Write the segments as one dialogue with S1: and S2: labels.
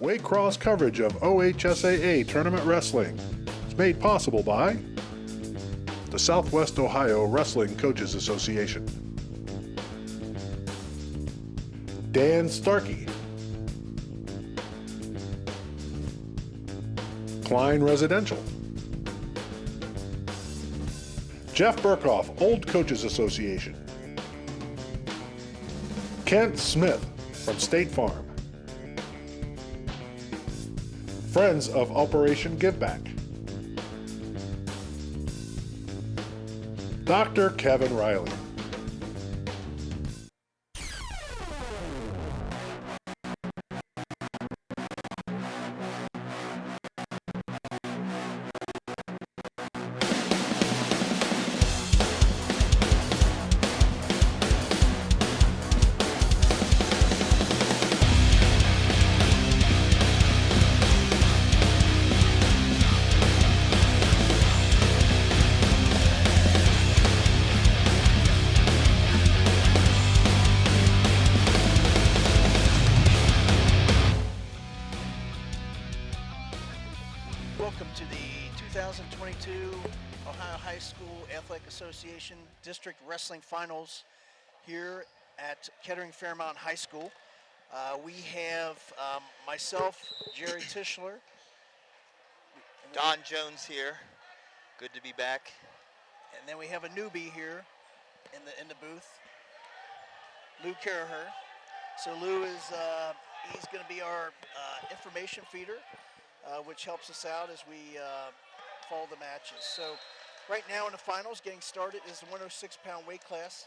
S1: Waycross coverage of OHSAA tournament wrestling is made possible by the Southwest Ohio Wrestling Coaches Association, Dan Starkey, Klein Residential, Jeff Burkhoff, Old Coaches Association, Kent Smith from State Farm, Friends of Operation Giveback, Dr. Kevin Riley.
S2: Association District Wrestling Finals here at Kettering Fairmont High School. We have myself, Jerry Tischler.
S3: Don Jones here. Good to be back.
S2: And then we have a newbie here in the booth, Lou Caraher. So Lou is he's going to be our information feeder, which helps us out as we follow the matches. So right now in the finals, getting started, is the 106-pound weight class.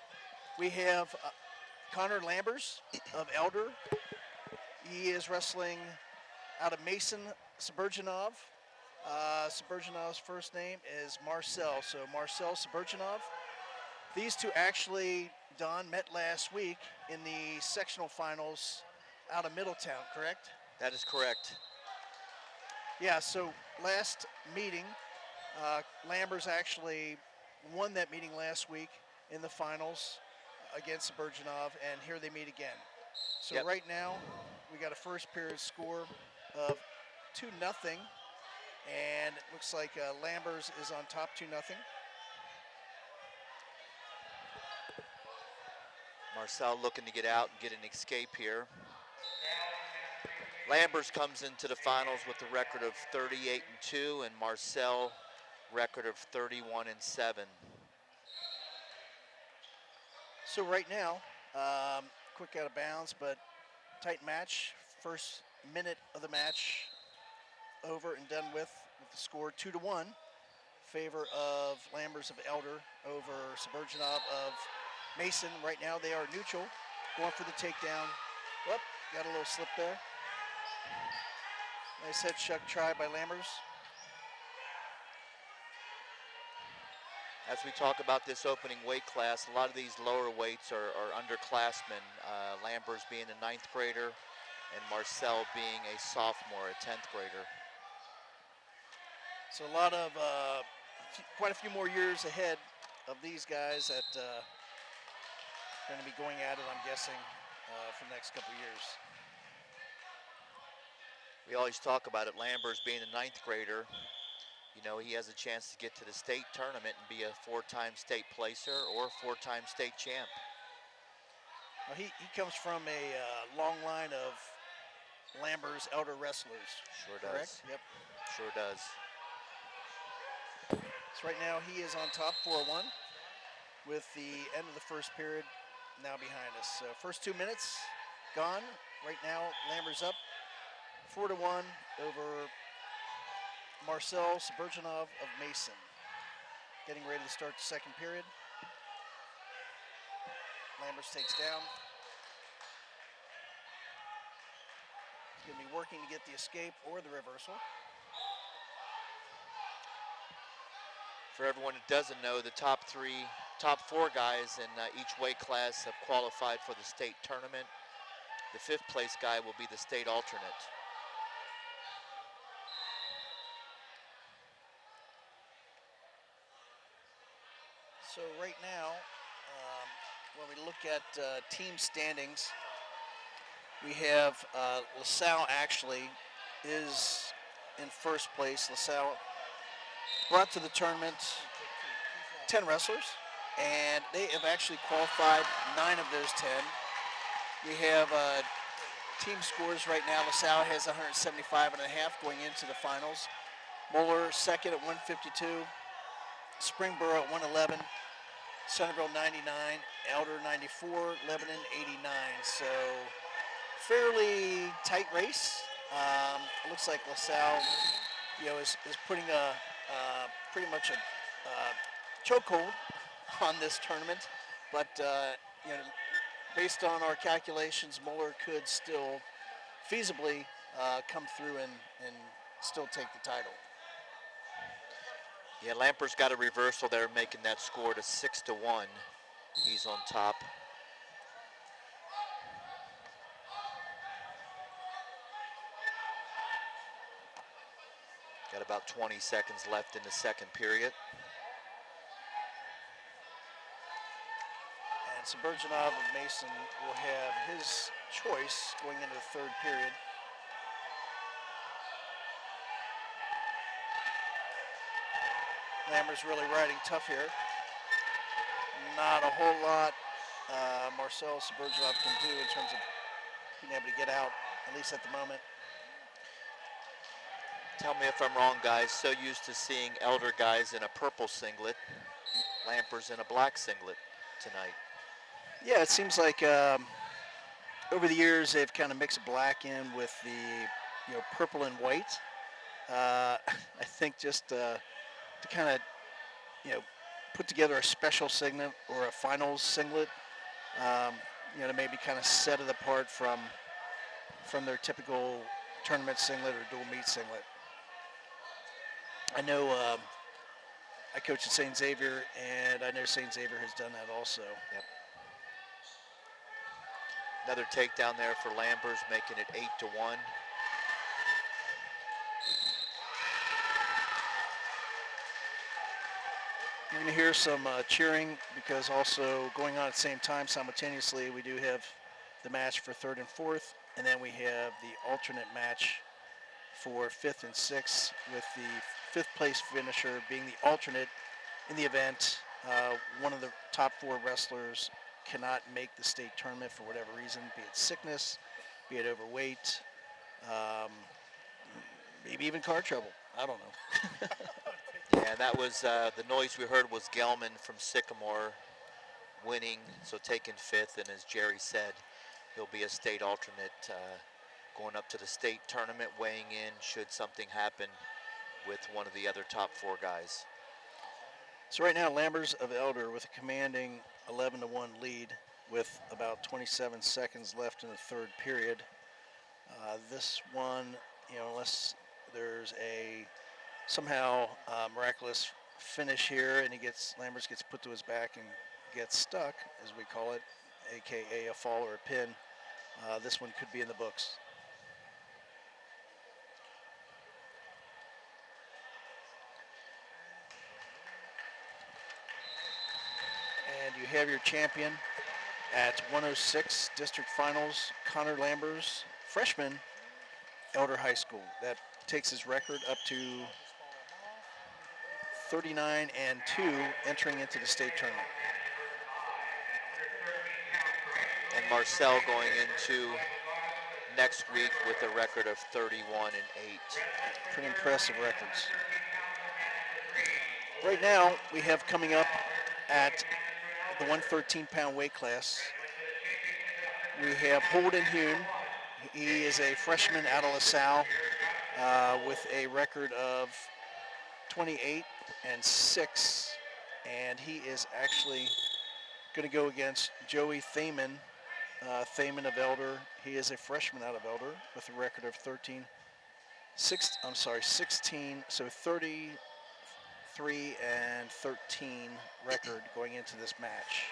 S2: We have Connor Lambers of Elder. He is wrestling out of Mason Suburjanov. Suburjanov's first name is Marcel, so Marcel Suburjanov. These two actually, Don, met last week in the sectional finals out of Middletown, correct?
S3: That is correct.
S2: Yeah, so last meeting, Lambers actually won that meeting last week in the finals against Suburjanov, and here they meet again. So right now, we got a first period score of 2-0, and it looks like Lambers is on top 2-0.
S3: Marcel looking to get out and get an escape here. Lambers comes into the finals with a record of 38-2, and Marcel record of 31-7.
S2: So right now, quick out of bounds, but tight match. First minute of the match over and done with the score 2-1. Favor of Lambers of Elder over Suburjanov of Mason. Right now they are neutral, going for the takedown. Whoop, got a little slip there. Nice head shuck try by Lambers.
S3: As we talk about this opening weight class, a lot of these lower weights are underclassmen. Lambers being a 9th grader and Marcel being a sophomore, a 10th grader.
S2: So a lot of, quite a few more years ahead of these guys that are going to be going at it, I'm guessing, for the next couple of years.
S3: We always talk about it, Lambers being a 9th grader. You know, he has a chance to get to the state tournament and be a 4-time state placer or 4-time state champ.
S2: Well, he comes from a long line of Lambers Elder wrestlers.
S3: Sure
S2: correct?
S3: does.
S2: Yep.
S3: Sure does.
S2: So right now he is on top 4-1 with the end of the first period now behind us. So first 2 minutes gone. Right now Lambers up 4-1 over Marcel Suburjanov of Mason. Getting ready to start the second period. Lambers takes down. He's going to be working to get the escape or the reversal.
S3: For everyone that doesn't know, the top 4 guys in each weight class have qualified for the state tournament. The 5th place guy will be the state alternate.
S2: So right now, when we look at team standings, we have LaSalle actually is in first place. LaSalle brought to the tournament 10 wrestlers, and they have actually qualified 9 of those 10. We have team scores right now. LaSalle has 175.5 going into the finals. Moeller second at 152. Springboro at 111. Centerville 99. Elder 94. Lebanon 89. So fairly tight race. It looks like LaSalle, is putting pretty much a chokehold on this tournament, but based on our calculations, Moeller could still feasibly come through and still take the title.
S3: Yeah, Lampert's got a reversal there, making that score to 6-1. He's on top. Got about 20 seconds left in the second period.
S2: And Saburjanov of Mason will have his choice going into the third period. Lambert's really riding tough here. Not a whole lot Marcel Saburjanov can do in terms of being able to get out, at least at the moment.
S3: Tell me if I'm wrong, guys. So used to seeing Elder guys in a purple singlet. Lampert's in a black singlet tonight.
S2: Yeah, it seems like over the years they've kind of mixed black in with the purple and white. I think just to kind of put together a special singlet or a finals singlet, to maybe kind of set it apart from their typical tournament singlet or dual meet singlet. I know I coach at St. Xavier, and I know St. Xavier has done that also.
S3: Yep. Another takedown there for Lambers, making it 8-1.
S2: You're going to hear some cheering because also going on at the same time, simultaneously, we do have the match for third and fourth, and then we have the alternate match for fifth and sixth, with the fifth place finisher being the alternate in the event one of the top 4 wrestlers cannot make the state tournament for whatever reason, be it sickness, be it overweight, maybe even car trouble. I don't know.
S3: Yeah, that was the noise we heard was Gelman from Sycamore winning, so taking fifth, and as Jerry said, he'll be a state alternate going up to the state tournament, weighing in should something happen with one of the other top 4 guys.
S2: So right now, Lambers of Elder with a commanding 11-1 lead with about 27 seconds left in the third period. This one, unless there's a somehow miraculous finish here and Lambers gets put to his back and gets stuck, as we call it, aka a fall or a pin, this one could be in the books. And you have your champion at 106 district finals, Connor Lambers, freshman, Elder High School. That takes his record up to 39-2 entering into the state tournament.
S3: And Marcel going into next week with a record of 31-8.
S2: Pretty impressive records. Right now, we have coming up at the 113-pound weight class, we have Holden Hume. He is a freshman out of Lasalle with a record of 28-6, and he is actually going to go against Joey Thaman. Thaman of Elder. He is a freshman out of Elder with a record of 16, so 33-13 record going into this match.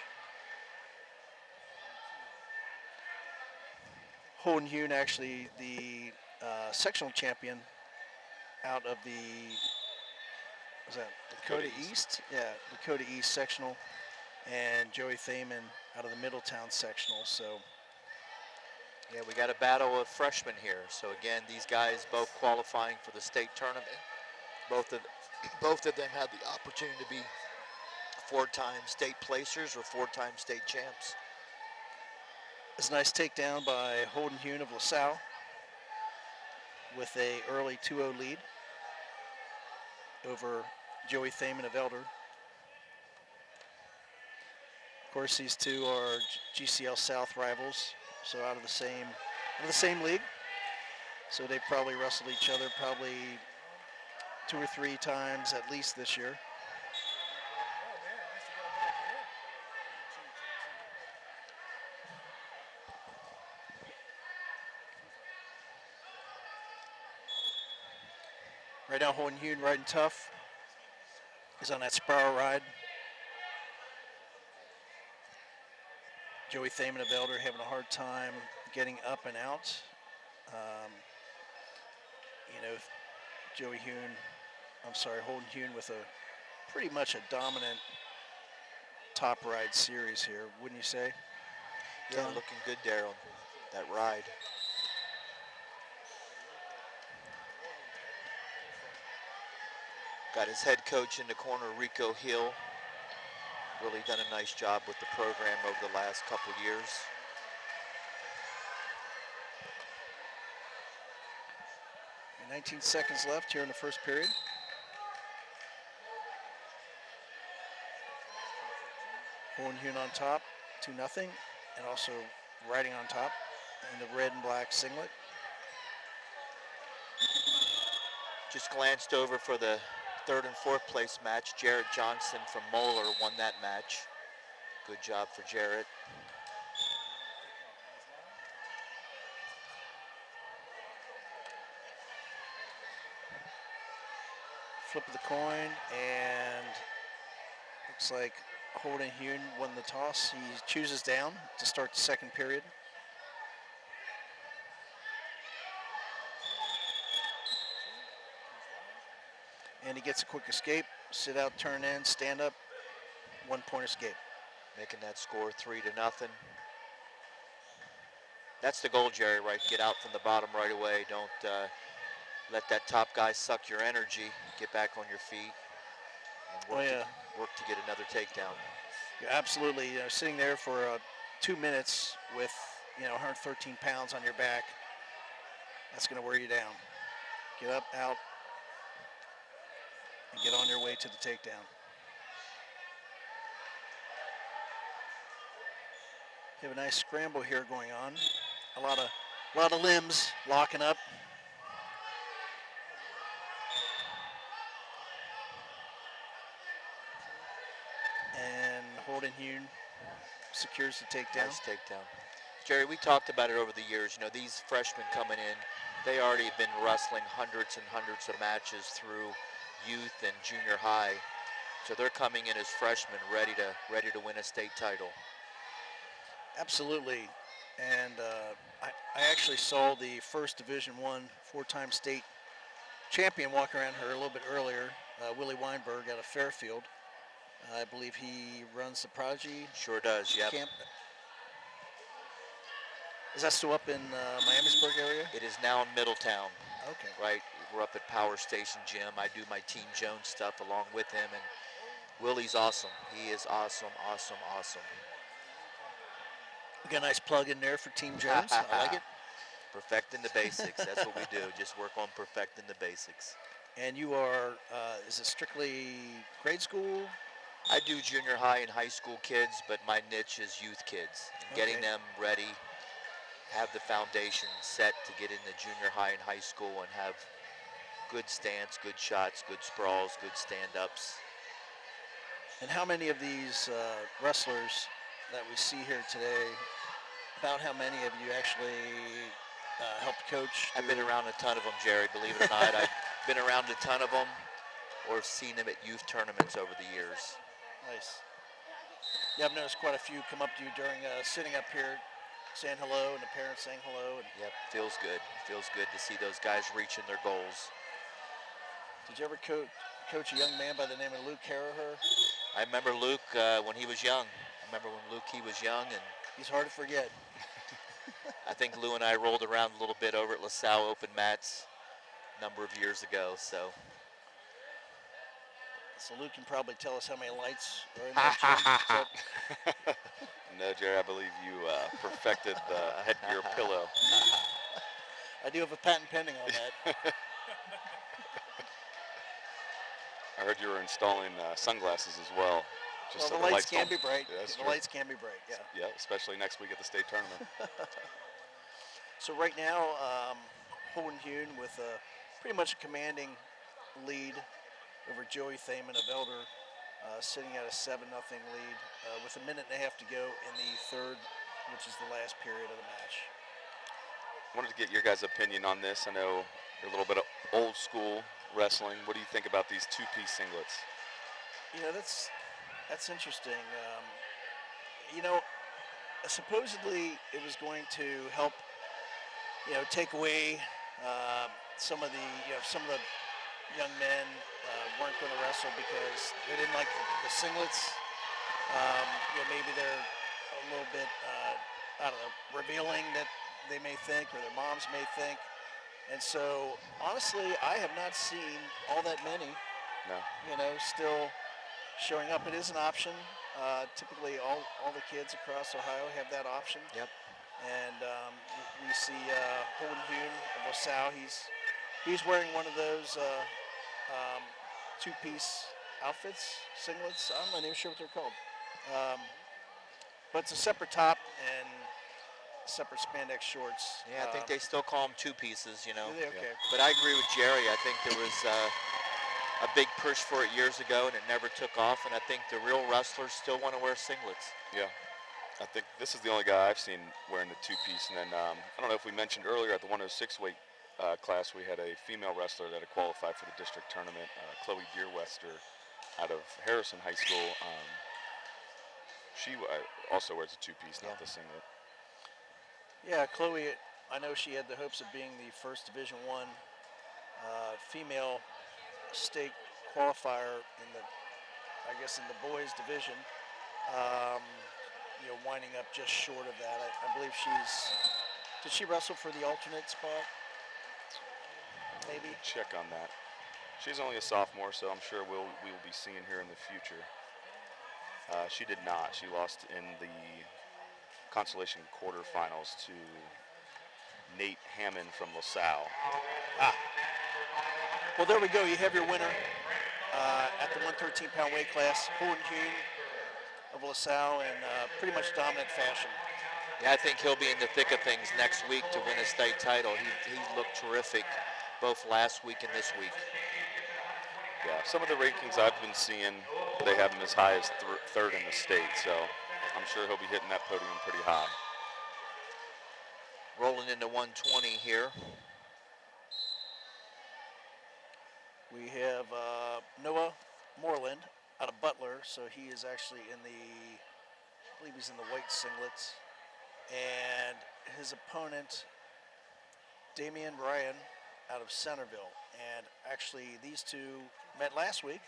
S2: Holden Hume, actually the sectional champion out of the, was that Dakota East? Yeah, Dakota East sectional, and Joey Thaman out of the Middletown sectional. So
S3: Yeah, we got a battle of freshmen here. So again, these guys both qualifying for the state tournament. Both of them had the opportunity to be 4-time state placers or 4-time state champs.
S2: It's a nice takedown by Holden Hume of Lasalle with a early 2-0 lead over Joey Thaman of Elder. Of course, these two are GCL South rivals, so out of the same league. So they probably wrestled each other probably 2 or 3 times at least this year. Right now, Holden Hume riding tough. He's on that spiral ride. Joey Thaman of Elder having a hard time getting up and out. Holden Hume with a pretty much a dominant top ride series here, wouldn't you say?
S3: Yeah, looking good there on that ride. Got his head coach in the corner, Rico Hill. Really done a nice job with the program over the last couple years.
S2: And 19 seconds left here in the first period. Holden Hume on top, 2-0, and also riding on top in the red and black singlet.
S3: Just glanced over for the 3rd and 4th place match. Jarrett Johnson from Moeller won that match. Good job for Jarrett.
S2: Flip of the coin, and looks like Holden Hume won the toss. He chooses down to start the second period. And he gets a quick escape, sit out, turn in, stand up, 1-point escape.
S3: Making that score 3-0. That's the goal, Jerry, right? Get out from the bottom right away. Don't let that top guy suck your energy. Get back on your feet and work to get another takedown.
S2: Yeah, absolutely. Sitting there for 2 minutes with 113 pounds on your back, that's going to wear you down. Get up, out, and get on your way to the takedown. You have a nice scramble here going on. A lot of limbs locking up. And Holden Hume secures the takedown.
S3: Nice takedown. Jerry, we talked about it over the years. These freshmen coming in, they already have been wrestling hundreds and hundreds of matches through youth and junior high. So they're coming in as freshmen ready to win a state title.
S2: Absolutely. And I actually saw the first Division I 4-time state champion walk around here a little bit earlier, Willie Weinberg out of Fairfield. I believe he runs the Prodigy.
S3: Sure does, yep.
S2: Camp. Is that still up in Miamisburg area?
S3: It is now in Middletown.
S2: Okay.
S3: Right, we're up at Power Station Gym. I do my Team Jones stuff along with him, and Willie's awesome. He is awesome, awesome, awesome.
S2: We got a nice plug in there for Team Jones. I like it.
S3: Perfecting the basics. That's what we do. Just work on perfecting the basics.
S2: And you are, is it strictly grade school?
S3: I do junior high and high school kids, but my niche is youth kids. And getting them ready, have the foundation set to get into junior high and high school and have good stance, good shots, good sprawls, good stand-ups.
S2: And how many of these wrestlers that we see here today, about how many of you actually helped coach?
S3: I've been around a ton of them, Jerry, believe it or not. I've been around a ton of them or seen them at youth tournaments over the years.
S2: Nice. Yeah, I've noticed quite a few come up to you during sitting up here, saying hello, and the parents saying hello. And
S3: yep, feels good. Feels good to see those guys reaching their goals.
S2: Did you ever coach a young man by the name of Luke Harraher?
S3: I remember Luke when he was young. I remember when he was young, and
S2: he's hard to forget.
S3: I think Lou and I rolled around a little bit over at Lasalle Open Mats a number of years ago. So
S2: Lou can probably tell us how many lights are in that gym.
S4: No, Jerry, I believe you perfected the headgear pillow.
S2: I do have a patent pending on that.
S4: I heard you were installing sunglasses as well.
S2: Well,
S4: So
S2: the lights can be bright.
S4: Yeah, that's
S2: the
S4: true.
S2: lights can be bright, yeah.
S4: Yeah, especially next week at the state tournament.
S2: So right now, Holden Hume with pretty much a commanding lead over Joey Thaman of Elder, sitting at a 7-0 lead with a minute and a half to go in the third, which is the last period of the match.
S4: I wanted to get your guys' opinion on this. I know you're a little bit of old school wrestling. What do you think about these two-piece singlets?
S2: You know, that's interesting. Supposedly it was going to help, take away some of the young men weren't going to wrestle because they didn't like the singlets. Maybe they're a little bit, revealing that they may think, or their moms may think. And so, honestly, I have not seen all that many, still showing up. It is an option. Typically, all the kids across Ohio have that option.
S3: Yep.
S2: And we see Holden Hume of Lasalle. He's wearing one of those two-piece outfits, singlets. I'm not even sure what they're called. But it's a separate top and separate spandex shorts.
S3: Yeah, I think they still call them two pieces,
S2: Do they? Okay.
S3: But I agree with Jerry. I think there was a big push for it years ago, and it never took off. And I think the real wrestlers still want to wear singlets.
S4: Yeah. I think this is the only guy I've seen wearing the two-piece. And then I don't know if we mentioned earlier at the 106 weight class, we had a female wrestler that had qualified for the district tournament, Chloe Deerwester out of Harrison High School. She also wears a two-piece, not the singlet.
S2: Yeah, Chloe, I know she had the hopes of being the first Division I female state qualifier in the boys division. Winding up just short of that. I believe did she wrestle for the alternate spot? Maybe.
S4: Check on that. She's only a sophomore, so I'm sure we will be seeing her in the future. She did not. She lost in the consolation quarterfinals to Nate Hammond from LaSalle.
S2: Well, there we go. You have your winner at the 113-pound weight class, Holden Hume of LaSalle, in pretty much dominant fashion.
S3: Yeah, I think he'll be in the thick of things next week to win a state title. He looked terrific both last week and this week.
S4: Yeah, some of the rankings I've been seeing, they have him as high as third in the state, so I'm sure he'll be hitting that podium pretty high.
S3: Rolling into 120 here.
S2: We have Noah Moreland out of Butler, so he is actually I believe he's in the white singlets. And his opponent, Damian Ryan, out of Centerville. And actually, these two met last week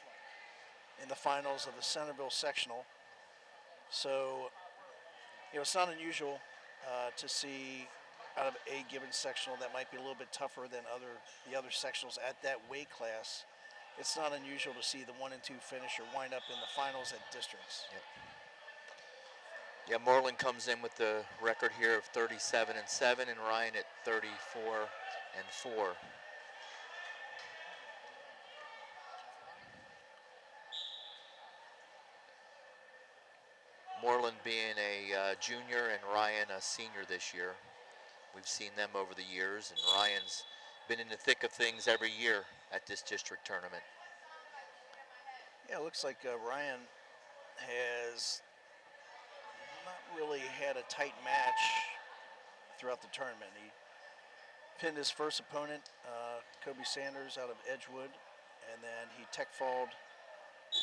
S2: in the finals of the Centerville sectional. So, it's not unusual to see out of a given sectional that might be a little bit tougher than the other sectionals at that weight class. It's not unusual to see the 1 and 2 finisher wind up in the finals at districts.
S3: Yep. Yeah, Moreland comes in with the record here of 37-7, and Ryan at 34-4. Moreland being a junior and Ryan a senior this year. We've seen them over the years, and Ryan's been in the thick of things every year at this district tournament.
S2: Yeah, it looks like Ryan has not really had a tight match throughout the tournament. He pinned his first opponent, Kobe Sanders out of Edgewood, and then he tech-falled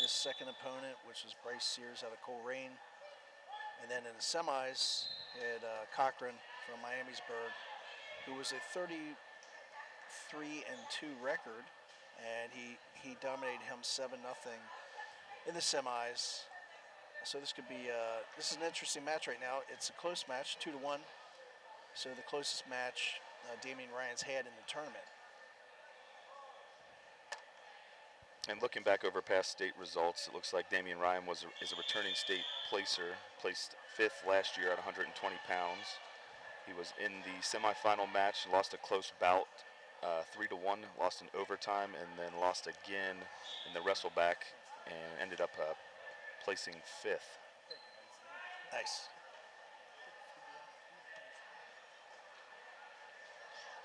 S2: his second opponent, which was Bryce Sears out of Colerain. And then in the semis, he had Cochran from Miami's Byrd, who was a 33-2 record, and he dominated him 7-0 in the semis. So this could be this is an interesting match right now. It's a close match, 2-1. So the closest match Damian Ryan's had in the tournament.
S4: And looking back over past state results, it looks like Damian Ryan is a returning state placer, placed 5th last year at 120 pounds. He was in the semifinal match, lost a close bout, 3-1, lost in overtime, and then lost again in the wrestle back, and ended up placing 5th.
S2: Nice.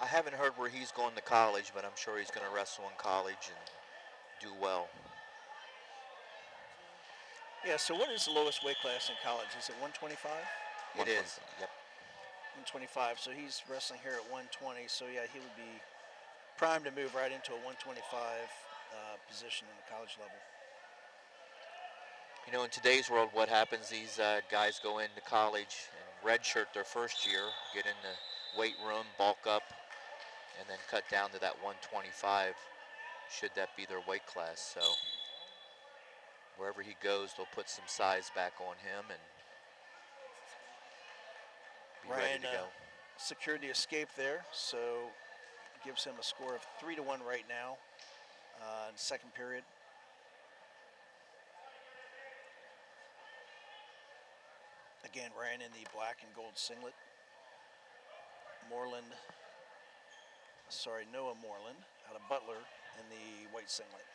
S3: I haven't heard where he's going to college, but I'm sure he's going to wrestle in college and do well.
S2: Yeah, so what is the lowest weight class in college? Is it 125?
S3: It is, yep.
S2: 125, so he's wrestling here at 120, so yeah, he would be primed to move right into a 125 position in the college level.
S3: You know, in today's world, what happens, these guys go into college and redshirt their first year, get in the weight room, bulk up, and then cut down to that 125, should that be their weight class. So wherever he goes, they'll put some size back on him and be ready to go.
S2: Secured the escape there, so gives him a score of 3-1 right now in the second period. Again, Ryan in the black and gold singlet. Noah Moreland out of Butler in the white singlet.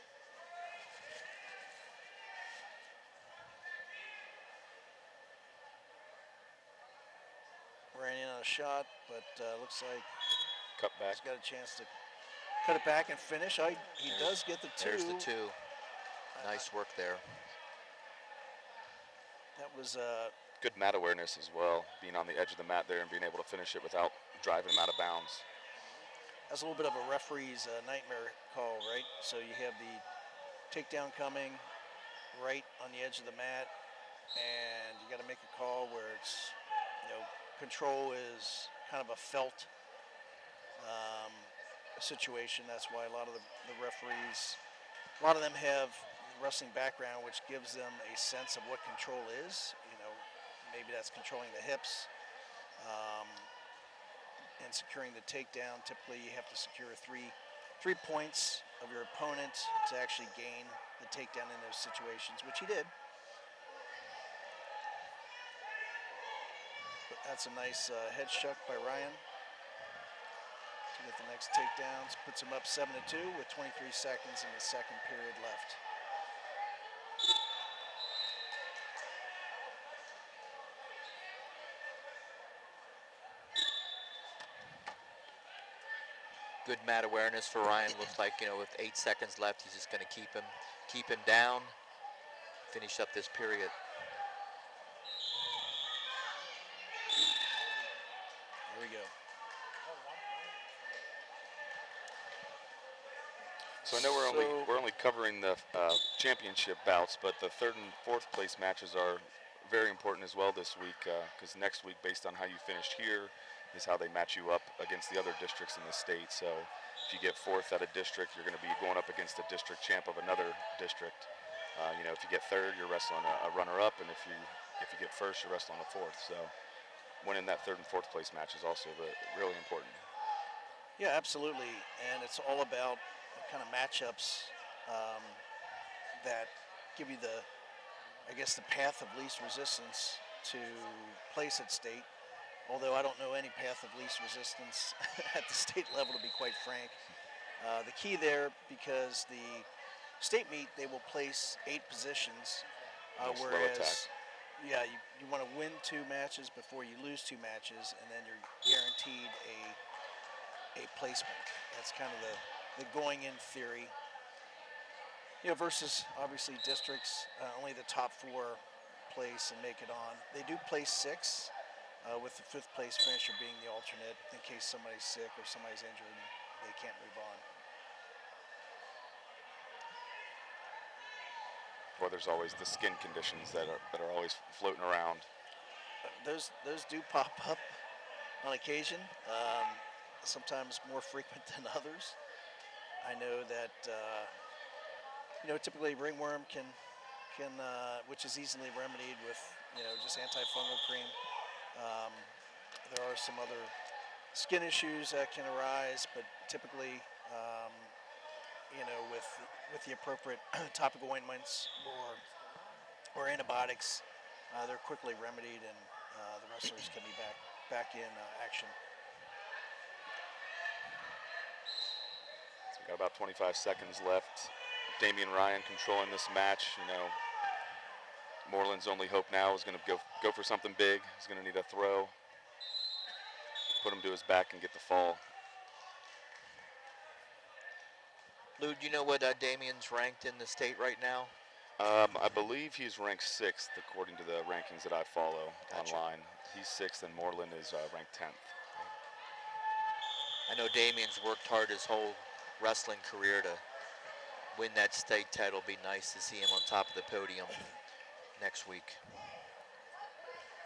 S2: Ran in on a shot, but looks like
S4: Cut back.
S2: he's got a chance to cut it back and finish. He does get the 2.
S3: There's the 2. Nice work there.
S2: That was
S4: Good mat awareness as well, being on the edge of the mat there and being able to finish it without driving him out of bounds.
S2: that's a little bit of a referee's nightmare call, right? So you have the takedown coming right on the edge of the mat, and you got to make a call where it's, control is kind of a felt situation. That's why a lot of the referees, a lot of them have wrestling background, which gives them a sense of what control is. Maybe that's controlling the hips and securing the takedown. Typically, you have to secure three points of your opponent to actually gain the takedown in those situations, which he did. But that's a nice head shuck by Ryan to get the next takedowns. Puts him up 7-2 with 23 seconds in the second period left.
S3: Good mat awareness for Ryan. Looks like, with 8 seconds left, he's just going to keep him down, finish up this period.
S2: There we go.
S4: So I know we're only covering the championship bouts, but the 3rd and 4th place matches are very important as well this week, because next week, based on how you finished here, is how they match you up against the other districts in the state. So if you get 4th at a district, you're going to be going up against a district champ of another district. If you get 3rd, you're wrestling a runner-up, and if you get 1st, you're wrestling a 4th. So winning that 3rd and 4th place match is also really important.
S2: Yeah, absolutely, and it's all about kind of matchups that give you the path of least resistance to place at state. Although I don't know any path of least resistance at the state level, to be quite frank. The key there, because the state meet, they will place 8 positions, whereas, you want to win 2 matches before you lose 2 matches, and then you're guaranteed a placement. That's kind of the going in theory. Versus obviously districts, only the top 4 place and make it on. They do place 6. With the 5th place finisher being the alternate in case somebody's sick or somebody's injured and they can't move on.
S4: Or there's always the skin conditions that are always floating around.
S2: Those do pop up on occasion, sometimes more frequent than others. I know that typically ringworm can which is easily remedied with just antifungal cream. There are some other skin issues that can arise, but typically, with the appropriate topical ointments or antibiotics, they're quickly remedied, and the wrestlers can be back in action.
S4: So we got about 25 seconds left. Damian Ryan controlling this match. Moreland's only hope now is going to go for something big. He's going to need a throw, put him to his back, and get the fall.
S3: Lou, do you know what Damian's ranked in the state right now?
S4: I believe he's ranked 6th according to the rankings that I follow online. He's 6th, and Moreland is ranked 10th.
S3: I know Damian's worked hard his whole wrestling career to win that state title. It'll be nice to see him on top of the podium next week.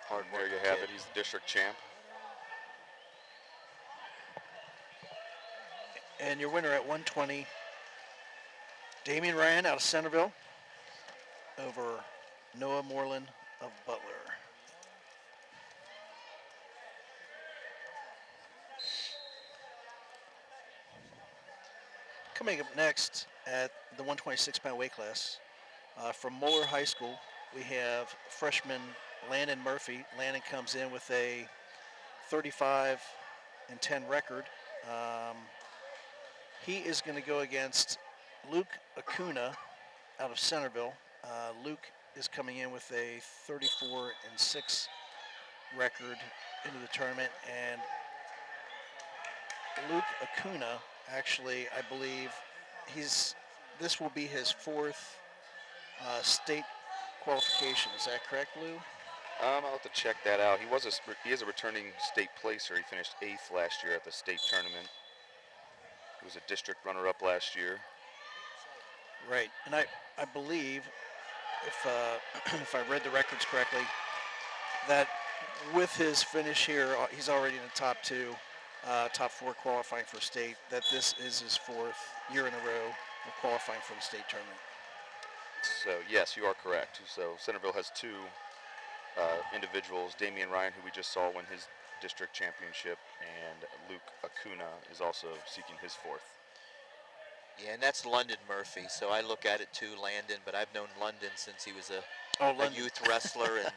S3: Hard work.
S4: There you have it. He's the district champ.
S2: And your winner at 120, Damian Ryan out of Centerville over Noah Moreland of Butler. Coming up next at the 126-pound weight class, from Moeller High School, we have freshman Landon Murphy. Landon comes in with a 35-10 record. He is going to go against Luke Akuna out of Centerville. Luke is coming in with a 34-6 record into the tournament, and Luke Akuna, actually, I believe this will be his 4th state qualification. Is that correct, Lou?
S4: I'll have to check that out. He is a returning state placer. He finished 8th last year at the state tournament. He was a district runner-up last year.
S2: Right, and I believe, if I read the records correctly, that with his finish here, he's already in the top 4 qualifying for state, that this is his 4th year in a row of qualifying for the state tournament.
S4: So, yes, you are correct. So, Centerville has 2 individuals, Damian Ryan, who we just saw win his district championship, and Luke Akuna is also seeking his 4th.
S3: Yeah, and that's Landon Murphy. So I look at it too, Landon, but I've known Landon since he was a youth wrestler, and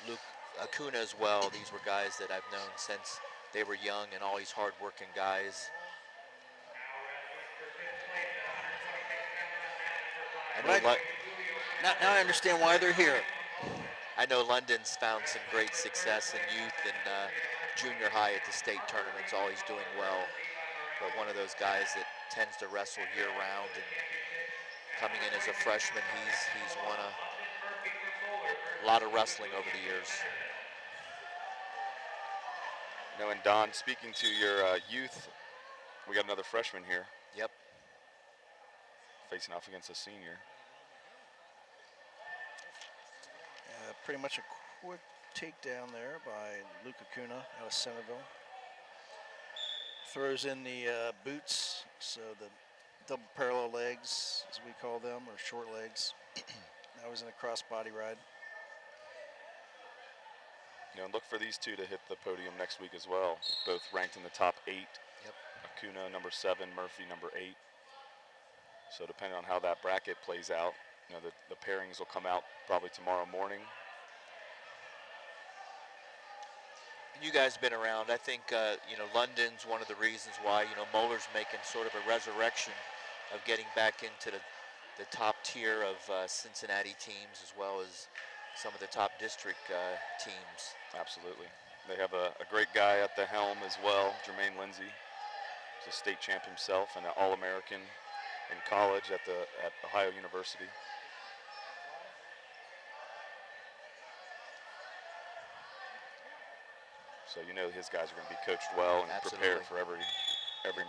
S3: Luke Akuna as well. These were guys that I've known since they were young, and always hard-working guys.
S2: Now I understand why they're here.
S3: I know London's found some great success in youth and junior high at the state tournaments, always doing well. But one of those guys that tends to wrestle year-round, and coming in as a freshman, he's won a lot of wrestling over the years.
S4: And Don, speaking to your youth, we got another freshman here.
S3: Yep.
S4: Facing off against a senior.
S2: Pretty much a quick takedown there by Luke Akuna out of Centerville. Throws in the boots, so the double parallel legs, as we call them, or short legs. That was in a cross-body ride.
S4: And look for these 2 to hit the podium next week as well. Both ranked in the top 8.
S3: Yep.
S4: Akuna number 7, Murphy number 8. So depending on how that bracket plays out, the pairings will come out probably tomorrow morning.
S3: You guys have been around. I think, London's one of the reasons why, Moeller's making sort of a resurrection of getting back into the top tier of Cincinnati teams, as well as some of the top district teams.
S4: Absolutely. They have a great guy at the helm as well, Jermaine Lindsay. He's a state champ himself and an All-American in college at Ohio University. So his guys are going to be coached well and
S3: Absolutely.
S4: prepared for every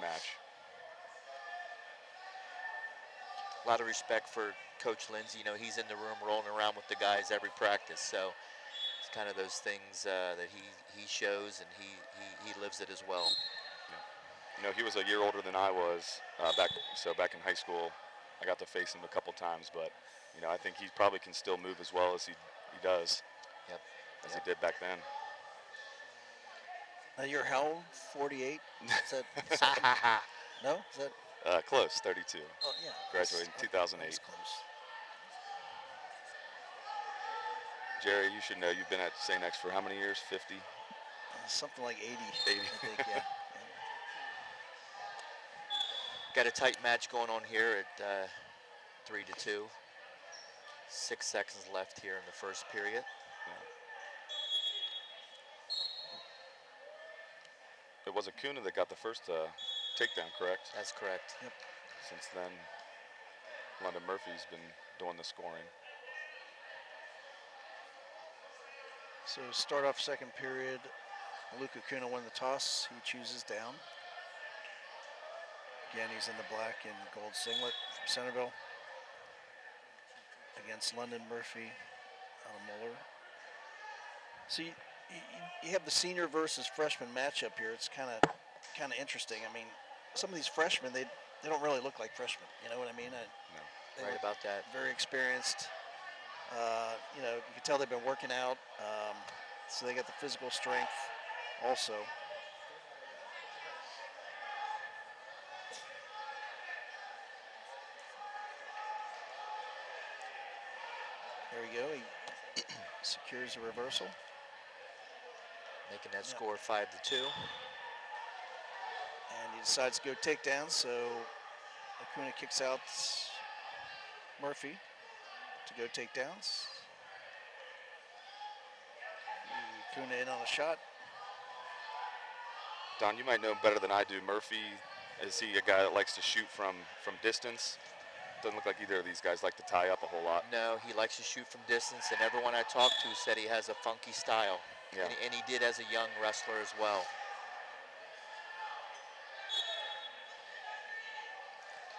S4: match.
S3: A lot of respect for Coach Lindsay. He's in the room rolling around with the guys every practice. So it's kind of those things that he shows, and he lives it as well.
S4: Yeah. He was a year older than I was back in high school. I got to face him a couple times, but I think he probably can still move as well as he does.
S3: Yep.
S4: As he did back then.
S2: You're how old? 48? Is that no? Is that?
S4: Close, 32.
S2: Oh, yeah.
S4: Graduated in 2008.
S2: That's close.
S4: Jerry, you should know you've been at St. X for how many years? 50?
S2: Something like 80.
S4: 80.
S2: I think, yeah.
S3: Got a tight match going on here at 3-2. 6 seconds left here in the first period.
S4: It was Akuna that got the first takedown, correct?
S3: That's correct.
S2: Yep.
S4: Since then, Landon Murphy's been doing the scoring.
S2: So start off second period. Luke Akuna won the toss. He chooses down. Again, he's in the black and gold singlet from Centerville against Landon Murphy out of Muller. So you have the senior versus freshman matchup here. It's kind of interesting. I mean, some of these freshmen, they don't really look like freshmen. You know what I mean? They
S3: Right
S2: look
S3: about that.
S2: very experienced. You know, you can tell they've been working out. So they got the physical strength also. There we go. He secures a reversal.
S3: Making that score 5-2.
S2: And he decides to go takedown, so Akuna kicks out Murphy to go takedowns. Akuna in on a shot.
S4: Don, you might know better than I do. Murphy, is he a guy that likes to shoot from distance? Doesn't look like either of these guys like to tie up a whole lot.
S3: No, he likes to shoot from distance, and everyone I talked to said he has a funky style.
S4: Yeah.
S3: And he did as a young wrestler as well.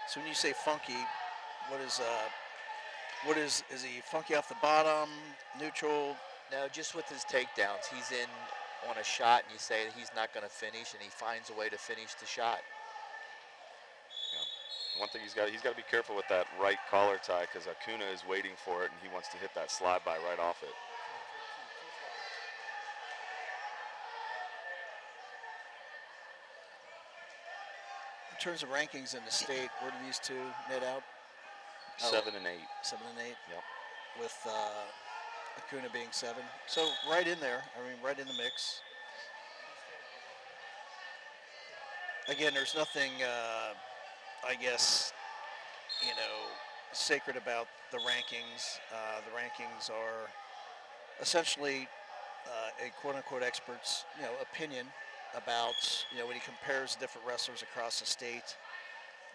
S2: So when you say funky, is he funky off the bottom, neutral?
S3: No, just with his takedowns. He's in on a shot, and you say that he's not going to finish, and he finds a way to finish the shot.
S4: One thing he's got to be careful with that right collar tie, because Akuna is waiting for it, and he wants to hit that slide by right off it.
S2: In terms of rankings in the state, where do these two net out?
S4: 7 and 8.
S2: 7 and 8.
S4: Yep.
S2: With Akuna being 7. So right in there. I mean, right in the mix. Again, there's nothing, I guess, you know, sacred about the rankings. The rankings are essentially a quote-unquote expert's, you know, opinion about, you know, when he compares different wrestlers across the state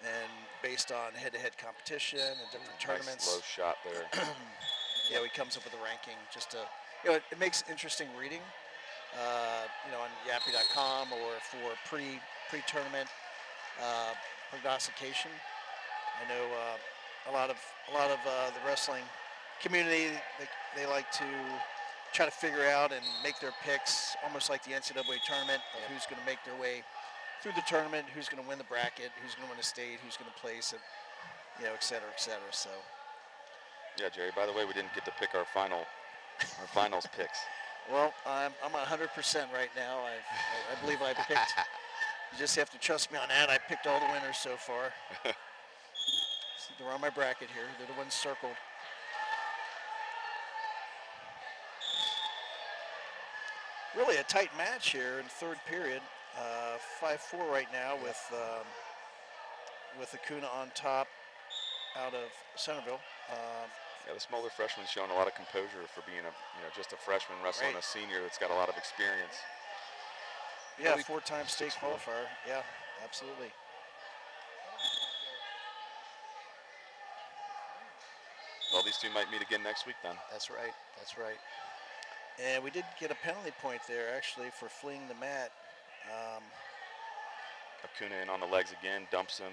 S2: and based on head-to-head competition and different tournaments.
S4: Nice low shot there.
S2: Yeah, he comes up with a ranking just to, you know, it makes interesting reading, you know, on yappy.com or for pre-tournament prognostication. I know a lot of the wrestling community, they like to try to figure out and make their picks almost like the NCAA tournament of who's going to make their way through the tournament, who's going to win the bracket, who's going to win a state, who's going to place it, you know, et cetera, et cetera. So.
S4: Yeah, Jerry, by the way, we didn't get to pick our finals picks.
S2: Well, I'm 100% right now. I believe I picked. You just have to trust me on that. I picked all the winners so far. They're on my bracket here. They're the ones circled. Really a tight match here in the third period. 5-4 right now with Akuna on top out of Centerville.
S4: Yeah, the smaller freshman's showing a lot of composure for being just a freshman wrestling a senior that's got a lot of experience.
S2: Yeah, 4-time state qualifier. Yeah, absolutely.
S4: Well, these two might meet again next week then.
S3: That's right. That's right.
S2: And we did get a penalty point there, actually, for fleeing the mat.
S4: Akuna in on the legs again, dumps him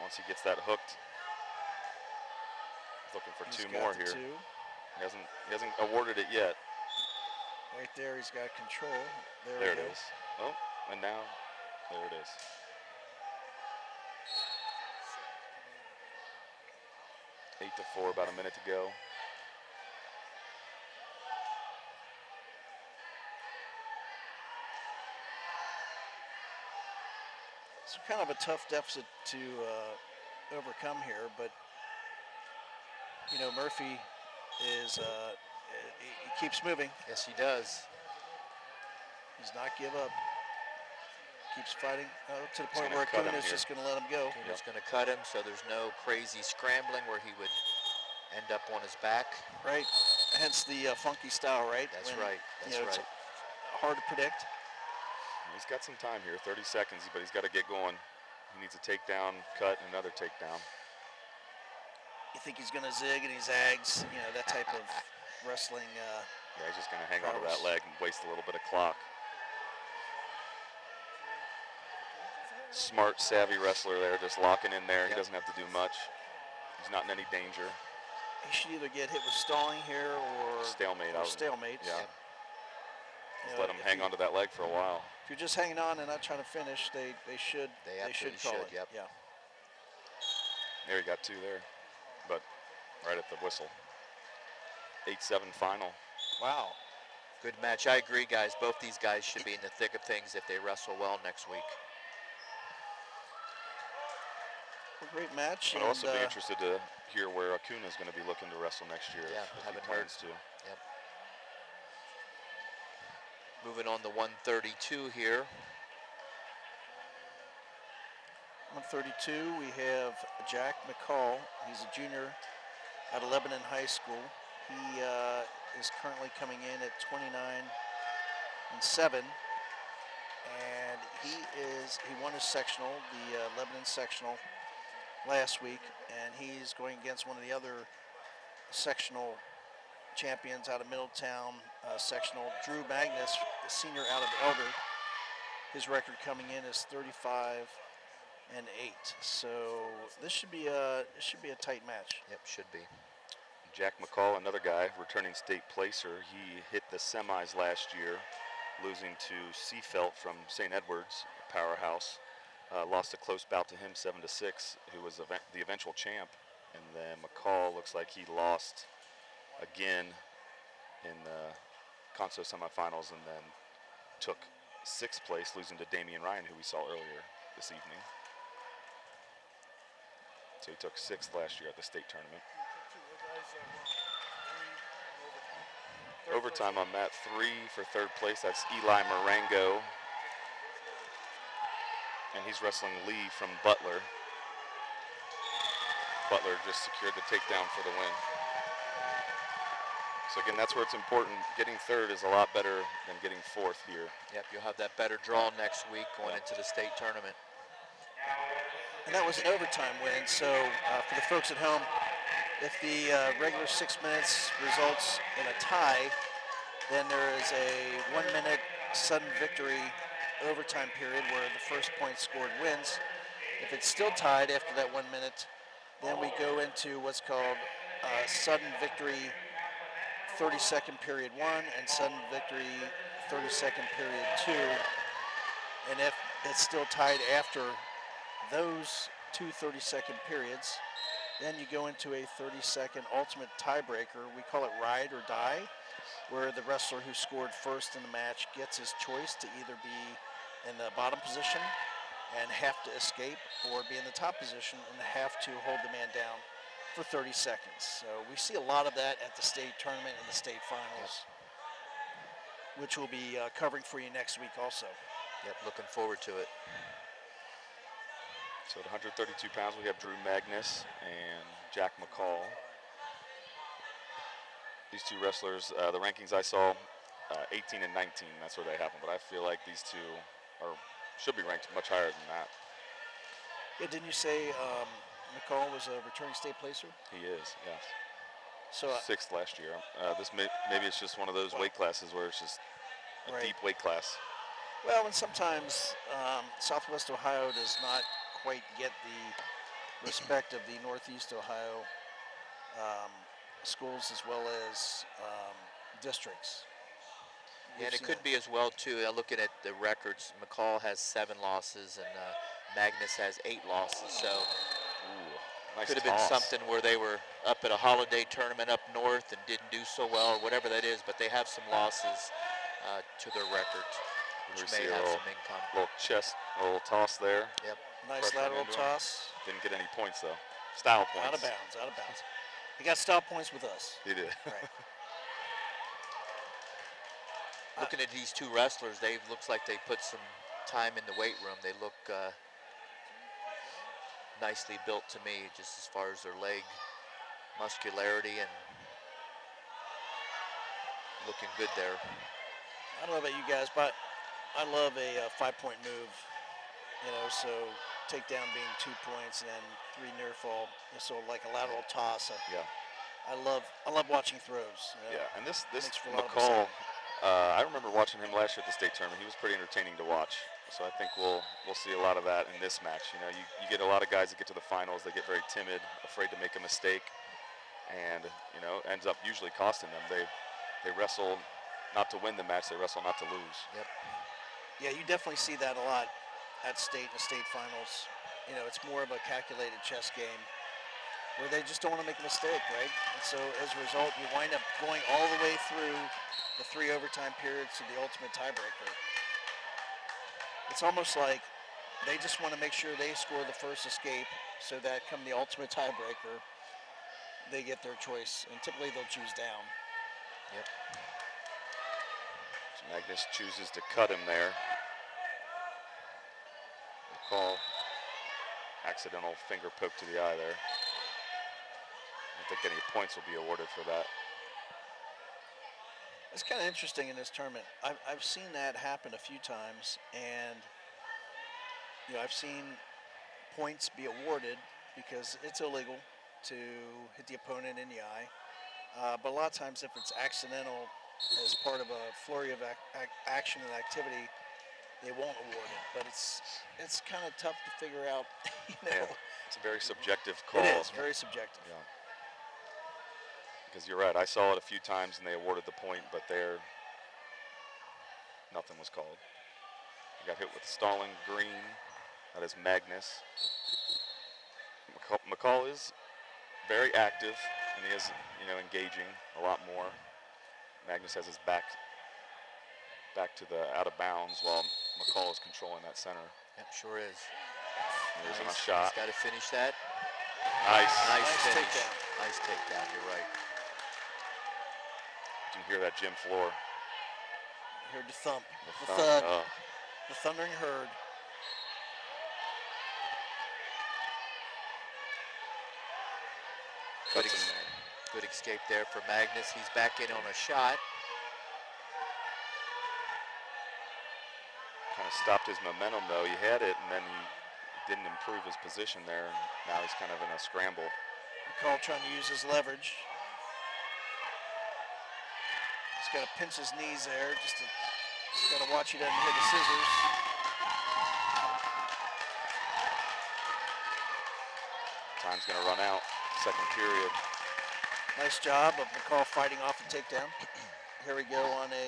S4: once he gets that hooked. He's looking for two more here. He hasn't awarded it yet.
S2: Right there, he's got control.
S4: There it is. Oh, and now, there it is. Eight to 4, about a minute to go.
S2: kind of a tough deficit to overcome here, but you know, Murphy is he keeps moving.
S3: Yes, he does.
S2: Does not give up. Keeps fighting to the
S4: He's
S2: point
S4: gonna
S2: where
S4: cut him
S2: Akuna is
S4: here.
S2: just going to let him go.
S3: He's going to cut him, so there's no crazy scrambling where he would end up on his back.
S2: Right. Hence the funky style, right?
S3: That's
S2: When,
S3: right. That's
S2: you know, it's
S3: right.
S2: hard to predict.
S4: He's got some time here, 30 seconds, but he's got to get going. He needs a takedown, cut, and another takedown.
S2: You think he's going to zig and he zags, you know, that type of wrestling.
S4: Yeah, he's just going to hang onto that
S2: prowess.
S4: leg and waste a little bit of clock. Smart, savvy wrestler there, just locking in there. He doesn't have to do much. He's not in any danger.
S2: He should either get hit with stalling here or
S4: Stalemate
S2: or
S4: out.
S2: stalemate.
S4: Yeah.
S2: You
S4: Just
S2: know,
S4: let him
S2: if
S4: hang
S2: you-
S4: onto that leg for a while.
S2: If you're just hanging on and not trying to finish, they should
S3: absolutely
S2: call
S3: should,
S2: it.
S3: yep.
S2: Yeah.
S4: There he got two there, but right at the whistle. 8-7 final.
S2: Wow.
S3: Good match. I agree, guys. Both these guys should be in the thick of things if they wrestle well next week.
S2: A great match.
S4: I'd
S2: and,
S4: also be interested to hear where Akuna is going to be looking to wrestle next year.
S3: Yeah,
S4: if he
S3: haven't heard.
S4: plans to.
S3: Yep. Moving on to 132 here.
S2: 132, we have Jack Mccall. He's a junior out of Lebanon High School. He is currently coming in at 29-7, and he won his sectional, the Lebanon sectional, last week, and he's going against one of the other sectional champions out of Middletown sectional, Drew Magnus, a senior out of Elder. His record coming in is 35-8. So this should be a tight match.
S3: Yep, should be.
S4: Jack Mccall, another guy, returning state placer. He hit the semis last year, losing to Seafelt from St. Edwards, a powerhouse. Lost a close bout to him, 7-6, who was the eventual champ. And then McCall looks like he lost again in the Conso semifinals and then took 6th place, losing to Damian Ryan, who we saw earlier this evening. So he took 6th last year at the state tournament. Overtime on mat 3 for 3rd place. That's Eli Marengo. And he's wrestling Lee from Butler. Butler just secured the takedown for the win. So again, that's where it's important. Getting 3rd is a lot better than getting 4th here.
S3: Yep, you'll have that better draw next week going into the state tournament.
S2: And that was an overtime win. So for the folks at home, if the regular 6 minutes results in a tie, then there is a 1 minute sudden victory overtime period where the first point scored wins. If it's still tied after that 1 minute, then we go into what's called sudden victory 30-second period 1 and sudden victory 30-second period 2. And if it's still tied after those two 30-second periods, then you go into a 30-second ultimate tiebreaker. We call it ride or die, where the wrestler who scored first in the match gets his choice to either be in the bottom position and have to escape, or be in the top position and have to hold the man down for 30 seconds. So we see a lot of that at the state tournament and the state finals, which we'll be covering for you next week also.
S3: Yep, looking forward to it.
S4: So at 132 pounds, we have Drew Magnus and Jack Mccall. These two wrestlers, the rankings I saw, 18 and 19, that's where they have them. But I feel like these two should be ranked much higher than that.
S2: Yeah, didn't you say Mccall was a returning state placer?
S4: He is, yes.
S2: So
S4: 6th last year. Maybe it's just one of those weight classes where it's just a
S2: Right.
S4: deep weight class.
S2: well, and sometimes Southwest Ohio does not quite get the respect of the Northeast Ohio schools as well as districts.
S3: Yeah, and it could be as well too. Looking at the records, McCall has 7 losses and Magnus has 8 losses. So
S4: Ooh, nice
S3: could have been
S4: toss.
S3: something where they were up at a holiday tournament up north and didn't do so well, or whatever that is. But they have some losses to their record. which
S4: We
S3: may
S4: see a
S3: have
S4: little,
S3: some income.
S4: little toss there.
S3: Yep.
S2: Nice
S4: Pressure
S2: lateral
S4: into him.
S2: toss.
S4: Didn't get any points though. Style points.
S2: Out of bounds, out of bounds. He got stop points with us.
S4: He did.
S2: Right.
S3: Looking at these two wrestlers, they looks like they put some time in the weight room. They look nicely built to me, just as far as their leg muscularity and looking good there.
S2: I don't know about you guys, but I love a 5-point move. You know, so takedown being 2 points and then 3 near fall. So like a lateral toss.
S4: Yeah.
S2: I love watching throws. You know?
S4: Yeah, and this
S2: Makes for a lot of
S4: Mccall,
S2: excitement.
S4: I remember watching him last year at the state tournament. He was pretty entertaining to watch. So I think we'll see a lot of that in this match. You know, you get a lot of guys that get to the finals, they get very timid, afraid to make a mistake, and you know, ends up usually costing them. They wrestle not to win the match, they wrestle not to lose.
S3: Yep.
S2: Yeah, you definitely see that a lot at state and the state finals. You know, it's more of a calculated chess game where they just don't want to make a mistake, right? And so as a result, you wind up going all the way through the 3 overtime periods to the ultimate tiebreaker. It's almost like they just want to make sure they score the first escape so that come the ultimate tiebreaker, they get their choice. And typically they'll choose down.
S3: Yep.
S4: So Magnus chooses to cut him there. Mccall, accidental finger poke to the eye there. I don't think any points will be awarded for that.
S2: It's kind of interesting in this tournament. I've seen that happen a few times, and you know, I've seen points be awarded because it's illegal to hit the opponent in the eye. But a lot of times, if it's accidental as part of a flurry of action and activity, they won't award it. But it's kind of tough to figure out. You know,
S4: Yeah, it's a very subjective call.
S2: it is very subjective.
S4: Yeah. Because you're right, I saw it a few times and they awarded the point, but nothing was called. He got hit with stalling green. That is Magnus. Mccall is very active and he is, you know, engaging a lot more. Magnus has his back to the out of bounds while Mccall is controlling that center.
S3: Yep, sure is.
S4: There's
S3: Nice.
S4: a shot.
S3: He's got to finish that.
S4: Nice.
S3: Nice finish.
S2: takedown.
S3: Nice takedown. You're right.
S4: You can hear that gym floor.
S2: You heard the thump, the
S4: thump.
S2: thud,
S4: Oh.
S2: the thundering herd.
S3: Good escape there for Magnus. He's back in on a shot.
S4: Kind of stopped his momentum though. He had it and then he didn't improve his position there. Now he's kind of in a scramble.
S2: Mccall trying to use his leverage. He's got to pinch his knees there. Just got to watch he doesn't hit the scissors.
S4: Time's going to run out. Second period.
S2: Nice job of Mccall fighting off the takedown. Here we go on a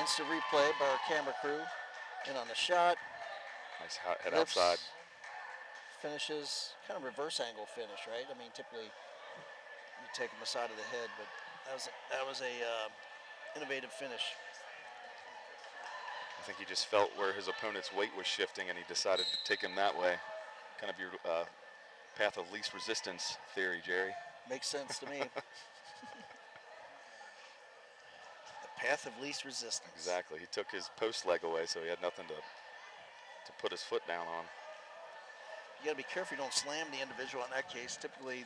S2: instant replay by our camera crew. In on the shot.
S4: Nice head
S2: Lifts,
S4: outside.
S2: Finishes, kind of reverse angle finish, right? I mean, typically you take him aside of the head, but that was a innovative finish.
S4: I think he just felt where his opponent's weight was shifting and he decided to take him that way. Kind of your path of least resistance theory, Jerry.
S2: Makes sense to me. The path of least resistance.
S4: Exactly. He took his post leg away, so he had nothing to put his foot down on.
S2: You got to be careful you don't slam the individual in that case. Typically,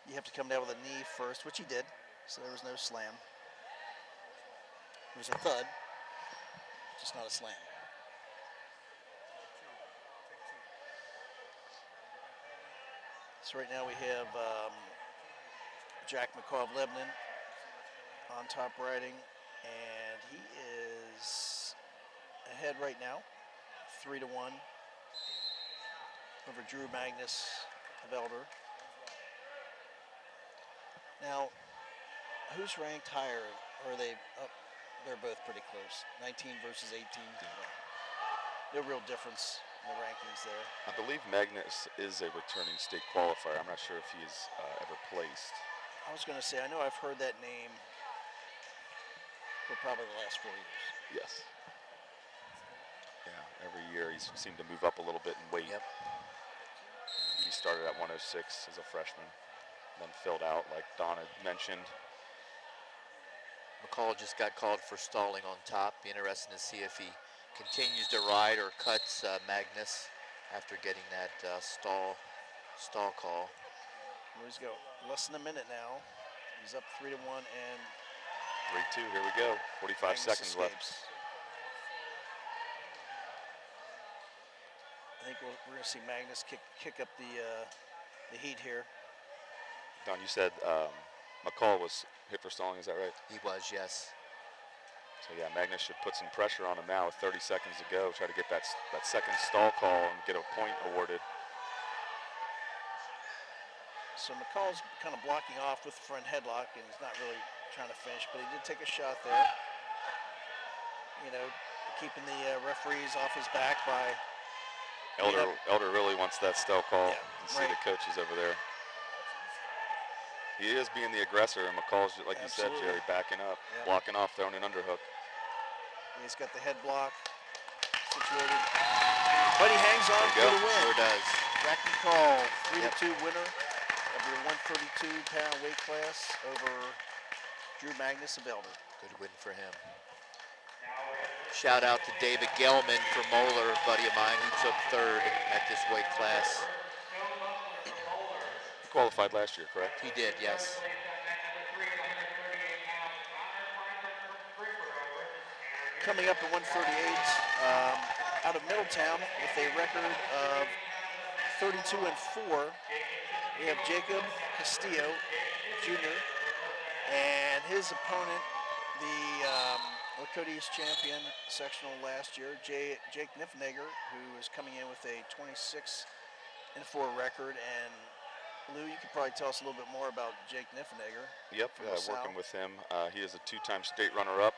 S2: you have to come down with a knee first, which he did, so there was no slam. It was a thud, just not a slam. So right now we have Jack Mccall of Lebanon on top riding, and he is ahead right now, 3-1 over Drew Magnus of Elder. Now, who's ranked higher? Or are they up? They're both pretty close. 19 versus 18. No real difference in the rankings there.
S4: I believe Magnus is a returning state qualifier. I'm not sure if he is ever placed.
S2: I was going to say, I know I've heard that name for probably the last 4 years.
S4: Yes. Yeah, every year he's seemed to move up a little bit in weight.
S3: Yep.
S4: He started at 106 as a freshman, then filled out like Don had mentioned.
S3: Mccall just got called for stalling on top. Be interesting to see if he continues to ride or cuts Magnus after getting that stall call.
S2: He's go less than a minute now. He's up 3-1 and
S4: 3-2, here we go. 45
S2: Magnus
S4: seconds left.
S2: escapes. I think we're going to see Magnus kick up the heat here.
S4: Don, you said Mccall was hit for stalling, is that right?
S3: He was, yes.
S4: So yeah, Magnus should put some pressure on him now with 30 seconds to go. Try to get that second stall call and get a point awarded.
S2: So McCall's kind of blocking off with the front headlock and he's not really trying to finish, but he did take a shot there. You know, keeping the referees off his back by...
S4: Elder really wants that stall call.
S2: Yeah,
S4: You see the coaches over there. He is being the aggressor, and McCall's, like you said, Jerry, backing up, blocking off, throwing an underhook.
S2: He's got the head block situated. But he hangs on for the win.
S3: Sure does.
S2: Jack McCall, 3-2 winner of the 132-pound weight class over Drew Magnus of Elder.
S3: Good win for him. Shout out to David Gelman from Moeller, a buddy of mine, who took third at this weight class.
S4: He qualified last year, correct?
S3: He did, yes.
S2: Coming up at 138, out of Middletown with a record of 32-4, we have Jacob Castillo Jr. and his opponent, the Lakota champion sectional last year, Jake Niffenegger, who is coming in with a 26-4 record. And Lou, you could probably tell us a little bit more about Jake Niffenegger.
S4: Yep, working with him. He is a two-time state runner-up.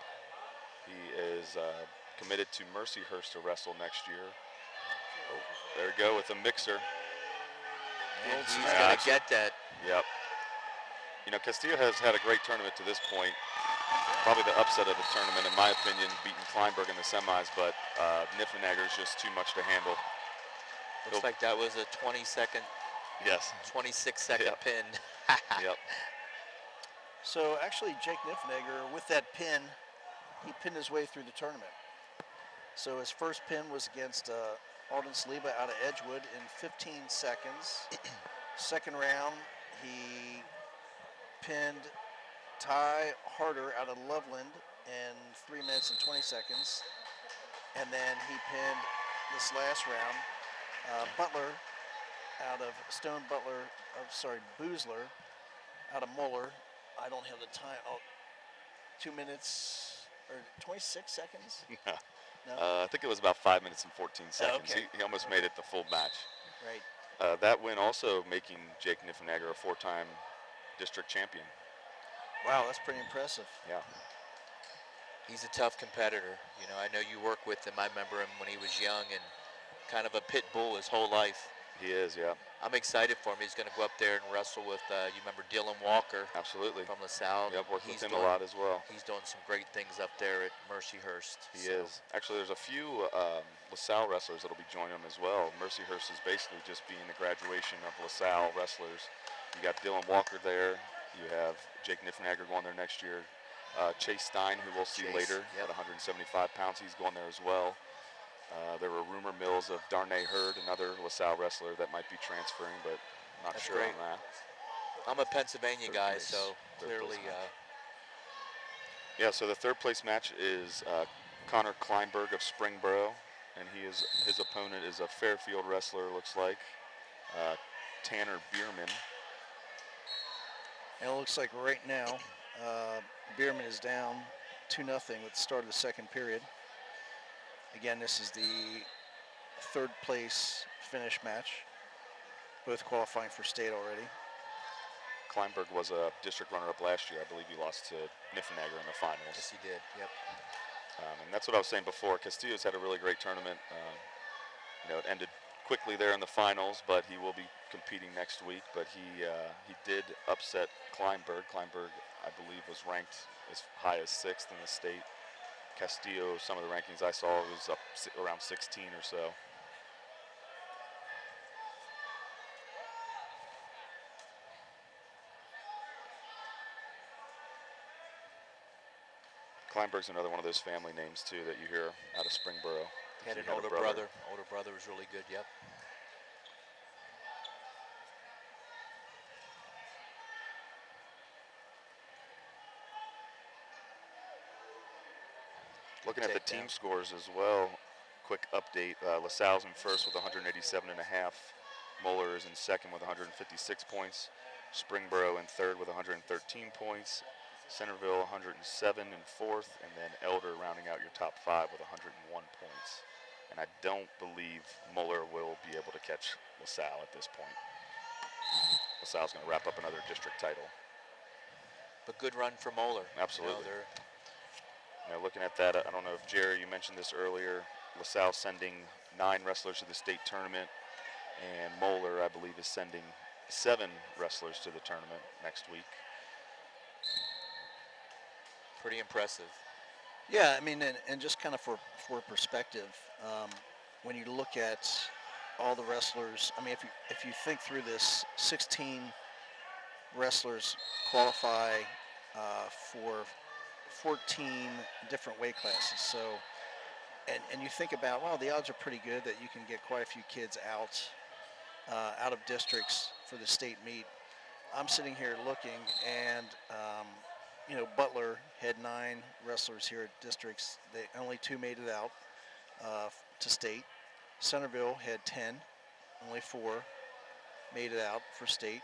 S4: He is committed to Mercyhurst to wrestle next year. Oh, there we go with a mixer.
S3: And he's going to get that.
S4: Yep. You know, Castillo has had a great tournament to this point. Probably the upset of the tournament, in my opinion, beating Kleinberg in the semis, but Niffenegger is just too much to handle.
S3: Looks like that was a 20-second, 26-second pin.
S4: Yep.
S2: So actually, Jake Niffenegger, with that pin, he pinned his way through the tournament. So his first pin was against Alden Saliba out of Edgewood in 15 seconds. Second round, he pinned Ty Harder out of Loveland in 3 minutes and 20 seconds. And then he pinned this last round, Butler out of Boozler out of Muller. I don't have the time. 2 minutes or 26 seconds? No?
S4: I think it was about 5 minutes and 14 seconds.
S2: Okay.
S4: He almost made it the full match.
S2: Right.
S4: That win also making Jake Niffenegger a 4-time district champion.
S2: Wow, that's pretty impressive.
S4: Yeah.
S3: He's a tough competitor. You know, I know you work with him. I remember him when he was young and kind of a pit bull his whole life.
S4: He is, yeah.
S3: I'm excited for him. He's going to go up there and wrestle with, you remember Dylan Walker?
S4: Absolutely.
S3: From LaSalle.
S4: Yep, worked with him a lot as well.
S3: He's doing some great things up there at Mercyhurst.
S4: He is. Actually, there's a few LaSalle wrestlers that'll be joining him as well. Mercyhurst is basically just being the graduation of LaSalle wrestlers. You got Dylan Walker there. You have Jake Niffenegger going there next year. Chase Stein, who we'll see later, at 175 pounds, he's going there as well. There were rumor mills of Darnay Hurd, another LaSalle wrestler that might be transferring, but not sure on that.
S3: I'm a Pennsylvania guy, so clearly.
S4: Yeah, so the third place match is Connor Kleinberg of Springboro, and his opponent is a Fairfield wrestler, looks like, Tanner Bierman.
S2: And it looks like right now, Bierman is down 2-0 with the start of the second period. Again, this is the third place finish match, both qualifying for state already.
S4: Kleinberg was a district runner-up last year. I believe he lost to Niffenegger in the finals.
S3: Yes, he did. Yep.
S4: And that's what I was saying before. Castillo's had a really great tournament. You know, it ended quickly there in the finals, but he will be competing next week. But he did upset Kleinberg. Kleinberg I believe, was ranked as high as 6th in the state. Castillo, some of the rankings I saw, was up around 16 or so. Kleinberg's another one of those family names, too, that you hear out of Springboro.
S3: Had an older brother. Older brother was really good, yep.
S4: Looking at the team scores as well, quick update. Lasalle's in first with 187.5. Moeller is in second with 156 points. Springboro in third with 113 points. Centerville 107 in fourth, and then Elder rounding out your top 5 with 101 points. And I don't believe Moeller will be able to catch Lasalle at this point. Lasalle's going to wrap up another district title.
S3: But good run for Moeller.
S4: Absolutely. Looking at that, I don't know if Jerry, you mentioned this earlier. LaSalle sending 9 wrestlers to the state tournament, and Moeller, I believe, is sending 7 wrestlers to the tournament next week.
S3: Pretty impressive.
S2: Yeah, I mean, and just kind of for perspective, when you look at all the wrestlers, I mean, if you think through this, 16 wrestlers qualify for 14 different weight classes. So, and you think about, well, the odds are pretty good that you can get quite a few kids out of districts for the state meet. I'm sitting here looking, and Butler had 9 wrestlers here at districts. Only 2 made it out to state. Centerville had 10, only 4 made it out for state.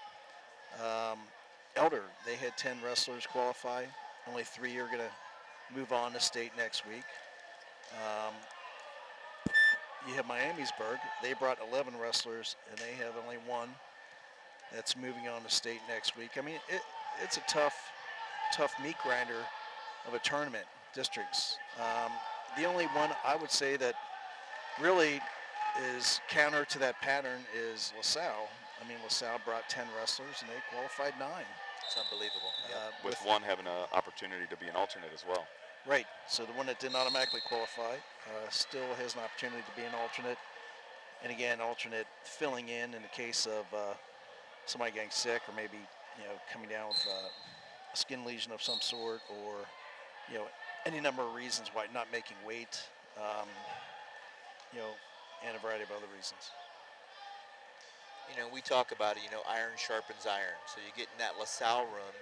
S2: Elder, they had 10 wrestlers qualify. Only 3 are going to move on to state next week. You have Miamisburg. They brought 11 wrestlers, and they have only 1 that's moving on to state next week. I mean, it's a tough meat grinder of a tournament, districts. The only one I would say that really is counter to that pattern is LaSalle. I mean, LaSalle brought 10 wrestlers, and they qualified 9.
S3: It's unbelievable.
S4: With one having an opportunity to be an alternate as well.
S2: Right. So the one that didn't automatically qualify still has an opportunity to be an alternate. And again, alternate filling in the case of somebody getting sick, or maybe coming down with a skin lesion of some sort, or any number of reasons why not making weight. And a variety of other reasons.
S3: We talk about it, iron sharpens iron. So you get in that LaSalle room,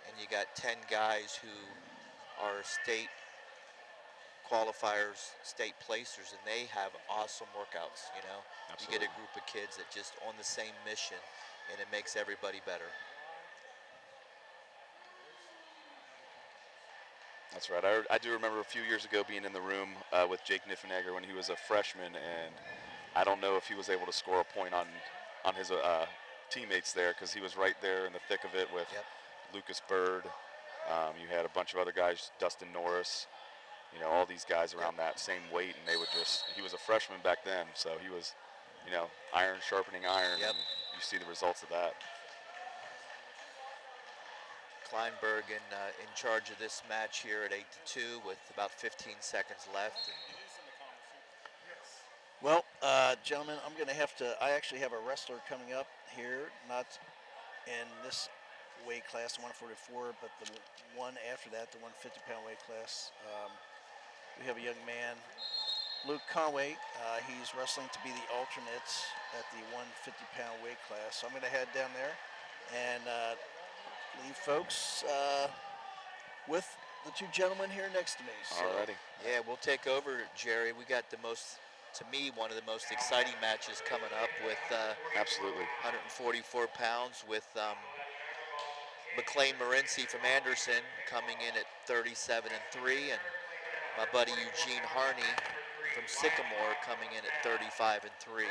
S3: and you got 10 guys who are state qualifiers, state placers, and they have awesome workouts,
S4: Absolutely.
S3: You get a group of kids that just on the same mission, and it makes everybody better.
S4: That's right. I do remember a few years ago being in the room with Jake Niffenegger when he was a freshman, and I don't know if he was able to score a point on his teammates there, because he was right there in the thick of it with Lucas Byrd. You had a bunch of other guys, Dustin Norris, all these guys around that same weight, and he was a freshman back then, so he was, iron sharpening iron, and you see the results of that.
S3: Kleinberg in charge of this match here at 8-2 with about 15 seconds left.
S2: Well, gentlemen, I'm going to I actually have a wrestler coming up here, not in this weight class, the 144, but the one after that, the 150-pound weight class. We have a young man, Luke Conway. He's wrestling to be the alternate at the 150-pound weight class. So I'm going to head down there and leave folks with the 2 gentlemen here next to me. So.
S4: Alrighty.
S3: Yeah, we'll take over, Jerry. We got to me, one of the most exciting matches coming up with
S4: Absolutely.
S3: 144 pounds with McLean Morency from Anderson coming in at 37-3, and my buddy Eugene Harney from Sycamore coming in at 35-3.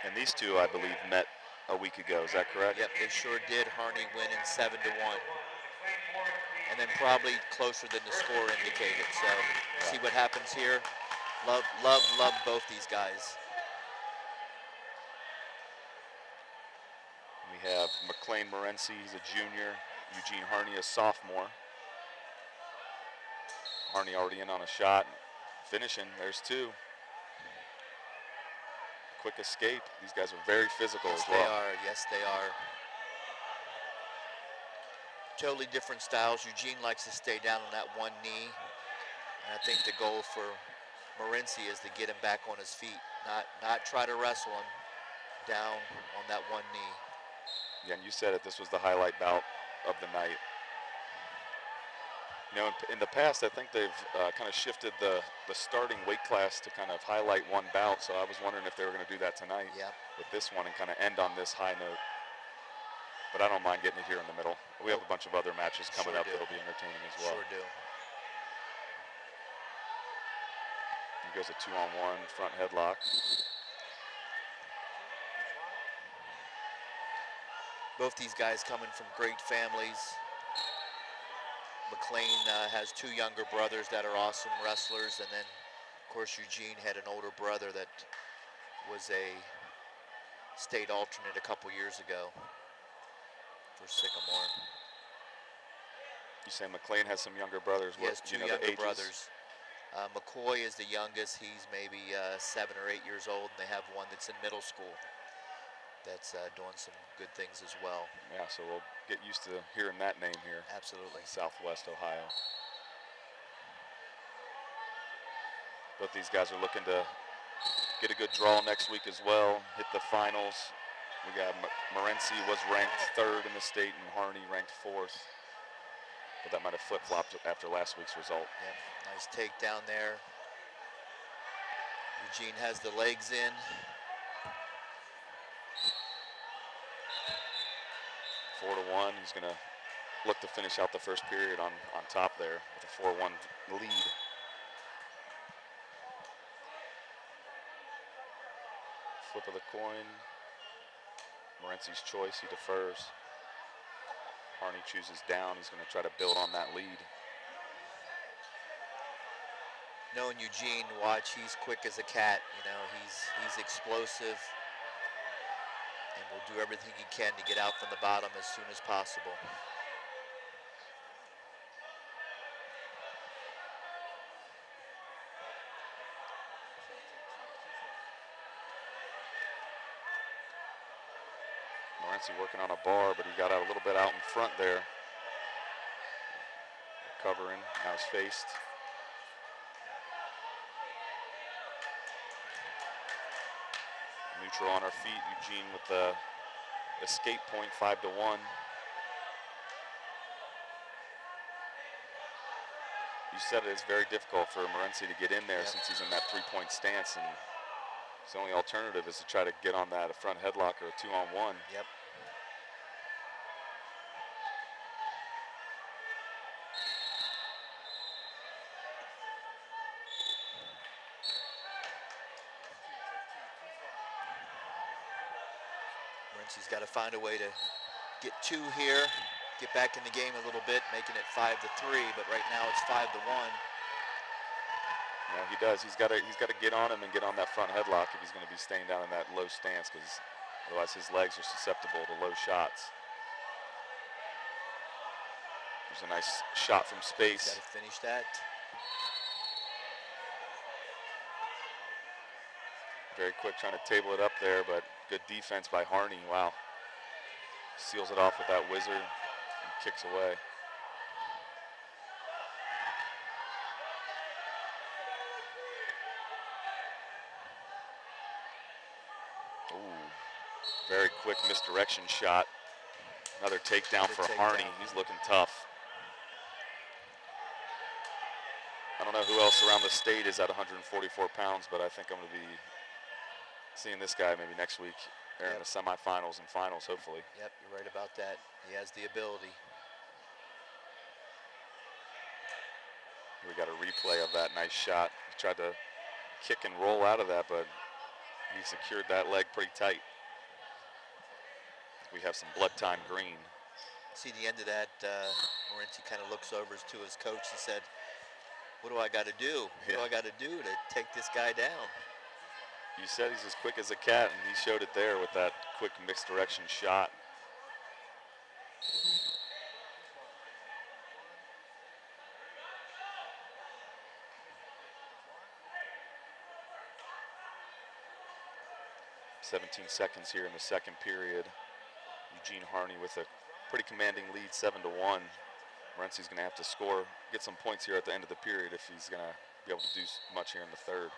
S4: And these 2, I believe, met a week ago. Is that correct?
S3: Yep, they sure did. Harney winning 7-1. And then probably closer than the score indicated. So see what happens here. Love both these guys.
S4: We have McLean Morency, he's a junior. Eugene Harney, a sophomore. Harney already in on a shot. Finishing, there's two. Quick escape. These guys are very physical as well.
S3: They are, yes they are. Totally different styles. Eugene likes to stay down on that one knee. And I think the goal for Morency is to get him back on his feet, not try to wrestle him down on that one knee.
S4: Yeah, and you said it, this was the highlight bout of the night. You know, in the past, I think they've kind of shifted the starting weight class to kind of highlight one bout, so I was wondering if they were going to do that tonight with this one and kind of end on this high note. But I don't mind getting it here in the middle. We have a bunch of other matches coming up that'll be entertaining as well.
S3: Sure do.
S4: He goes a 2-on-1 front headlock.
S3: Both these guys coming from great families. McLean has two younger brothers that are awesome wrestlers, and then of course Eugene had an older brother that was a state alternate a couple years ago for Sycamore.
S4: You say McLean has some younger brothers?
S3: He has two younger brothers. McCoy is the youngest. He's maybe 7 or 8 years old, and they have one that's in middle school that's doing some good things as well.
S4: Yeah, so we'll get used to hearing that name here.
S3: Absolutely.
S4: Southwest Ohio. Both these guys are looking to get a good draw next week as well, hit the finals. We got Morency was ranked 3rd in the state and Harney ranked 4th. But that might have flip-flopped after last week's result.
S3: Yep, nice takedown there. Eugene has the legs in.
S4: Four to 1. He's going to look to finish out the first period on top there with a 4-1 lead. Flip of the coin. Morency's choice, he defers. Harney chooses down. He's going to try to build on that lead.
S3: Knowing Eugene, watch, he's quick as a cat. You know, he's explosive, and will do everything he can to get out from the bottom as soon as possible.
S4: Morency working on a bar, but he got out a little bit out in front there. Recovering, now he's faced. Neutral on our feet, Eugene with the escape point, 5 to 1. You said it's very difficult for Morency to get in there since he's in that 3-point stance, and his only alternative is to try to get on that front headlock or a 2-on-1.
S3: Yep. He's got to find a way to get 2 here, get back in the game a little bit, making it 5 to 3. But right now it's 5 to 1.
S4: Yeah, he does. He's got to get on him and get on that front headlock if he's going to be staying down in that low stance, because otherwise his legs are susceptible to low shots. There's a nice shot from space.
S3: Got to finish that.
S4: Very quick trying to table it up there, but good defense by Harney. Wow. Seals it off with that whizzer and kicks away. Ooh, very quick misdirection shot. Another takedown for Harney. He's looking tough. I don't know who else around the state is at 144 pounds, but I think I'm going to be seeing this guy maybe next week there in the semifinals and finals, hopefully.
S3: Yep, you're right about that. He has the ability.
S4: We got a replay of that nice shot. He tried to kick and roll out of that, but he secured that leg pretty tight. We have some blood time green.
S3: See the end of that, Morency kind of looks over to his coach and said, what do I got to do? What do I got to do to take this guy down?
S4: You said he's as quick as a cat, and he showed it there with that quick misdirection shot. 17 seconds here in the second period. Eugene Harney with a pretty commanding lead, 7-1. Morency's going to have to score, get some points here at the end of the period if he's going to be able to do much here in the third.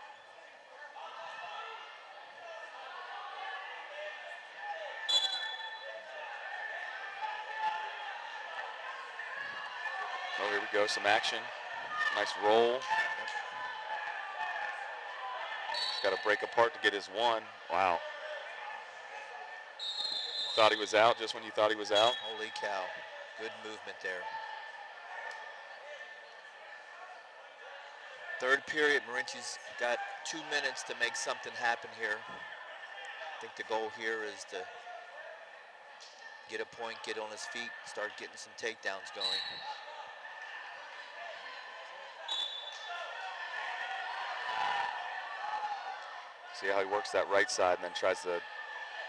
S4: Oh, here we go, some action. Nice roll. He's got to break apart to get his one. Wow. Thought he was out just when you thought he was out.
S3: Holy cow. Good movement there. Third period, Morency's got 2 minutes to make something happen here. I think the goal here is to get a point, get on his feet, start getting some takedowns going.
S4: See how he works that right side and then tries to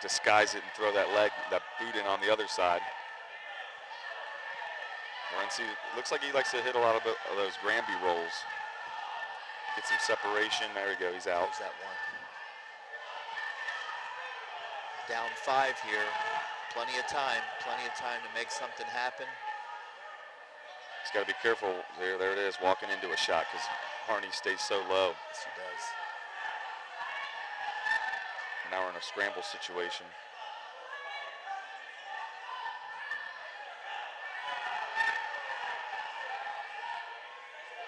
S4: disguise it and throw that leg, that boot in on the other side. Morency looks like he likes to hit a lot of those Granby rolls. Get some separation. There we go. He's out.
S3: There's that one. Down 5 here. Plenty of time to make something happen.
S4: He's got to be careful. There it is, walking into a shot because Harney stays so low.
S3: Yes, he does.
S4: Now we're in a scramble situation.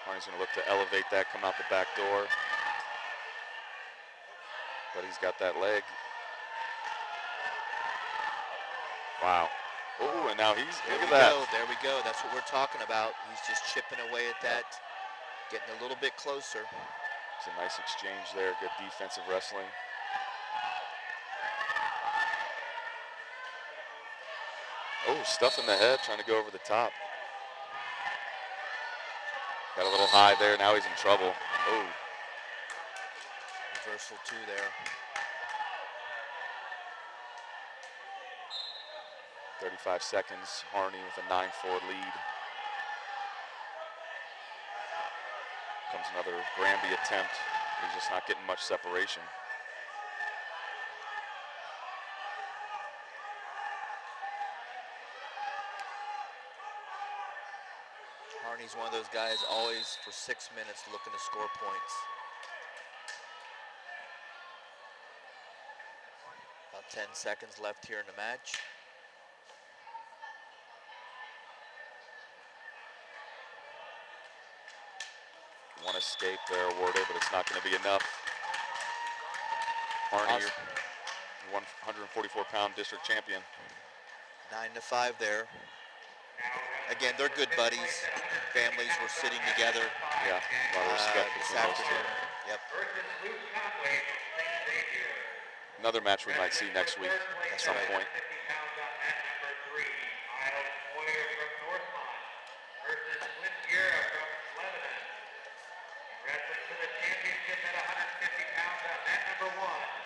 S4: Harney's going to look to elevate that, come out the back door. But he's got that leg. Wow. Oh, and now he's, look at that.
S3: There we go. That's what we're talking about. He's just chipping away at that, getting a little bit closer.
S4: It's a nice exchange there. Good defensive wrestling. Oh, stuff in the head, trying to go over the top. Got a little high there. Now he's in trouble. Oh.
S3: Reversal 2 there.
S4: 35 seconds. Harney with a 9-4 lead. Comes another Granby attempt. He's just not getting much separation.
S3: Harney's one of those guys always for 6 minutes looking to score points. About 10 seconds left here in the match.
S4: One escape there awarded, but it's not going to be enough. Harney, your 144-pound district champion.
S3: 9-5 there. Again, they're good buddies. Families were sitting together.
S4: Yeah, a lot of respect
S3: this
S4: between those two.
S3: afternoon. Yep.
S4: Another match we might see next week at some point.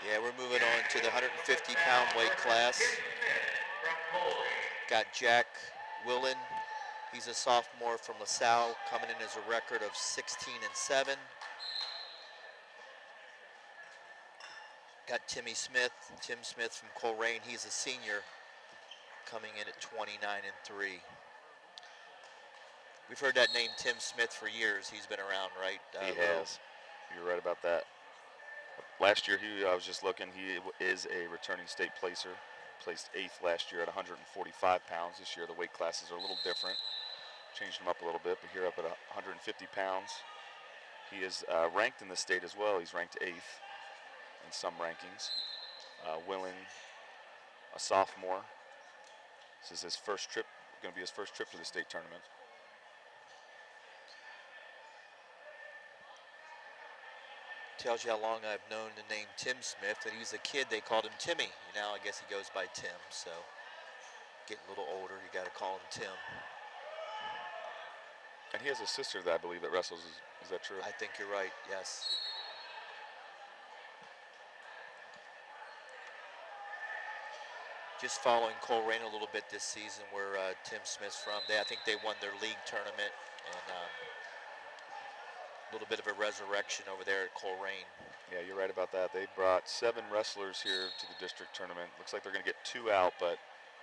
S4: Yeah, we're moving on to the 150-pound weight class. Got Jack Willen. He's a sophomore from Lasalle, coming in as a record of 16-7. Got Timmy Smith, Tim Smith from Colerain. He's a senior, coming in at 29-3. We've heard that name Tim Smith for years. He's been around, right? He has. You're right about that. Last year, I was just looking, he is a returning state placer. Placed 8th last year at 145 pounds. This year, the weight classes are a little different. Changed him up a little bit, but here up at 150 pounds. He is ranked in the state as well. He's ranked 8th in some rankings. Willing, a sophomore. This is his first trip, going to be his first trip to the state tournament.
S3: Tells you how long I've known the name Tim Smith. When he was a kid, they called him Timmy. Now I guess he goes by Tim, so getting a little older, you got to call him Tim.
S4: And he has a sister that I believe that wrestles. Is that true?
S3: I think you're right, yes. Just following Colerain a little bit this season, where Tim Smith's from. I think they won their league tournament, and a little bit of a resurrection over there at Colerain.
S4: Yeah, you're right about that. They brought 7 wrestlers here to the district tournament. Looks like they're going to get 2 out, but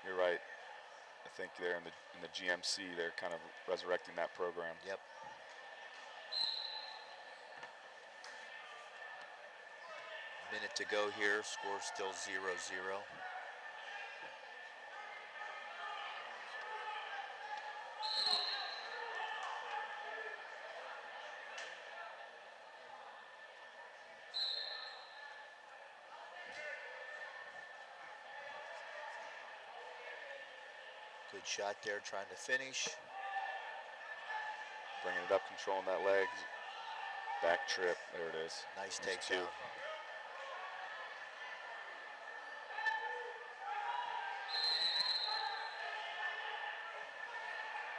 S4: you're right. I think they're in the GMC. They're kind of resurrecting that program.
S3: Yep. Minute to go here. Score still 0-0. Good shot there, trying to finish.
S4: Bringing it up, controlling that leg. Back trip. There it is.
S3: Nice
S4: There's
S3: takedown.
S4: 2.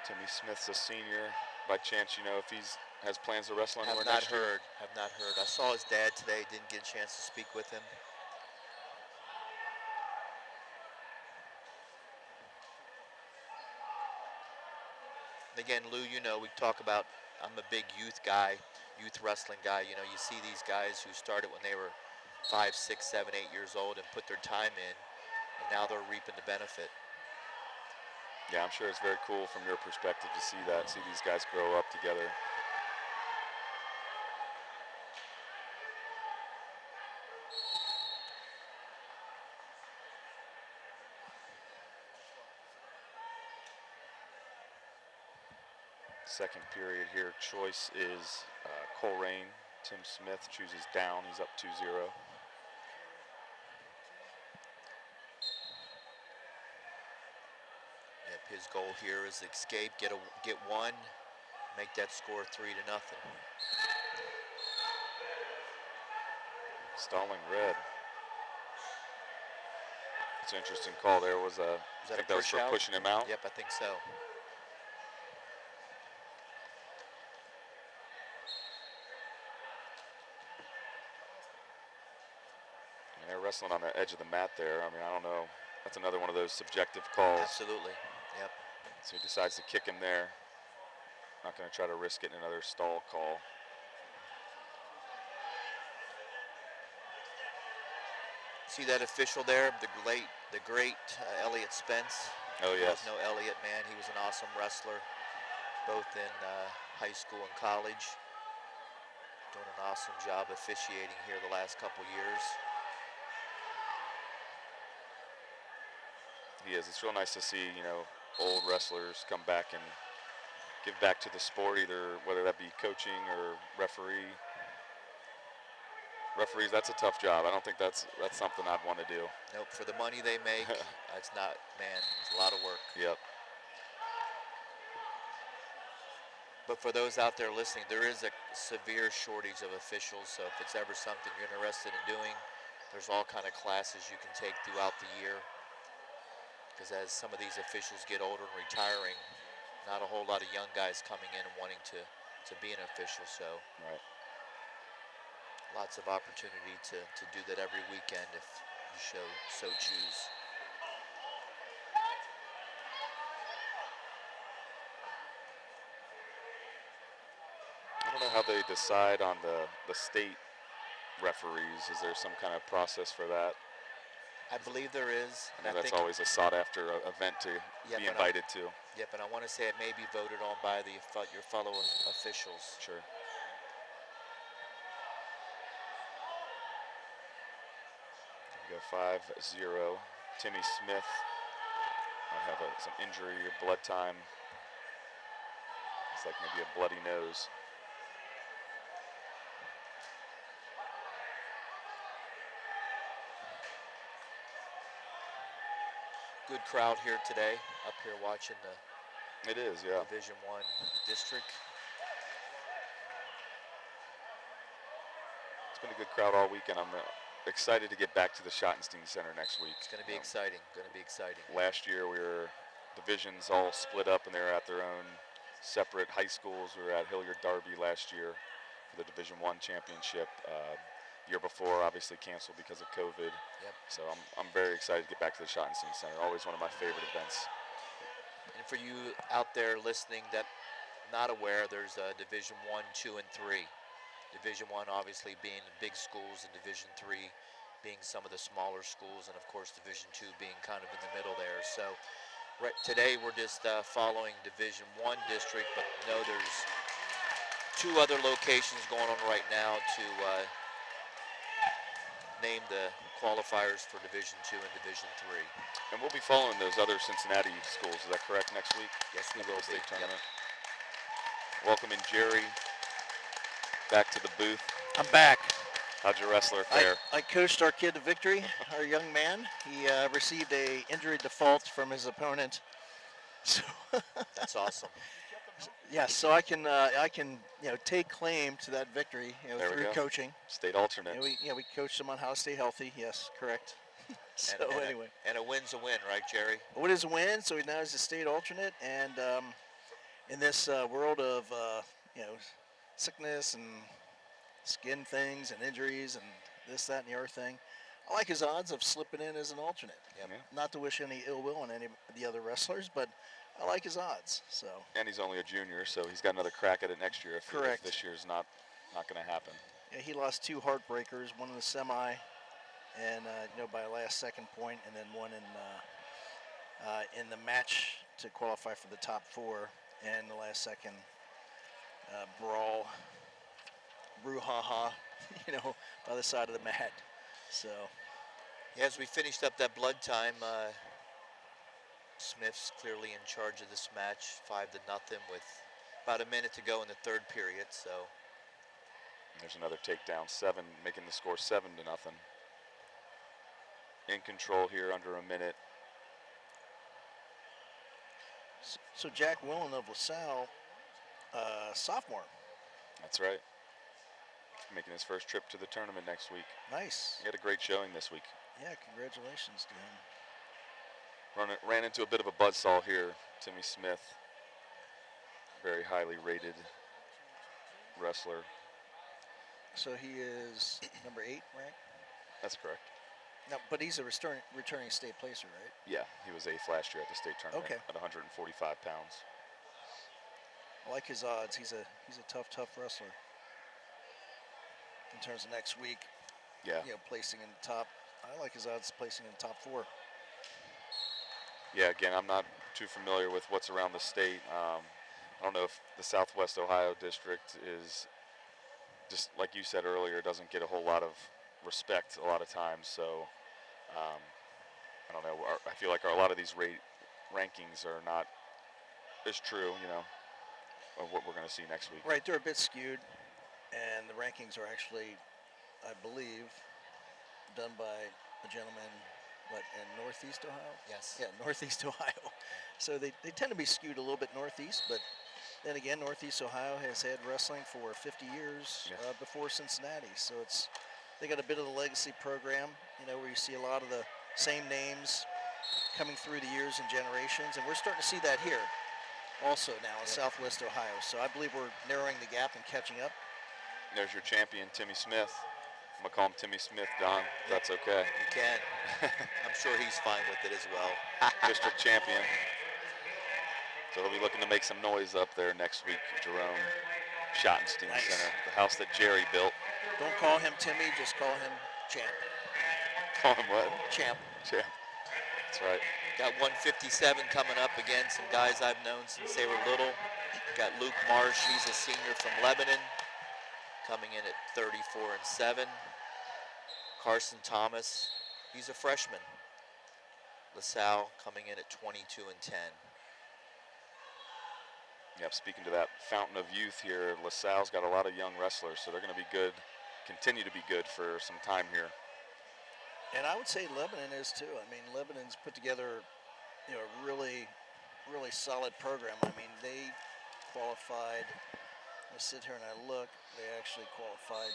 S4: Timmy Smith's a senior. By chance, you know if he's has plans to wrestle anywhere next year?
S3: Have not heard. I saw his dad today. Didn't get a chance to speak with him. Again, Lou, you know, we talk about, I'm a big youth guy, youth wrestling guy. You know, you see these guys who started when they were 5, 6, 7, 8 years old and put their time in, and now they're reaping the benefit.
S4: Yeah, I'm sure it's very cool from your perspective to see that, see these guys grow up together. Second period here, choice is Colerain. Tim Smith chooses down, he's up 2-0.
S3: Yep, his goal here is escape, get 1, make that score 3-0.
S4: Stalling red. It's an interesting call there. I think that was for pushing him out.
S3: Yep, I think so.
S4: And they're wrestling on the edge of the mat there. I mean, I don't know. That's another one of those subjective calls.
S3: Absolutely, yep.
S4: So he decides to kick him there. Not going to try to risk getting another stall call.
S3: See that official there, the great Elliot Spence.
S4: Oh, yes.
S3: No Elliot, man. He was an awesome wrestler, both in high school and college. Doing an awesome job officiating here the last couple years.
S4: He is. It's real nice to see, you know, old wrestlers come back and give back to the sport, either whether that be coaching or referee. Referees, that's a tough job. I don't think that's something I'd want to do.
S3: Nope, for the money they make, it's not, man, it's a lot of work.
S4: Yep.
S3: But for those out there listening, there is a severe shortage of officials, so if it's ever something you're interested in doing, there's all kind of classes you can take throughout the year. Because as some of these officials get older and retiring, not a whole lot of young guys coming in and wanting to be an official, so.
S4: Right.
S3: Lots of opportunity to do that every weekend if you so choose.
S4: I don't know how they decide on the state referees. Is there some kind of process for that?
S3: I believe there is.
S4: I know that's always a sought-after event to be invited to.
S3: Yep, and I want to say it may be voted on by your fellow officials.
S4: Sure. Go 5-0. Timmy Smith might have some injury or blood time. It's like maybe a bloody nose.
S3: Good crowd here today, up here watching the
S4: It is, yeah.
S3: Division I district.
S4: It's been a good crowd all weekend. I'm excited to get back to the Schottenstein Center next week.
S3: It's going to be exciting,
S4: Last year divisions all split up and they were at their own separate high schools. We were at Hilliard Darby last year for the Division I championship. Year before, obviously canceled because of COVID.
S3: Yep.
S4: So I'm very excited to get back to the Schottenstein Center. Always one of my favorite events.
S3: And for you out there listening that not aware, there's a Division I, II, and III. Division I obviously being the big schools, and Division III being some of the smaller schools, and of course Division II being kind of in the middle there. So right today we're just following Division I district, but no, there's 2 other locations going on right now to name the qualifiers for Division II and Division III.
S4: And we'll be following those other Cincinnati schools. Is that correct? Next week?
S3: Yes, we
S4: At
S3: will
S4: the state
S3: be.
S4: tournament. Welcoming Jerry back to the booth.
S2: I'm back.
S4: How'd your wrestler fare?
S2: I coached our kid to victory, our young man. He received a injury default from his opponent. So
S3: That's awesome.
S2: yes, so I can take claim to that victory
S4: There we
S2: through
S4: go.
S2: Coaching.
S4: State alternate.
S2: We coached him on how to stay healthy. Yes, correct. So anyway,
S3: And a win's a win, right, Jerry?
S2: what is a win? So now he's a state alternate, and in this world of sickness and skin things and injuries and this, that, and the other thing, I like his odds of slipping in as an alternate.
S3: Yep.
S4: Yeah.
S2: Not to wish any ill will on any of the other wrestlers, but I like his odds. So
S4: And he's only a junior, so he's got another crack at it next year if
S2: Correct.
S4: this year's not going to happen.
S2: yeah, he lost 2 heartbreakers, one in the semi, and by a last second point, and then one in the match to qualify for the top 4, and the last second brawl, brouhaha, by the side of the mat. So
S3: Yeah, as we finished up that blood time, Smith's clearly in charge of this match, 5-0 with about a minute to go in the 3rd period. So
S4: And there's another takedown, 7, making the score 7-0. In control here, under a minute.
S2: So Jack Willen of Lasalle, sophomore.
S4: That's right. Making his first trip to the tournament next week.
S2: Nice.
S4: He had a great showing this week.
S2: Yeah, congratulations to him.
S4: Ran into a bit of a buzzsaw here. Timmy Smith, very highly rated wrestler.
S2: So he is number 8 ranked?
S4: That's correct.
S2: No, but he's a returning state placer, right?
S4: Yeah, he was 8th last year at the state tournament
S2: Okay.
S4: at 145 pounds.
S2: I like his odds. He's a tough wrestler. In terms of next week,
S4: Yeah.
S2: placing in the top. I like his odds placing in the top 4.
S4: Yeah, again, I'm not too familiar with what's around the state. I don't know if the Southwest Ohio district is, just like you said earlier, doesn't get a whole lot of respect a lot of times. So I don't know. I feel like a lot of these rankings are not as true, of what we're going to see next week.
S2: Right, they're a bit skewed, and the rankings are actually, I believe, done by a gentleman, in Northeast Ohio?
S3: yes.
S2: Yeah, Northeast Ohio. So they tend to be skewed a little bit northeast, but then again, Northeast Ohio has had wrestling for 50 years
S4: Yeah.
S2: before Cincinnati. So they got a bit of the legacy program, where you see a lot of the same names coming through the years and generations, and we're starting to see that here also now in Southwest Ohio. So I believe we're narrowing the gap and catching up.
S4: There's your champion, Timmy Smith. I'm going to call him Timmy Smith, Don. If that's okay.
S3: You can. I'm sure he's fine with it as well.
S4: District champion. So he'll be looking to make some noise up there next week, Jerome Schottenstein
S2: Nice.
S4: Center, the house that Jerry built.
S2: Don't call him Timmy, just call him Champ.
S4: Call him what?
S2: Champ.
S4: Champ. That's right.
S3: Got 157 coming up again. Some guys I've known since they were little. Got Luke Marsh. He's a senior from Lebanon, coming in at 34-7. Carson Thomas. He's a freshman. Lasalle coming in at 22-10.
S4: Yep, speaking to that fountain of youth here, LaSalle's got a lot of young wrestlers, so they're going to be good, continue to be good for some time here.
S2: And I would say Lebanon is too. I mean, Lebanon's put together, a really, really solid program. I mean, they qualified, I sit here and I look, they actually qualified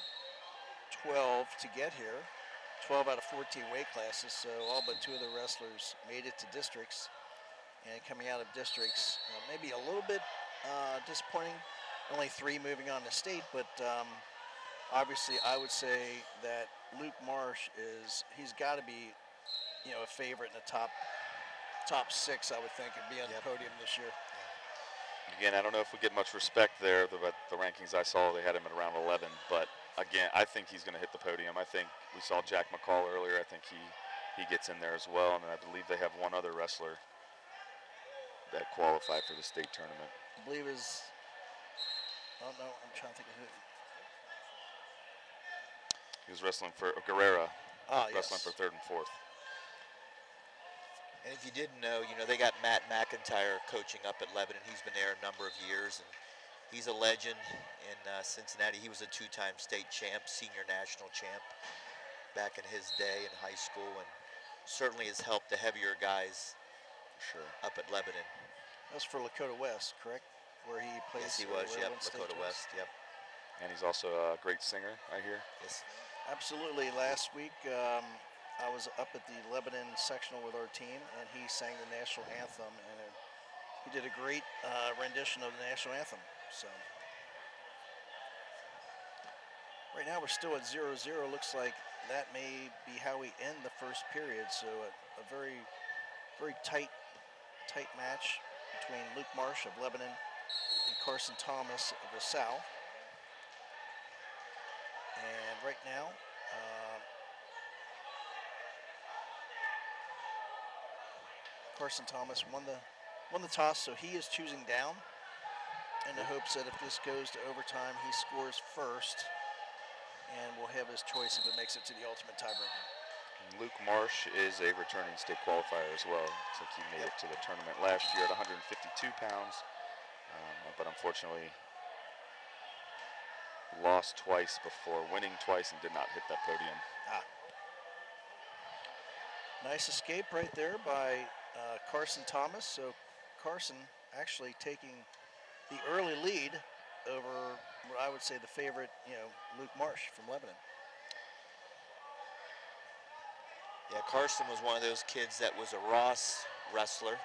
S2: 12 to get here, 12 out of 14 weight classes, so all but 2 of the wrestlers made it to districts. And coming out of districts, maybe a little bit disappointing, only 3 moving on to state, but obviously I would say that Luke Marsh he's got to be, a favorite in the top 6, I would think, and be on the podium this year.
S4: Again, I don't know if we get much respect there. The rankings I saw, they had him at around 11. But again, I think he's going to hit the podium. I think we saw Jack Mccall earlier. I think he gets in there as well. And I believe they have one other wrestler that qualified for the state tournament.
S2: I believe is. Oh no, I'm trying to think of who.
S4: He was wrestling for Guerrera, wrestling
S2: Yes.
S4: for 3rd and 4th.
S3: And if you didn't know, they got Matt McIntyre coaching up at Lebanon. He's been there a number of years, and he's a legend in Cincinnati. He was a 2-time state champ, senior national champ back in his day in high school, and certainly has helped the heavier guys
S4: For sure.
S3: up at Lebanon.
S2: That's for Lakota West, correct? Where he plays.
S3: Yes, he was.
S2: where
S3: Yep,
S2: Wayne State
S3: Lakota
S2: was.
S3: West. Yep.
S4: And he's also a great singer, I hear.
S3: Yes.
S2: Absolutely. Last week, I was up at the Lebanon sectional with our team, and he sang the national anthem, and he did a great rendition of the national anthem. So right now we're still at 0-0. Looks like that may be how we end the first period. So a very, very tight match between Luke Marsh of Lebanon and Carson Thomas of LaSalle. And right now, Carson Thomas won the toss, so he is choosing down in the hopes that if this goes to overtime, he scores first and will have his choice if it makes it to the ultimate tiebreaker.
S4: Luke Marsh is a returning state qualifier as well. Looks like he made it to the tournament last year at 152 pounds, but unfortunately lost twice before winning twice and did not hit that podium.
S2: Nice escape right there by Carson Thomas. So Carson actually taking the early lead over what I would say the favorite, Luke Marsh from Lebanon.
S3: Yeah, Carson was one of those kids that was a Ross wrestler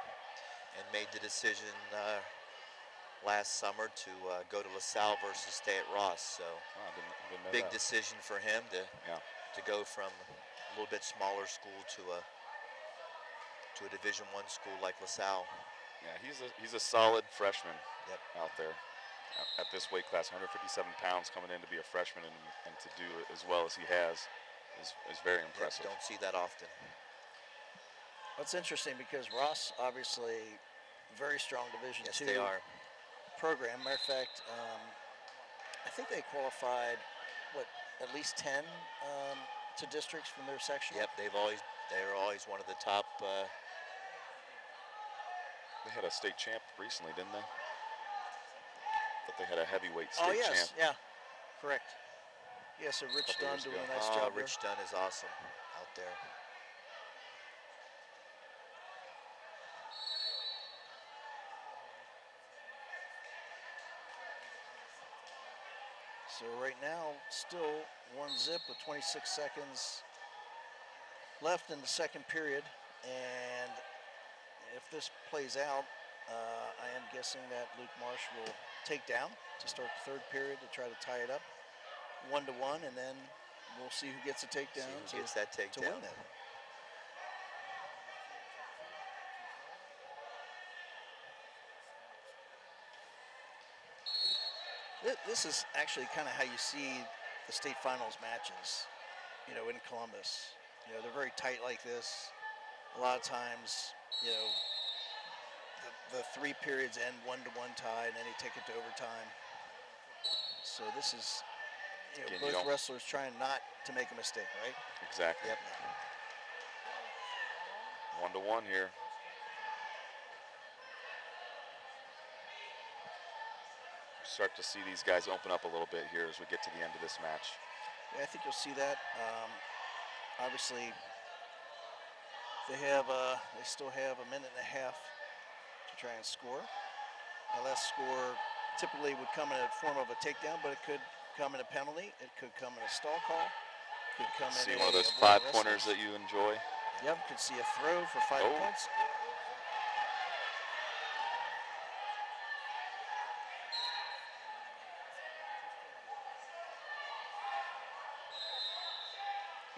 S3: and made the decision last summer to go to LaSalle versus stay at Ross. So
S4: Didn't know
S3: big
S4: that.
S3: decision for him to go from a little bit smaller school to a Division I school like LaSalle.
S4: Yeah, he's a solid freshman.
S3: Yep.
S4: Out there at this weight class, 157 pounds coming in to be a freshman and to do it as well as he has is very impressive.
S3: Don't see that often.
S2: That's interesting because Ross obviously very strong Division
S3: Yes,
S2: II
S3: they are.
S2: program. Matter of fact, I think they qualified at least 10 to districts from their section.
S3: Yep, they were always one of the top.
S4: They had a state champ recently, didn't they? But they had a heavyweight
S2: Oh
S4: state
S2: yes,
S4: champ.
S2: yeah, correct. Yeah, so Rich
S4: Couple
S2: Dunn
S4: years
S2: doing
S4: ago.
S2: a nice job there.
S3: Rich Dunn is awesome out there.
S2: So right now, still 1-0 with 26 seconds left in the second period. And if this plays out, I am guessing that Luke Marsh will take down to start the third period to try to tie it up 1-1, and then we'll see who gets a takedown
S3: See who gets that
S2: to
S3: takedown.
S2: win that. This is actually kind of how you see the state finals matches, in Columbus. They're very tight like this. A lot of times, the 3 periods end 1-1 tie, and then they take it to overtime. So this is,
S4: Again,
S2: both wrestlers trying not to make a mistake, right?
S4: Exactly.
S3: Yep.
S4: 1-1 here. Start to see these guys open up a little bit here as we get to the end of this match.
S2: Yeah, I think you'll see that. Obviously, they still have a minute and a half to try and score. Now that score typically would come in a form of a takedown, but it could come in a penalty. It could come in a stall call. Could come
S4: See
S2: in
S4: one of
S2: a
S4: those
S2: avoid
S4: 5-pointers
S2: wrestling.
S4: that you enjoy.
S2: Yep, could see a throw for 5
S4: Oh.
S2: points.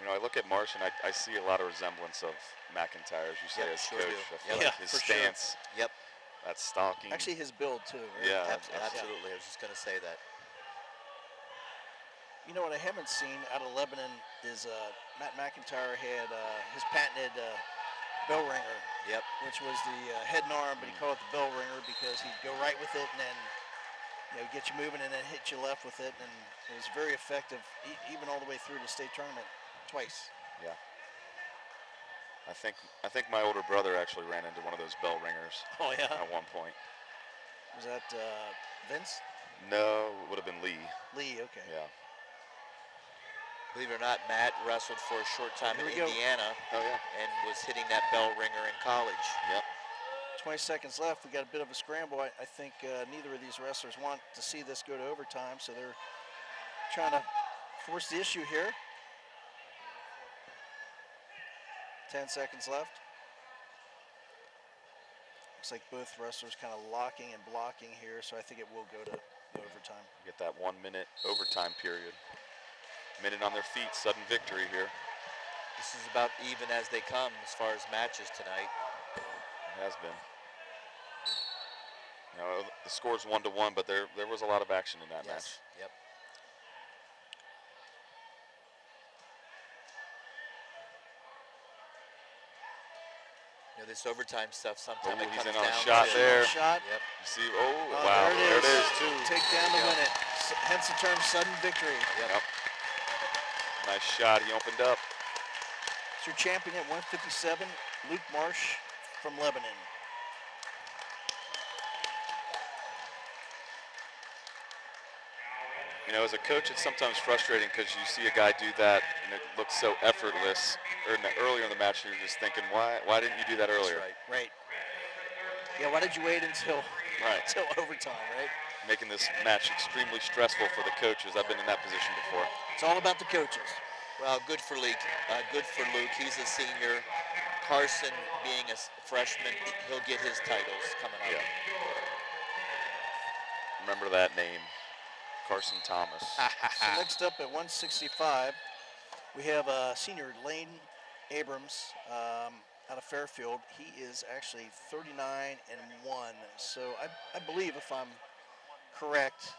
S4: I look at Marsh and I see a lot of resemblance of McIntyre, as you say,
S3: Yep,
S4: as
S3: sure
S4: coach.
S3: do.
S4: I feel
S3: Yep.
S4: like
S2: Yeah,
S4: his
S2: for sure.
S4: stance,
S3: Yep.
S4: that stalking.
S2: Actually, his build too. Right?
S4: Yeah,
S3: Absolutely. I was just going to say that.
S2: You know what I haven't seen out of Lebanon is Matt McIntyre had his patented bell ringer.
S3: Yep.
S2: Which was the head and arm, but he called it the bell ringer because he'd go right with it and then get you moving and then hit you left with it, and it was very effective, even all the way through the state tournament twice.
S4: Yeah. I think my older brother actually ran into one of those bell ringers.
S2: Oh yeah.
S4: At one point.
S2: Was that Vince?
S4: No, it would have been Lee.
S2: Lee, okay.
S4: Yeah.
S3: Believe it or not, Matt wrestled for a short time in Indiana.
S4: Oh yeah.
S3: And was hitting that bell ringer in college.
S4: Yep.
S2: 20 seconds left. We got a bit of a scramble. I think neither of these wrestlers want to see this go to overtime, so they're trying to force the issue here. 10 seconds left. Looks like both wrestlers kind of locking and blocking here, so I think it will go to overtime.
S4: Get that 1 minute overtime period. Minute on their feet, sudden victory here.
S3: This is about even as they come as far as matches tonight.
S4: It has been. The score's 1-1, but there was a lot of action in that match.
S3: Yep. This overtime stuff sometimes it
S4: he's
S3: comes
S4: in on a
S3: down
S4: shot
S3: to
S4: there.
S2: Shot.
S3: Yep.
S4: You see, wow, there it is too.
S2: Take down to win it. Hence the term sudden victory.
S4: Yep. Nice shot, he opened up.
S2: It's your champion at 157, Luke Marsh from Lebanon.
S4: As a coach, it's sometimes frustrating because you see a guy do that and it looks so effortless. Earlier in the match, you're just thinking, why didn't you do that earlier?
S2: Right. Yeah, why did you wait until overtime, right?
S4: Making this match extremely stressful for the coaches. I've been in that position before.
S2: It's all about the coaches.
S3: Well, good for Luke. He's a senior. Carson, being a freshman, he'll get his titles coming up.
S4: Yeah. Remember that name. Carson Thomas.
S2: So next up at 165, we have senior Lane Abrams out of Fairfield. He is actually 39-1. So I believe, if I'm correct,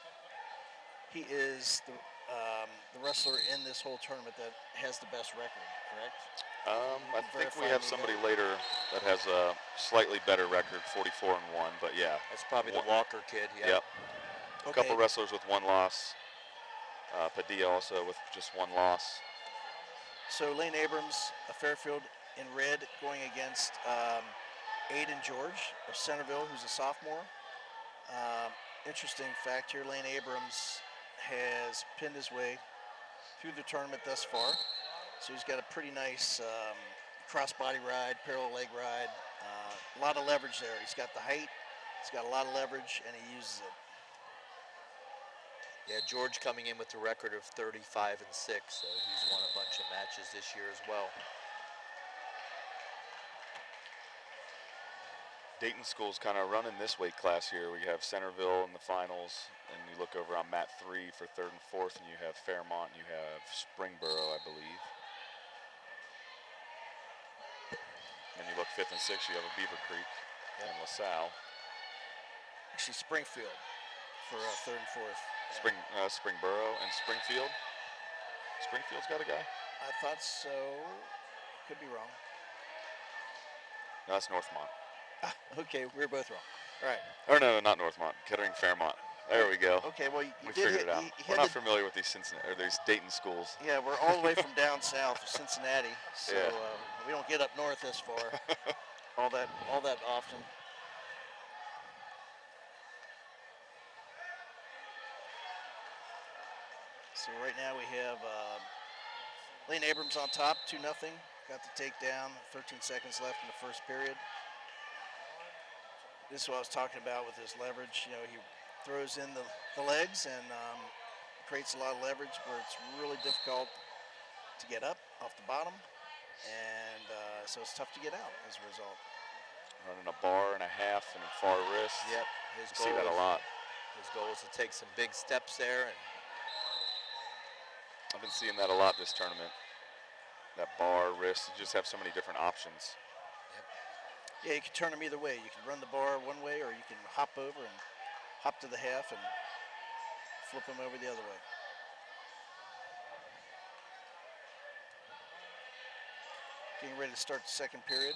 S2: he is the wrestler in this whole tournament that has the best record, correct?
S4: I think we have somebody later that has a slightly better record, 44-1, but yeah.
S3: That's probably the Walker kid, yeah.
S4: Yep. A couple wrestlers with one loss. Padilla also with just one loss.
S2: So Lane Abrams of Fairfield in red going against Aiden George of Centerville, who's a sophomore. Interesting fact here, Lane Abrams has pinned his way through the tournament thus far. So he's got a pretty nice cross-body ride, parallel leg ride. A lot of leverage there. He's got the height, he's got a lot of leverage, and he uses it.
S3: Yeah, George coming in with a record of 35-6, so he's won a bunch of matches this year as well.
S4: Dayton School's kind of running this weight class here. We have Centerville in the finals, and you look over on Mat 3 for 3rd and 4th, and you have Fairmont, and you have Springboro, I believe. And you look 5th and 6th, you have a Beaver Creek and LaSalle.
S2: Actually, Springfield for 3rd and 4th.
S4: Springboro and Springfield. Springfield's got a guy?
S2: I thought so. Could be wrong.
S4: No, that's Northmont.
S2: Okay, we're both wrong. All right.
S4: Or no, not Northmont. Kettering, Fairmont. There we go.
S2: Okay, well, you
S4: We
S2: did
S4: figured it out.
S2: hit
S4: We're not familiar with these these Dayton schools.
S2: Yeah, we're all the way from down south, Cincinnati. So
S4: Yeah.
S2: We don't get up north this far. all that often. So right now we have Lane Abrams on top, 2-0. Got the takedown, 13 seconds left in the first period. This is what I was talking about with his leverage. He throws in the legs and creates a lot of leverage where it's really difficult to get up off the bottom. And so it's tough to get out as a result.
S4: Running a bar and a half and a far wrist.
S3: Yep.
S4: You see that a lot.
S3: His goal is to take some big steps there. And
S4: I've been seeing that a lot this tournament. That bar, wrist, you just have so many different options.
S3: Yep.
S2: Yeah, you can turn them either way. You can run the bar one way, or you can hop over and hop to the half and flip them over the other way. Getting ready to start the second period.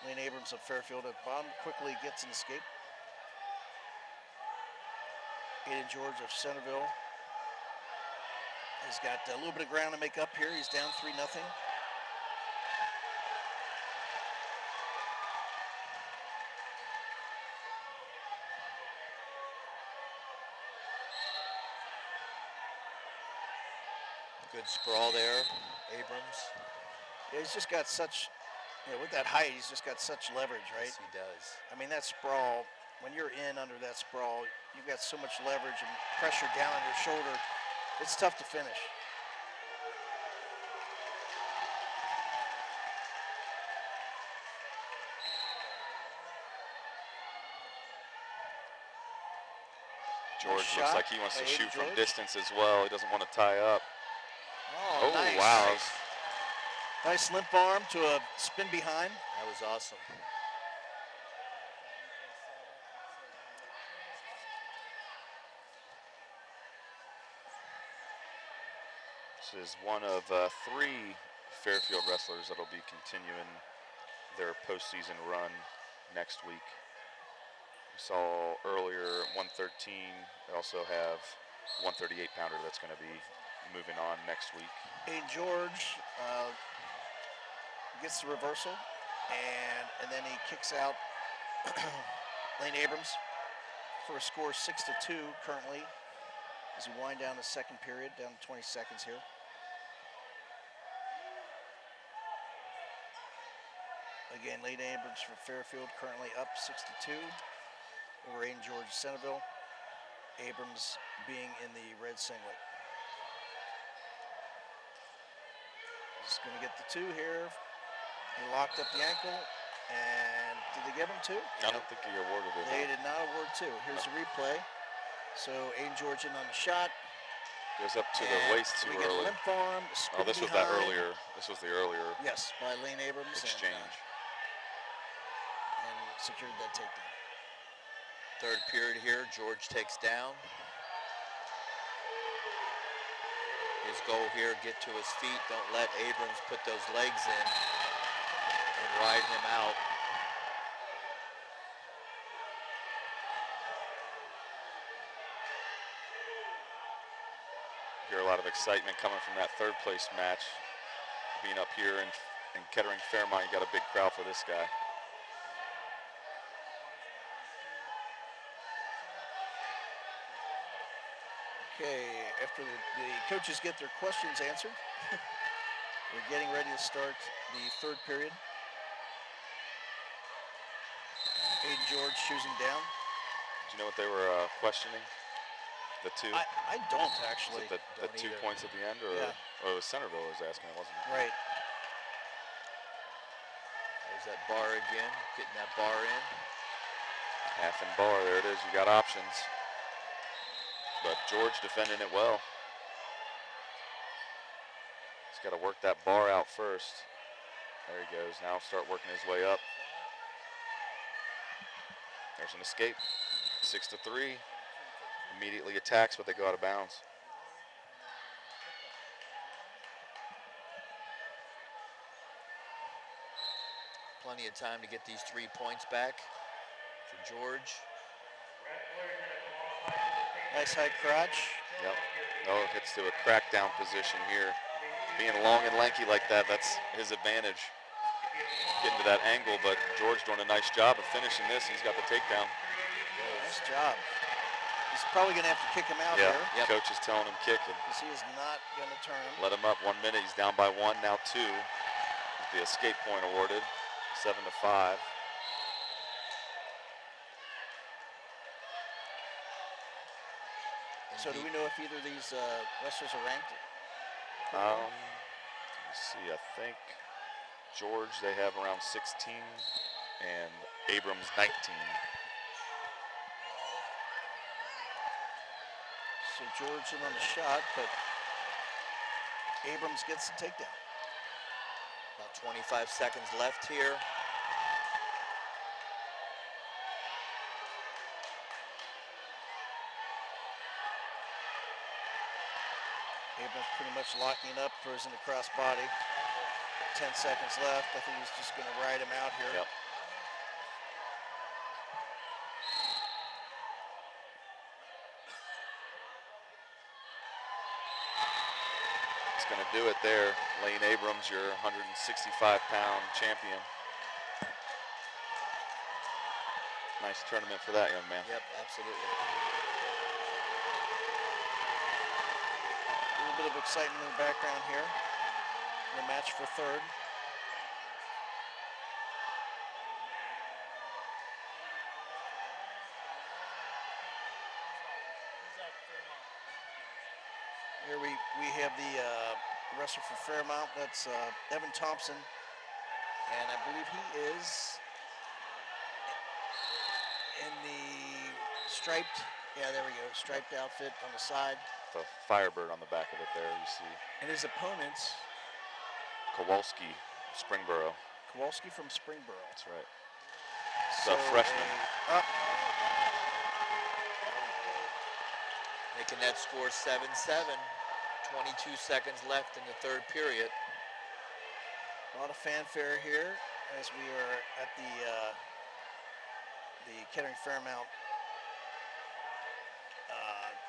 S2: Lane Abrams of Fairfield at the bottom quickly gets an escape. Aiden George of Centerville has got a little bit of ground to make up here. He's down 3-0.
S3: Good sprawl there, Abrams.
S2: Yeah, he's just got such, with that height, he's just got such leverage, right?
S3: Yes, he does.
S2: I mean, that sprawl, when you're in under that sprawl, you've got so much leverage and pressure down on your shoulder. It's tough to finish.
S4: George
S2: Nice
S4: looks
S2: shot
S4: like he wants to
S2: by
S4: shoot
S2: Aiden
S4: from
S2: George.
S4: distance as well. He doesn't want to tie up.
S2: Oh, nice.
S4: Wow.
S2: Nice limp arm to a spin behind.
S3: That was awesome.
S4: This is one of 3 Fairfield wrestlers that will be continuing their postseason run next week. We saw earlier 113. They also have 138 pounder that's going to be moving on next week.
S2: Aiden George gets the reversal, and then he kicks out Lane Abrams for a score 6-2 currently as we wind down the second period, down to 20 seconds here. Again, Lane Abrams for Fairfield currently up 6-2 over Aiden George of Centerville. Abrams being in the red singlet. Just going to get the 2 here. He locked up the ankle, and did they give him 2?
S4: I don't think he awarded it.
S2: They did not award 2. Here's the replay. So Aiden George in on the shot.
S4: Goes up to the waist too
S2: we get a
S4: early.
S2: limp arm,
S4: Oh, this was
S2: behind.
S4: that earlier. This was the earlier
S2: Yes, by Lane Abrams.
S4: exchange.
S2: And secured that takedown.
S3: Third period here, George takes down. His goal here, get to his feet. Don't let Abrams put those legs in and ride him out.
S4: Hear a lot of excitement coming from that third place match. Being up here in Kettering, Fairmont, you got a big crowd for this guy.
S2: Okay, after the coaches get their questions answered, we're getting ready to start the third period. Aiden George choosing down.
S4: Do you know what they were questioning? The 2?
S2: I don't actually.
S4: Was it the 2
S3: either.
S4: points at the end, or,
S2: Yeah.
S4: or it was Centerville was asking it, wasn't it?
S2: Right.
S3: There's that bar again, getting that bar in.
S4: Half and bar, there it is. You got options. But George defending it well. He's got to work that bar out first. There he goes. Now start working his way up. There's an escape. 6-3. Immediately attacks, but they go out of bounds.
S3: Plenty of time to get these 3 points back for George.
S2: Nice high crotch.
S4: Yep. Oh, it gets to a crackdown position here. Being long and lanky like that, that's his advantage. Getting to that angle, but George doing a nice job of finishing this. He's got the takedown.
S2: Nice job. He's probably going to have to kick him out
S4: Yeah,
S2: here
S3: Yep.
S4: coach is telling him kick it.
S2: because he is not going to turn him.
S4: Let him up 1 minute. He's down by 1, now 2. With the escape point awarded, 7-5.
S2: So do we know if either of these wrestlers are ranked?
S4: Let me see. I think George they have around 16, and Abrams 19.
S2: So George in on the shot, but Abrams gets the takedown.
S3: About 25 seconds left here.
S2: Abrams pretty much locking up for his in the cross body. 10 seconds left. I think he's just going to ride him out here.
S4: Yep. It's going to do it there. Lane Abrams, your 165-pound champion. Nice tournament for that young man.
S3: Yep, absolutely.
S2: A little bit of excitement in the background here. The match for third. Here we have the wrestler for Fairmont. That's Evan Thompson, and I believe he is in the striped. Yeah, there we go. Striped outfit on the side.
S4: The Firebird on the back of it there, you see.
S2: And his opponents.
S4: Kowalski, Springboro.
S2: Kowalski from Springboro.
S4: That's right. So a freshman.
S3: Making that score 7-7. 22 seconds left in the third period.
S2: A lot of fanfare here as we are at the Kettering Fairmont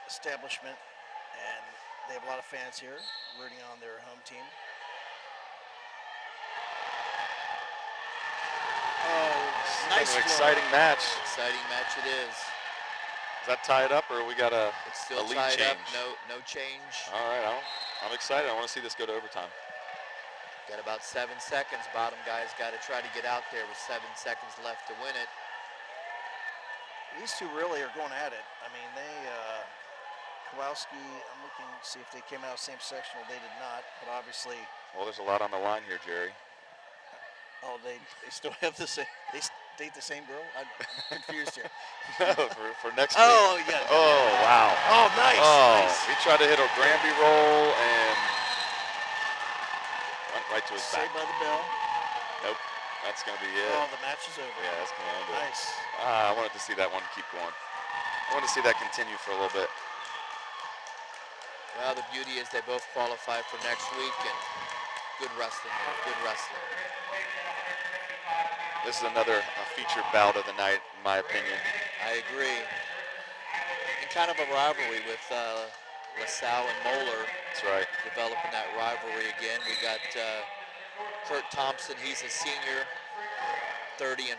S2: establishment, and they have a lot of fans here rooting on their home team. Oh, nice
S4: an
S2: flow.
S4: exciting match.
S3: Exciting match it is.
S4: Is that tied up, or we got a
S3: It's still
S4: lead
S3: tied
S4: change?
S3: up. No change.
S4: All right, I'm excited. I want to see this go to overtime.
S3: Got about 7 seconds. Bottom guy's got to try to get out there with 7 seconds left to win it.
S2: These two really are going at it. I mean, they, Kowalski, I'm looking to see if they came out same sectional. They did not, but obviously.
S4: Well, there's a lot on the line here, Jerry.
S2: Oh, they still have the same, they date the same girl? I'm confused here.
S4: No, for next week.
S2: Oh, yeah.
S4: Oh, wow.
S2: Oh, nice.
S4: Oh,
S2: Nice.
S4: he tried to hit a Granby roll and went right to his
S2: Saved
S4: back.
S2: by the bell.
S4: Nope, that's going to be it.
S2: Oh, the match is over.
S4: Yeah, that's going to end it.
S2: Nice.
S4: I wanted to see that one keep going. I wanted to see that continue for a little bit.
S3: Well, the beauty is they both qualify for next week, and good wrestling. Good wrestling.
S4: This is another featured bout of the night, in my opinion.
S3: I agree. And kind of a rivalry with Lasalle and Moeller.
S4: That's right.
S3: Developing that rivalry again. We got Kurt Thompson. He's a senior, 30-4.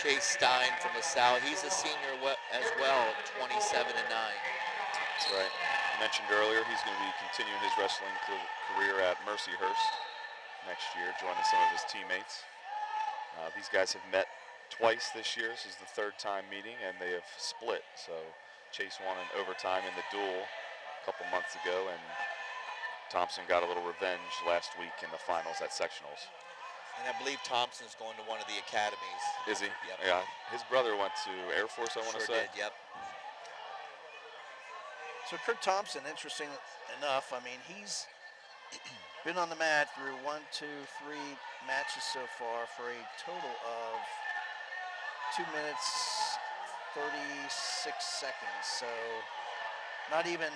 S3: Chase Stein from LaSalle. He's a senior as well, 27-9.
S4: That's right. I mentioned earlier he's going to be continuing his wrestling career at Mercyhurst next year, joining some of his teammates. These guys have met twice this year. This is the third time meeting, and they have split. So Chase won in overtime in the duel a couple months ago, and Thompson got a little revenge last week in the finals at sectionals.
S3: And I believe Thompson's going to one of the academies.
S4: Is he?
S3: Yep.
S4: Yeah. His brother went to Air Force, I want to
S3: Sure
S4: say.
S3: did, yep.
S2: So Kurt Thompson, interesting enough, I mean, he's been on the mat through 1, 2, 3 matches so far for a total of 2 minutes, 36 seconds. So not even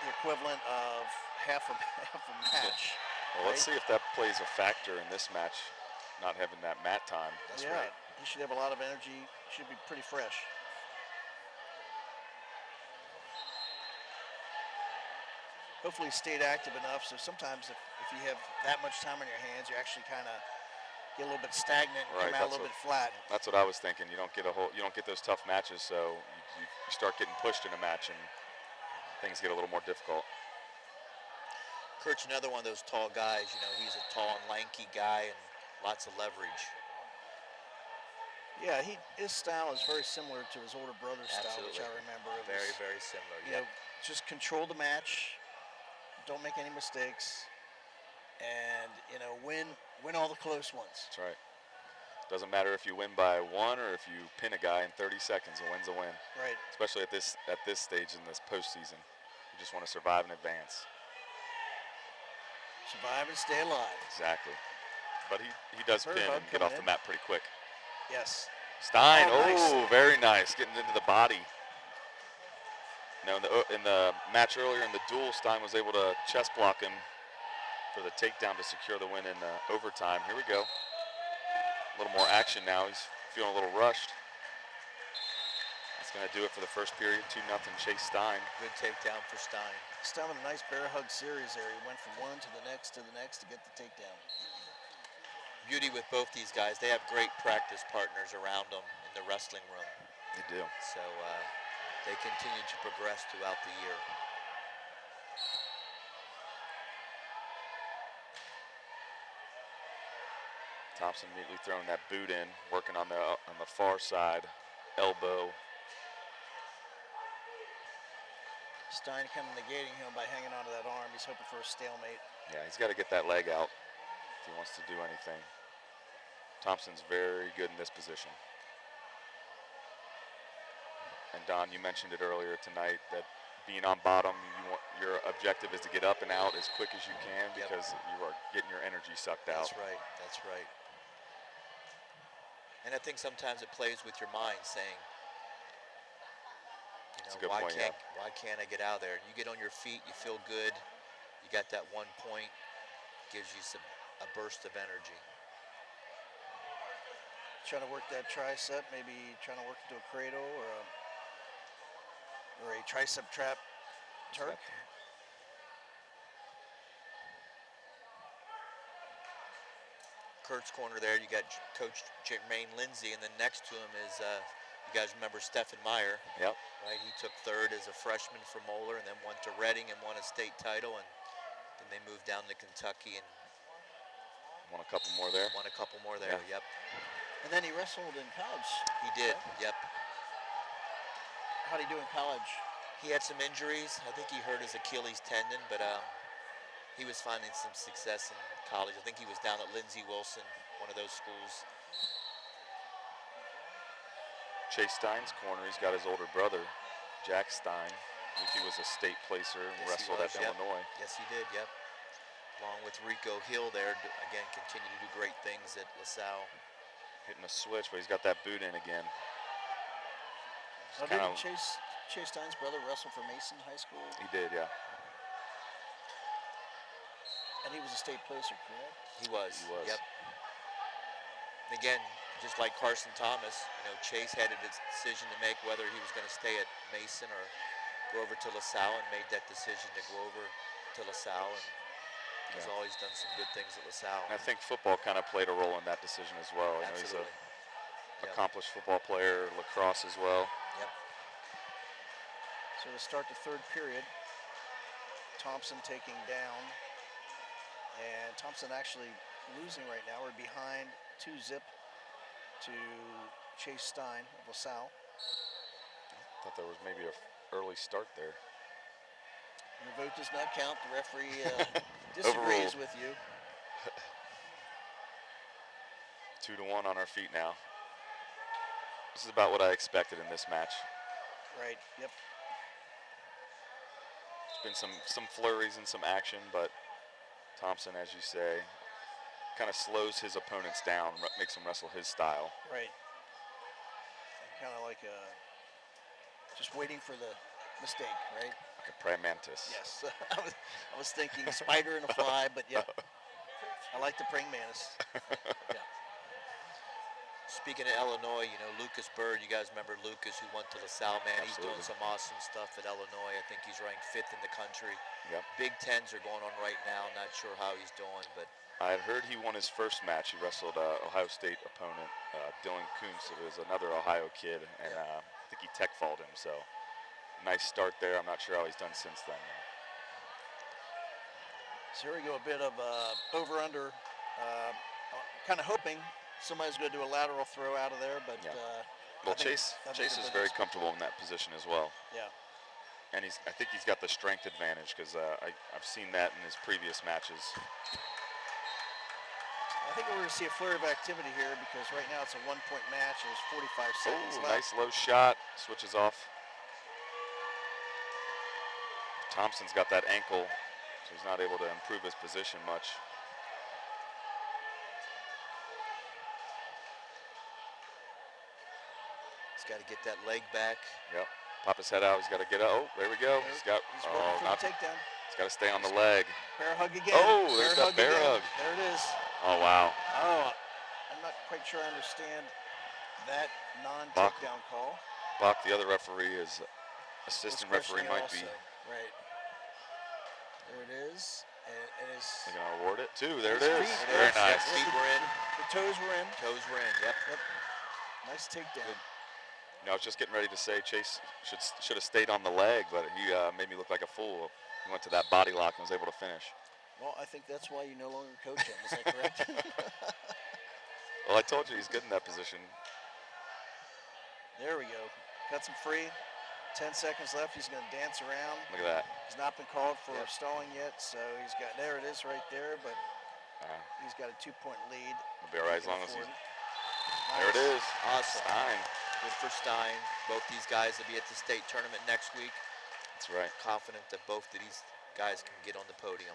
S2: the equivalent of half a match.
S4: Well, let's see if that plays a factor in this match, not having that mat time.
S3: That's
S2: Yeah,
S3: right.
S2: he should have a lot of energy, should be pretty fresh. Hopefully he stayed active enough, so sometimes if you have that much time on your hands, you actually kind of get a little bit stagnant and
S4: Right,
S2: come out a little bit flat.
S4: That's what I was thinking. You don't get those tough matches, so you start getting pushed in a match and things get a little more difficult.
S3: Kurt's another one of those tall guys. You know, he's a tall and lanky guy and lots of leverage.
S2: Yeah, his style is very similar to his older brother's style, which I
S3: Absolutely.
S2: remember. It
S3: Very,
S2: was,
S3: very similar.
S2: you know, just control the match, don't make any mistakes, and win all the close ones.
S4: That's right. Doesn't matter if you win by 1 or if you pin a guy in 30 seconds. A win's a win.
S2: Right.
S4: Especially at this stage in this postseason. You just want to survive and advance.
S2: Survive and stay alive.
S4: Exactly. But he does
S2: Very
S4: pin
S2: hard
S4: and get
S2: coming
S4: off the
S2: in.
S4: mat pretty quick.
S2: Yes.
S4: Stein,
S2: Oh, nice.
S4: very nice. Getting into the body. No, in the match earlier in the duel, Stein was able to chest block him for the takedown to secure the win in overtime. Here we go. A little more action now. He's feeling a little rushed. That's going to do it for the first period. 2-0 Chase Stein.
S3: Good takedown for Stein.
S2: Stein with a nice bear hug series there. He went from one to the next to get the takedown.
S3: Beauty with both these guys, they have great practice partners around them in the wrestling room.
S4: They do.
S3: So they continue to progress throughout the year.
S4: Thompson immediately throwing that boot in, working on the far side, elbow.
S2: Stein kind of negating him by hanging onto that arm. He's hoping for a stalemate.
S4: Yeah, he's got to get that leg out if he wants to do anything. Thompson's very good in this position. And Don, you mentioned it earlier tonight that being on bottom, your objective is to get up and out as quick as you can because you are getting your energy sucked out.
S3: That's right, that's right. And I think sometimes it plays with your mind saying, you know, why can't I get out there? You get on your feet, you feel good, you got that 1 point, gives you a burst of energy.
S2: Trying to work that tricep, maybe trying to work into a cradle or a tricep trap Turk.
S3: Kurt's corner there, you got Coach Jermaine Lindsay, and then next to him is, you guys remember Stephen Meyer?
S4: Yep.
S3: Right, he took third as a freshman for Moeller and then went to Reading and won a state title, and then they moved down to Kentucky and
S4: won a couple more there.
S3: Yep.
S2: And then he wrestled in college.
S3: He did, yep.
S2: How'd he do in college?
S3: He had some injuries. I think he hurt his Achilles tendon, but he was finding some success in college. I think he was down at Lindsey Wilson, one of those schools.
S4: Chase Stein's corner, he's got his older brother, Jack Stein. I think he was a state placer and wrestled at Illinois.
S3: Yes, he did, yep. Along with Rico Hill there, again, continue to do great things at LaSalle.
S4: Hitting a switch, but he's got that boot in again.
S2: Didn't Chase Stein's brother wrestle for Mason High School?
S4: He did, yeah.
S2: And he was a state placer, correct?
S3: He was. Yep. And again, just like Carson Thomas, you know, Chase had a decision to make whether he was going to stay at Mason or go over to LaSalle, and made that decision to go over to LaSalle, and he's always done some good things at LaSalle.
S4: And I think football kind of played a role in that decision as well. You know, he's an accomplished football player, lacrosse as well.
S3: Yep.
S2: So to start the third period, Thompson taking down, and Thompson actually losing right now. We're behind 2-0 to Chase Stein of LaSalle.
S4: Thought there was maybe an early start there.
S2: And the vote does not count. The referee disagrees with you.
S4: 2-1 on our feet now. This is about what I expected in this match.
S2: Right, yep.
S4: There's been some flurries and some action, but Thompson, as you say, kind of slows his opponents down, makes them wrestle his style.
S2: Right. Kind of like just waiting for the mistake, right?
S4: Like a praying mantis.
S2: Yes. I was thinking spider and a fly, but yeah. I like the praying mantis. Yeah.
S3: Speaking of Illinois, you know, Lucas Byrd, you guys remember Lucas who went to LaSalle, man.
S4: Absolutely.
S3: He's doing some awesome stuff at Illinois. I think he's ranked 5th in the country.
S4: Yep.
S3: Big Tens are going on right now. Not sure how he's doing, but
S4: I had heard he won his first match. He wrestled Ohio State opponent, Dylan Koontz. It was another Ohio kid, and I think he tech-falled him, so nice start there. I'm not sure how he's done since then, though.
S2: So here we go, a bit of over-under, kind of hoping somebody's going to do a lateral throw out of there, but
S4: well, Chase is very comfortable in that position as well.
S2: Yeah.
S4: And I think he's got the strength advantage because I've seen that in his previous matches.
S2: I think we're going to see a flurry of activity here because right now it's a 1-point match. There's 45 seconds left.
S4: Nice low shot, switches off. Thompson's got that ankle, so he's not able to improve his position much.
S3: he's got to get that leg back.
S4: Yep. Pop his head out. He's got to get out. Oh, there we go.
S2: He's working for the takedown.
S4: He's got to stay on the leg.
S2: Bear hug again.
S4: Oh, there's that bear hug.
S2: There it is.
S4: Oh, wow.
S2: Oh, I'm not quite sure I understand that non-takedown call.
S4: Bach, the other referee, is assistant referee might be.
S2: Right. There it is. It is.
S4: They're going to award it too. There it
S2: His
S4: is.
S2: feet,
S4: Very
S2: yes,
S4: nice.
S3: Feet were in.
S2: The toes were in.
S3: Toes were in. Yep.
S2: Nice takedown.
S4: You know, I was just getting ready to say Chase should have stayed on the leg, but he made me look like a fool. He went to that body lock and was able to finish.
S2: Well, I think that's why you no longer coach him. Is that correct?
S4: Well, I told you he's good in that position.
S2: There we go. Cuts him free. 10 seconds left. He's going to dance around.
S4: Look at that.
S2: He's not been called for stalling yet, so he's got, there it is right there, but he's got a 2-point lead.
S4: He'll be all right as long as he's.
S2: Nice.
S4: There it is.
S3: Awesome.
S4: Stein.
S3: Good for Stein. Both these guys will be at the state tournament next week.
S4: That's right.
S3: Confident that both of these guys can get on the podium.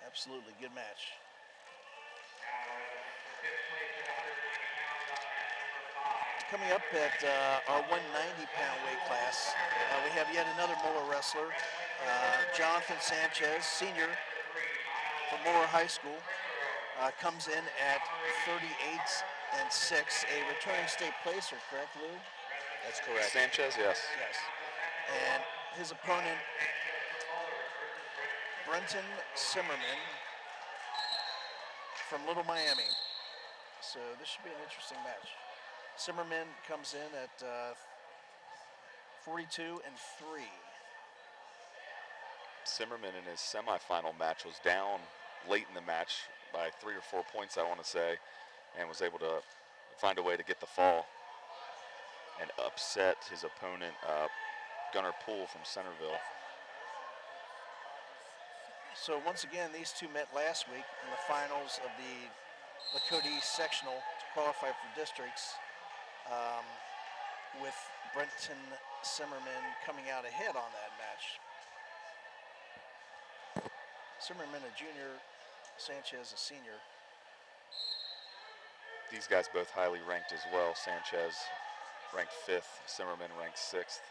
S2: Absolutely good match. Coming up at our 190-pound weight class, we have yet another Moeller wrestler, Jonathan Sanchez, senior from Moeller High School, comes in at 38-6, a returning state placer, correct, Lou?
S3: That's correct.
S4: Sanchez, yes.
S2: Yes. And his opponent, Brenton Simmerman from Little Miami. So this should be an interesting match. Simmerman comes in at 42-3.
S4: Simmerman in his semifinal match was down late in the match by 3 or 4 points, I want to say, and was able to find a way to get the fall and upset his opponent, Gunnar Poole from Centerville.
S2: So once again, these two met last week in the finals of the Lakota East Sectional to qualify for districts, with Brenton Simmerman coming out ahead on that match. Simmerman a junior, Sanchez a senior.
S4: These guys both highly ranked as well. Sanchez ranked 5th, Simmerman ranked 6th.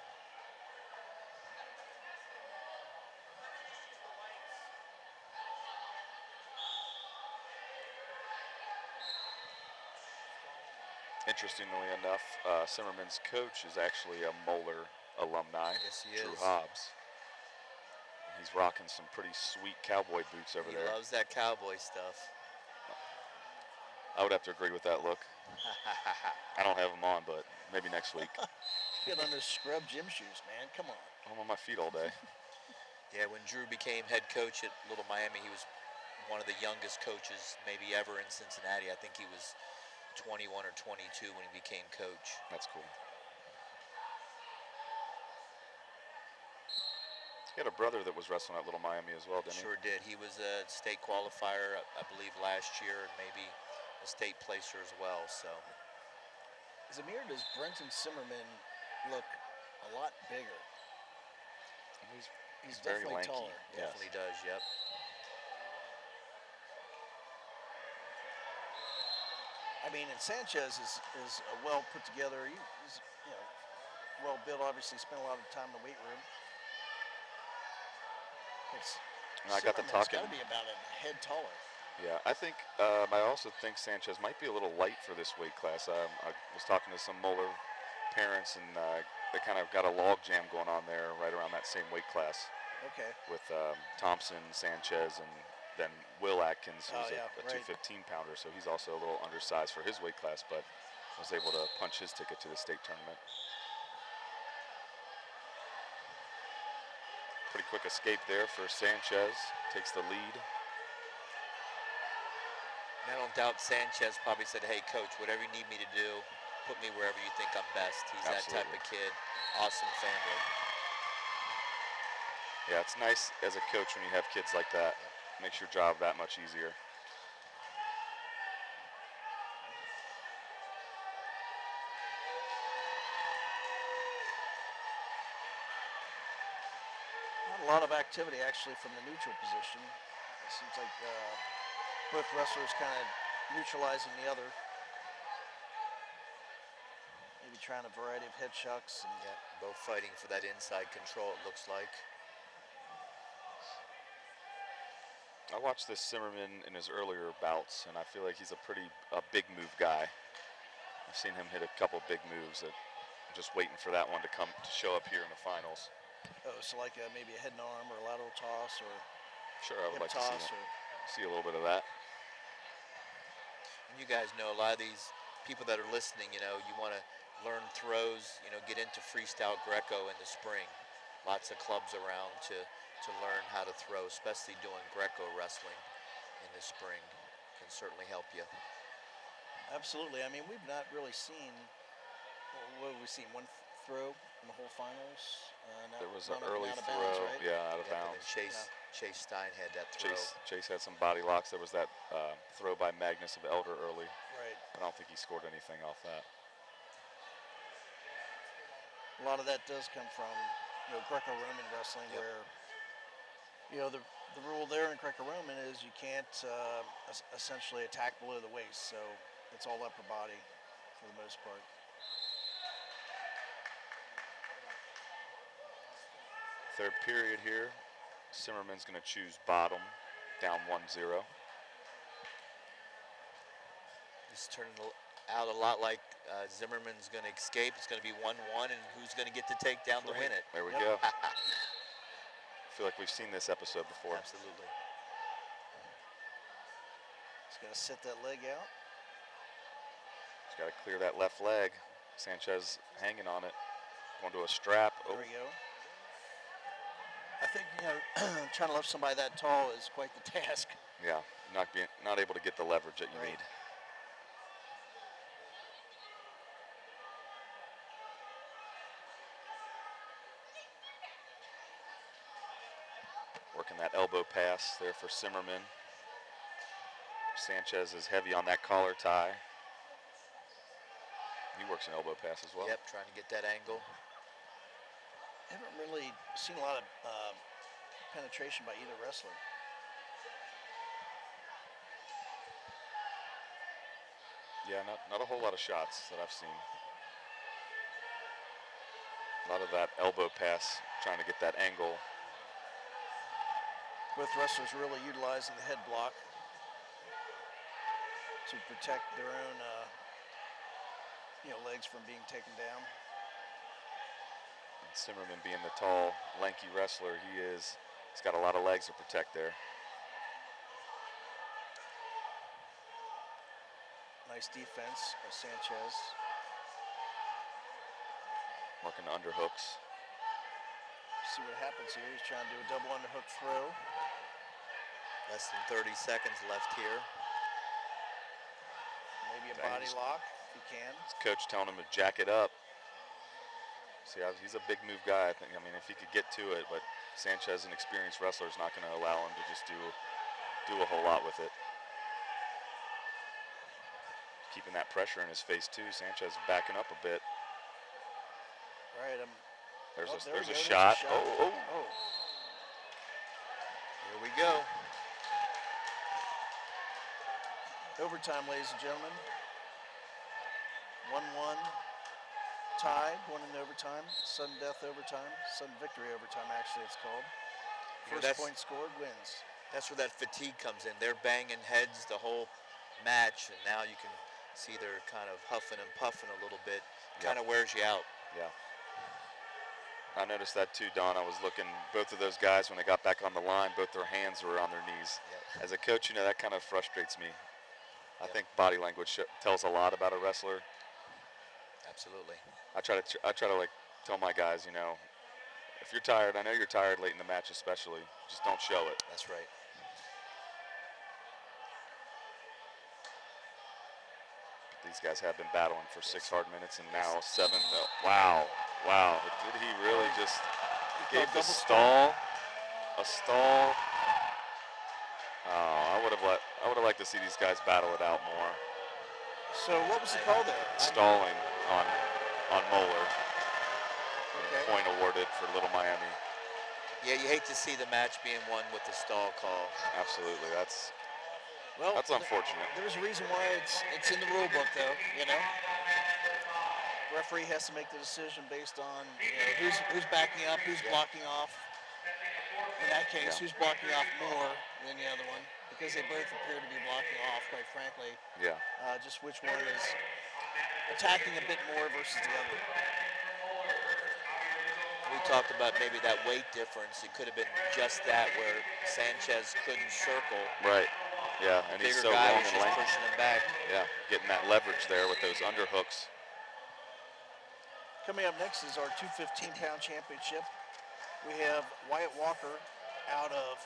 S4: Interestingly enough, Simmerman's coach is actually a Moeller alumni,
S3: Yes, he
S4: Drew
S3: is.
S4: Hobbs. He's rocking some pretty sweet cowboy boots over
S3: He
S4: there.
S3: loves that cowboy stuff.
S4: I would have to agree with that look. I don't have them on, but maybe next week.
S2: Get on those scrub gym shoes, man. Come on.
S4: I'm on my feet all day.
S3: Yeah, when Drew became head coach at Little Miami, he was one of the youngest coaches maybe ever in Cincinnati. I think he was 21 or 22 when he became coach.
S4: That's cool. He had a brother that was wrestling at Little Miami as well, didn't
S3: Sure did. He was a state qualifier, I believe, last year, and maybe a state placer as well. So,
S2: Zamir, does Brenton Simmerman look a lot bigger?
S4: he?
S2: He's
S4: very
S2: definitely
S4: lanky.
S2: taller.
S4: Yes.
S3: definitely does, yep.
S2: I mean, and Sanchez is a well put together. He's well built. Obviously, spent a lot of time in the weight room.
S4: And I got to talking.
S2: Got to be about a head taller.
S4: Yeah, I think, I also think Sanchez might be a little light for this weight class. I was talking to some Moeller parents, and they kind of got a log jam going on there right around that same weight class
S2: Okay.
S4: with Thompson, Sanchez, and then Will Atkins, who's a
S2: right.
S4: 215-pounder, so he's also a little undersized for his weight class, but was able to punch his ticket to the state tournament. Pretty quick escape there for Sanchez, takes the lead.
S3: And I don't doubt Sanchez probably said, hey, coach, whatever you need me to do, put me wherever you think I'm best. He's that type of kid. Awesome family.
S4: Yeah, it's nice as a coach when you have kids like that. Makes your job that much easier.
S2: Not a lot of activity actually from the neutral position. It seems like both wrestlers kind of neutralizing the other. Maybe maybe trying a variety of head shucks. And
S3: Yeah, both fighting for that inside control, it looks like.
S4: I watched this Zimmerman in his earlier bouts, and I feel like he's a big move guy. I've seen him hit a couple big moves that I'm just waiting for that one to show up here in the finals.
S2: Oh, so like maybe a head and arm or a lateral toss or
S4: Sure, I would like to
S2: toss
S4: see a little bit of that.
S3: And you guys know a lot of these people that are listening, you know, you want to learn throws, you know, get into freestyle Greco in the spring. Lots of clubs around to learn how to throw, especially doing Greco wrestling in the spring can certainly help you.
S2: Absolutely. I mean, we've not really seen, what have we seen, one throw in the whole finals?
S4: There was an early throw,
S2: bounds, right?
S4: out of bounds.
S3: Chase Stein had that throw.
S4: Chase had some body locks. There was that throw by Magnus of Elder early.
S2: Right.
S4: I don't think he scored anything off that.
S2: A lot of that does come from, you know, Greco-Roman wrestling, where, you know, the rule there in Greco-Roman is you can't essentially attack below the waist, so it's all upper body for the most part.
S4: Third period here. Zimmerman's going to choose bottom, down 1-0.
S3: It's turning out a lot like Zimmerman's going to escape. It's going to be 1-1, and who's going to get the takedown to win it?
S4: There we go. I feel like we've seen this episode before.
S3: Absolutely.
S2: He's got to sit that leg out.
S4: He's got to clear that left leg. Sanchez hanging on it. Going to a strap.
S2: There we go. I think, you know, trying to lift somebody that tall is quite the task.
S4: Yeah, not able to get the leverage that you need. Working that elbow pass there for Zimmerman. Sanchez is heavy on that collar tie. He works an elbow pass as well.
S3: Yep, trying to get that angle.
S2: I haven't really seen a lot of penetration by either wrestler.
S4: Yeah, not a whole lot of shots that I've seen. A lot of that elbow pass, trying to get that angle.
S2: Both wrestlers really utilizing the head block to protect their own, legs from being taken down.
S4: And Zimmerman being the tall, lanky wrestler he's got a lot of legs to protect there.
S2: Nice defense by Sanchez.
S4: Working the underhooks.
S2: See what happens here. He's trying to do a double underhook throw.
S3: Less than 30 seconds left here.
S2: Maybe a body lock if he can.
S4: His coach telling him to jack it up. See, he's a big move guy. I mean, if he could get to it, but Sanchez, an experienced wrestler, is not going to allow him to just do a whole lot with it. Keeping that pressure in his face too. Sanchez backing up a bit.
S2: Right.
S4: There's a shot. Oh.
S3: Here we go.
S2: Overtime, ladies and gentlemen. 1-1 tied, one in overtime. Sudden death overtime. Sudden victory overtime, actually, it's called. First point scored wins.
S3: That's where that fatigue comes in. They're banging heads the whole match, and now you can see they're kind of huffing and puffing a little bit. Kind of wears you out.
S4: Yeah. I noticed that too, Don. I was looking, both of those guys, when they got back on the line, both their hands were on their knees.
S3: Yep.
S4: As a coach, that kind of frustrates me. I think body language tells a lot about a wrestler.
S3: Absolutely.
S4: I try to like tell my guys, if you're tired, I know you're tired late in the match especially, just don't show it.
S3: That's right.
S4: These guys have been battling for 6 hard minutes, and now 7th. Wow. Did he really just gave the stall? A stall. Oh, I would have liked to see these guys battle it out more.
S2: So what was the call there?
S4: Stalling on Moeller.
S2: Okay.
S4: Point awarded for Little Miami.
S3: Yeah, you hate to see the match being won with the stall call.
S4: Absolutely, that's
S2: Well,
S4: unfortunate.
S2: There's a reason why it's in the rule book, though, referee has to make the decision based on who's backing up, who's blocking off. In that case, who's blocking off more than the other one, because they both appear to be blocking off, quite frankly.
S4: Yeah.
S2: Just which one is attacking a bit more versus the other.
S3: We talked about maybe that weight difference. It could have been just that, where Sanchez couldn't circle.
S4: Right. Yeah, and he's so
S3: guy
S4: long
S3: was
S4: and
S3: just
S4: lanky.
S3: pushing him back.
S4: Yeah, getting that leverage there with those underhooks.
S2: Coming up next is our 215-pound championship. We have Wyatt Walker out of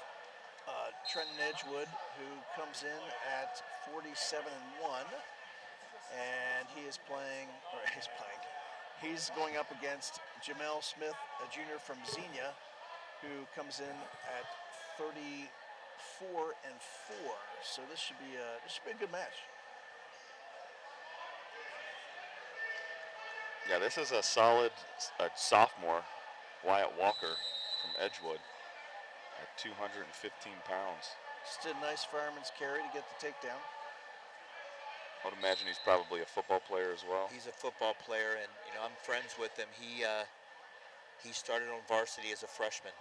S2: Trenton Edgewood, who comes in at 47-1, and he's going up against Jamel Smith, a junior from Xenia, who comes in at 34-4. So this should be a good match.
S4: Yeah, this is a solid sophomore, Wyatt Walker from Edgewood at 215 pounds.
S2: Just did a nice fireman's carry to get the takedown.
S4: I would imagine he's probably a football player as well.
S3: He's a football player, and I'm friends with him. He started on varsity as a freshman.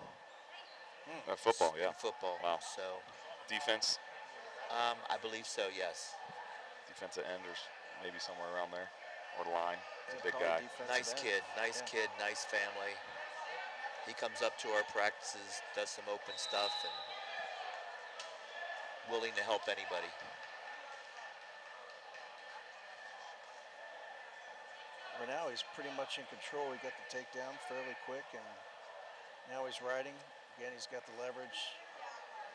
S4: Football, yeah.
S3: Football.
S4: Wow.
S3: So.
S4: Defense?
S3: I believe so. Yes.
S4: Defensive end or maybe somewhere around there, or line. He's a big guy.
S3: Nice kid, nice family. He comes up to our practices, does some open stuff, and willing to help anybody.
S2: Right now he's pretty much in control. He got the takedown fairly quick, and now he's riding. Again, he's got the leverage.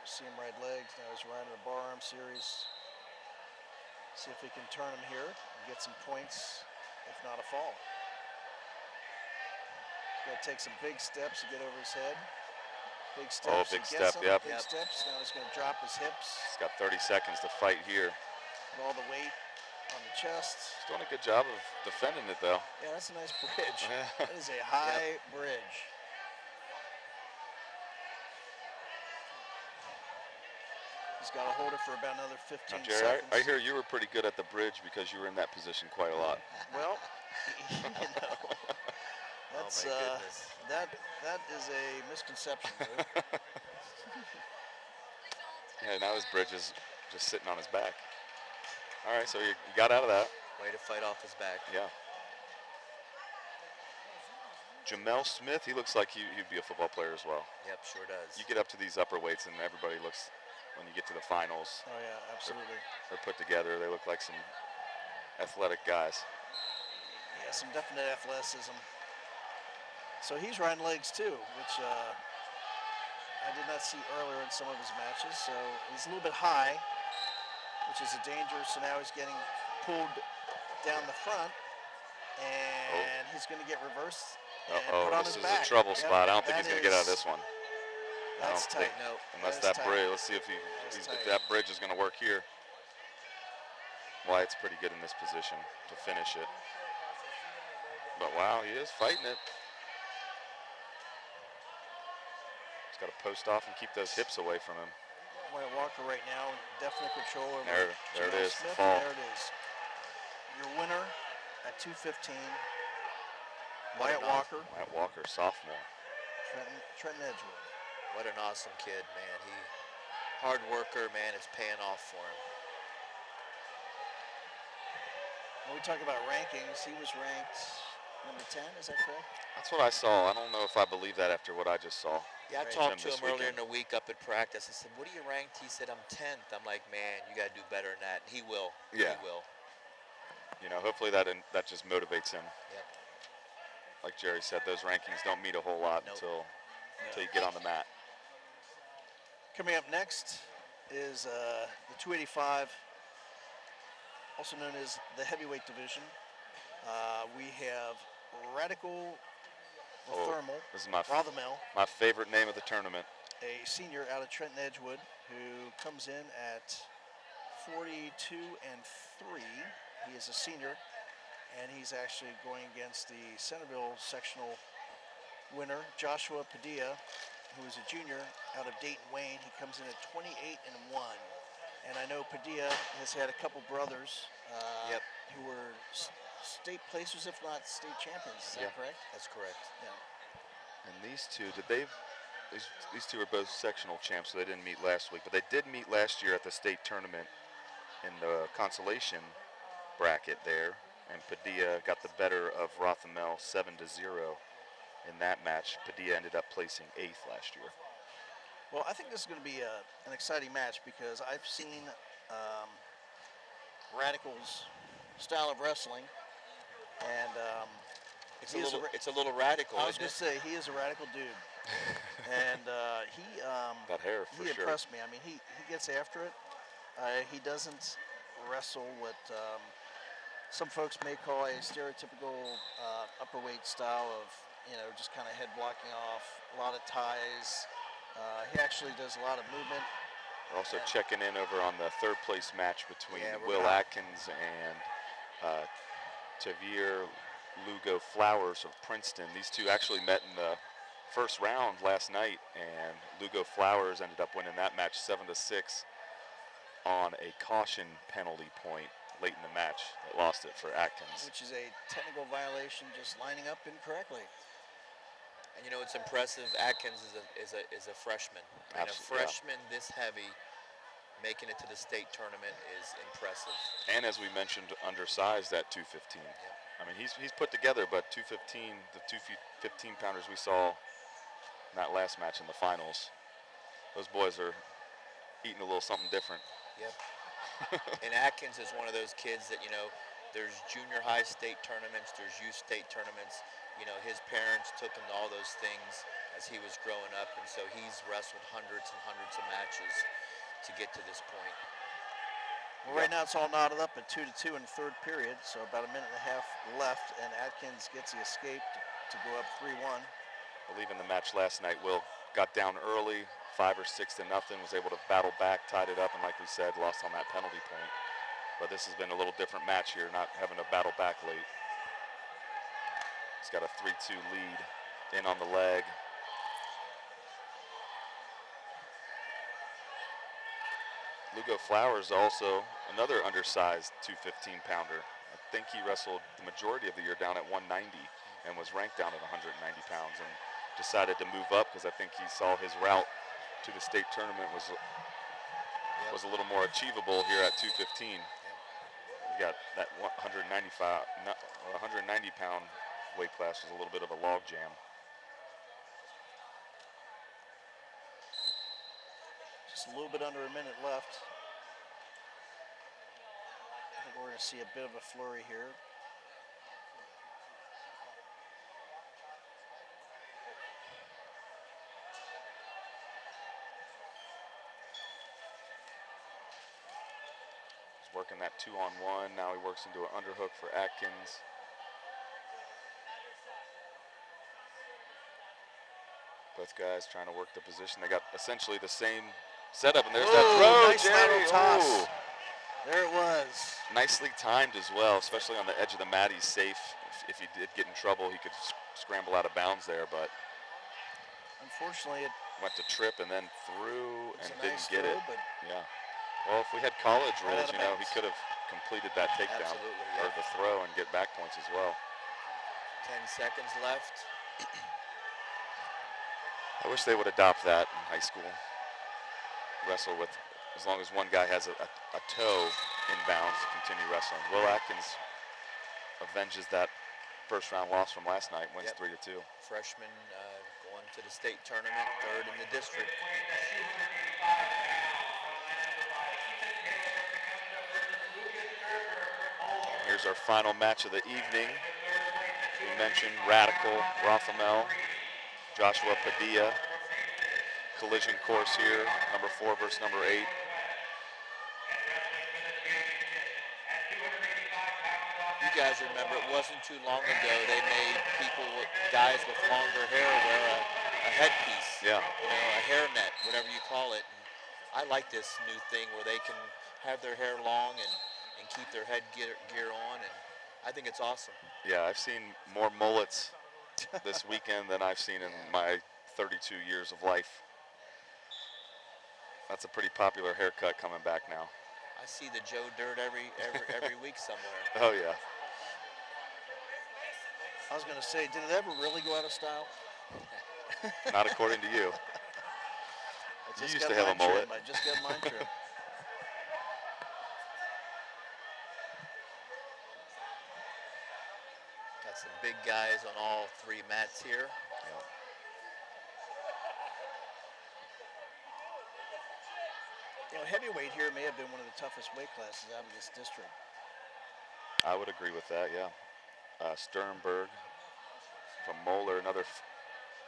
S2: You see him ride legs. Now he's riding a bar arm series. See if he can turn him here and get some points, if not a fall. Got to take some big steps to get over his head. Big steps.
S4: Oh, big step, yep.
S2: Big steps. Now he's going to drop his hips.
S4: He's got 30 seconds to fight here.
S2: Put all the weight on the chest.
S4: He's doing a good job of defending it, though.
S2: Yeah, that's a nice bridge. That is a high bridge. He's got to hold it for about another 15
S4: Now, Jerry,
S2: seconds.
S4: I hear you were pretty good at the bridge because you were in that position quite a lot.
S2: Well, that's
S3: Oh my goodness.
S2: that is a misconception.
S4: Yeah, now his bridge is just sitting on his back. All right, so you got out of that.
S3: Way to fight off his back.
S4: Yeah. Jamel Smith, he looks like he'd be a football player as well.
S3: Yep, sure does.
S4: You get up to these upper weights and everybody looks, when you get to the finals,
S2: Oh yeah, absolutely.
S4: they're put together. They look like some athletic guys.
S2: Yeah, some definite athleticism. So he's riding legs too, which I did not see earlier in some of his matches. So he's a little bit high, which is a danger. So now he's getting pulled down the front, and he's going to get reversed and put on
S4: this
S2: his
S4: is
S2: back.
S4: a trouble
S2: Yep,
S4: spot. I don't think
S2: that
S4: he's going to get out of
S2: is-
S4: this one.
S2: That's
S4: I don't
S2: tight.
S4: think-
S3: Nope.
S4: Unless
S2: That is
S4: that
S2: tight.
S4: bridge, let's see if
S2: That's
S4: if
S2: tight.
S4: that bridge is going to work here. Wyatt's pretty good in this position to finish it. But wow, he is fighting it. He's got to post off and keep those hips away from him.
S2: Wyatt Walker right now in definite control over
S4: There it
S2: Jamel
S4: is, the
S2: Smith,
S4: fall.
S2: and there it is. Your winner at 215,
S3: What
S2: Wyatt
S3: an
S2: Walker,
S4: Wyatt Walker, sophomore.
S2: Trenton Edgewood.
S3: What an awesome kid, man. He hard worker, man. It's paying off for him.
S2: When we talk about rankings, he was ranked number 10, is that correct?
S4: That's what I saw. I don't know if I believe that after what I just saw.
S3: Yeah, I
S2: Right.
S3: talked to
S4: This
S3: him earlier in
S4: weekend.
S3: the week up at practice. I said, what are you ranked? He said, I'm 10th. I'm like, man, you got to do better than that. And he will.
S4: Yeah.
S3: He will.
S4: You know, hopefully that just motivates him.
S3: Yep.
S4: Like Jerry said, those rankings don't mean a whole lot
S3: Nope.
S4: until you get on the mat.
S2: Coming up next is the 285, also known as the heavyweight division. We have Radical Thermal,
S4: This is my
S2: Rothermel,
S4: my favorite name of the tournament.
S2: a senior out of Trenton Edgewood, who comes in at 42-3. He is a senior, and he's actually going against the Centerville sectional winner, Joshua Padilla, who is a junior out of Dayton Wayne. He comes in at 28-1. And I know Padilla has had a couple brothers
S3: Yep.
S2: who were state placers, if not state champions. Is that correct?
S3: That's correct.
S2: Yeah.
S4: And these two, these two are both sectional champs, so they didn't meet last week, but they did meet last year at the state tournament in the consolation bracket there, and Padilla got the better of Rothamel 7-0 in that match. Padilla ended up placing 8th last year.
S2: Well, I think this is going to be an exciting match because I've seen Radical's style of wrestling, and
S3: It's a little radical.
S2: I was going to say he is a radical dude, and
S4: That hair, for
S2: he
S4: sure.
S2: impressed me. I mean, he gets after it. He doesn't wrestle what some folks may call a stereotypical upperweight style of, just kind of head blocking off, a lot of ties. He actually does a lot of movement.
S4: We're also checking in over on the 3rd place match between Will Atkins and Tavir Lugo Flowers of Princeton. These two actually met in the first round last night, and Lugo Flowers ended up winning that match 7-6 on a caution penalty point late in the match that lost it for Atkins.
S2: Which is a technical violation, just lining up incorrectly.
S3: And it's impressive. Atkins is a freshman. And a freshman this heavy making it to the state tournament is impressive.
S4: And as we mentioned, undersized at 215.
S3: Yep.
S4: I mean, he's put together, but 215, the 215 pounders we saw in that last match in the finals, those boys are eating a little something different.
S3: Yep. And Atkins is one of those kids that, there's junior high state tournaments, there's youth state tournaments. His parents took him to all those things as he was growing up, and so he's wrestled hundreds and hundreds of matches to get to this point.
S2: Well, right now it's all knotted up at 2-2 in the 3rd period, so about a minute and a half left, and Atkins gets the escape to go up 3-1.
S4: I believe in the match last night, Will got down early, 5 or 6 to nothing, was able to battle back, tied it up, and like we said, lost on that penalty point. But this has been a little different match here, not having to battle back late. He's got a 3-2 lead in on the leg. Lugo Flowers also another undersized 215 pounder. I think he wrestled the majority of the year down at 190 and was ranked down at 190 pounds and decided to move up because I think he saw his route to the state tournament was a little more achievable here at 215. You got that 190 pound weight class was a little bit of a log jam.
S2: Just a little bit under a minute left. I think we're going to see a bit of a flurry here.
S4: He's working that 2-on-1. Now he works into an underhook for Atkins. Both guys trying to work the position. They got essentially the same setup, and there's that throw.
S2: Nice lateral toss. There it was.
S4: Nicely timed as well, especially on the edge of the mat. He's safe. If he did get in trouble, he could scramble out of bounds there, but
S2: unfortunately it
S4: went to trip and then threw and didn't
S2: nice
S4: get
S2: throw,
S4: it.
S2: but
S4: Yeah. Well, if we had college
S2: Right
S4: rules,
S2: out of
S4: he
S2: bounds.
S4: could have completed that takedown
S3: Absolutely,
S4: or the throw and get back points as well.
S3: 10 seconds left.
S4: I wish they would adopt that in high school. Wrestle with, as long as one guy has a toe inbounds, continue wrestling. Will Atkins avenges that first round loss from last night, wins 3-2.
S3: Freshman going to the state tournament, 3rd in the district.
S4: Here's our final match of the evening. We mentioned Radical, Rothamel, Joshua Padilla. Collision course here, number 4 versus number 8.
S3: You guys remember, it wasn't too long ago they made guys with longer hair wear a headpiece.
S4: Yeah.
S3: A hairnet, whatever you call it. And I like this new thing where they can have their hair long and keep their headgear on, and I think it's awesome.
S4: Yeah, I've seen more mullets this weekend than I've seen in my 32 years of life. That's a pretty popular haircut coming back now.
S3: I see the Joe Dirt every week somewhere.
S4: Oh yeah.
S2: I was going to say, did it ever really go out of style?
S4: Not according to you.
S2: I
S4: You
S2: just
S4: used
S2: got
S4: to have a
S2: mine trimmed.
S4: mullet.
S2: I just got mine trimmed.
S3: Got some big guys on all three mats here.
S2: You know, heavyweight here may have been one of the toughest weight classes out of this district.
S4: I would agree with that, yeah. Sternberg from Moeller, another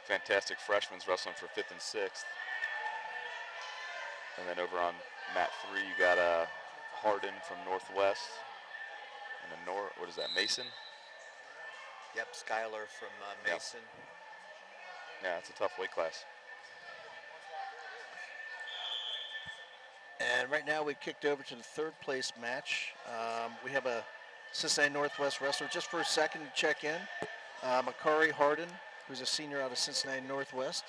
S4: fantastic freshman's wrestling for 5th and 6th. And then over on mat 3, you got Harden from Northwest. And a what is that, Mason?
S3: Yep, Skylar from Mason.
S4: Yeah, it's a tough weight class.
S2: And right now we kicked over to the 3rd place match. We have a Cincinnati Northwest wrestler just for a second to check in. Makarrie Harden, who's a senior out of Cincinnati Northwest.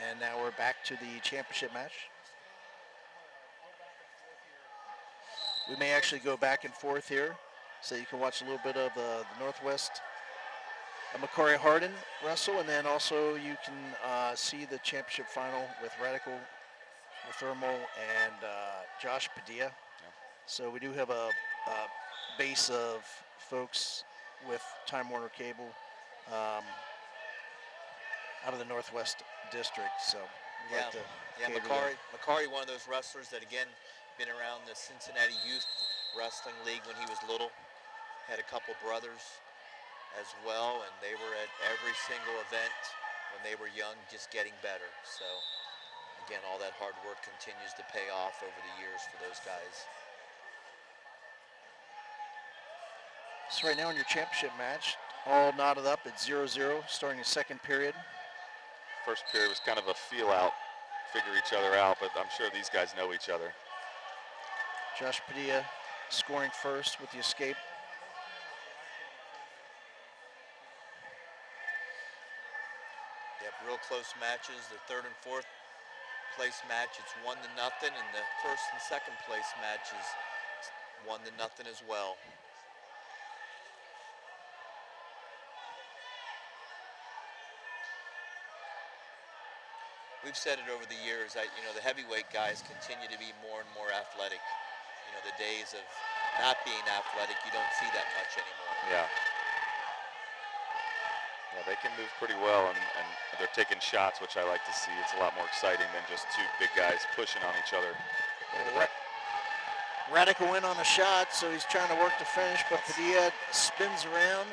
S2: And now we're back to the championship match. We may actually go back and forth here, so you can watch a little bit of the Northwest Makarrie Harden wrestle, and then also you can see the championship final with Radical Thermal and Josh Padilla.
S4: Yeah.
S2: So we do have a base of folks with Time Warner Cable out of the Northwest District. So we'd like to cater to them.
S3: Makarrie, one of those wrestlers that, again, been around the Cincinnati Youth Wrestling League when he was little. Had a couple brothers as well, and they were at every single event when they were young, just getting better. So again, all that hard work continues to pay off over the years for those guys.
S2: So right now in your championship match, all knotted up at 0-0, starting the 2nd period.
S4: First period was kind of a feel out, figure each other out, but I'm sure these guys know each other.
S2: Josh Padilla scoring first with the escape.
S3: Yep, real close matches. The 3rd and 4th place match, it's 1-0, and the 1st and 2nd place match is 1-0 as well. We've said it over the years that, the heavyweight guys continue to be more and more athletic. The days of not being athletic, you don't see that much anymore.
S4: Yeah. Yeah, they can move pretty well, and they're taking shots, which I like to see. It's a lot more exciting than just 2 big guys pushing on each other.
S2: Radical went on a shot, so he's trying to work to finish, but Padilla spins around,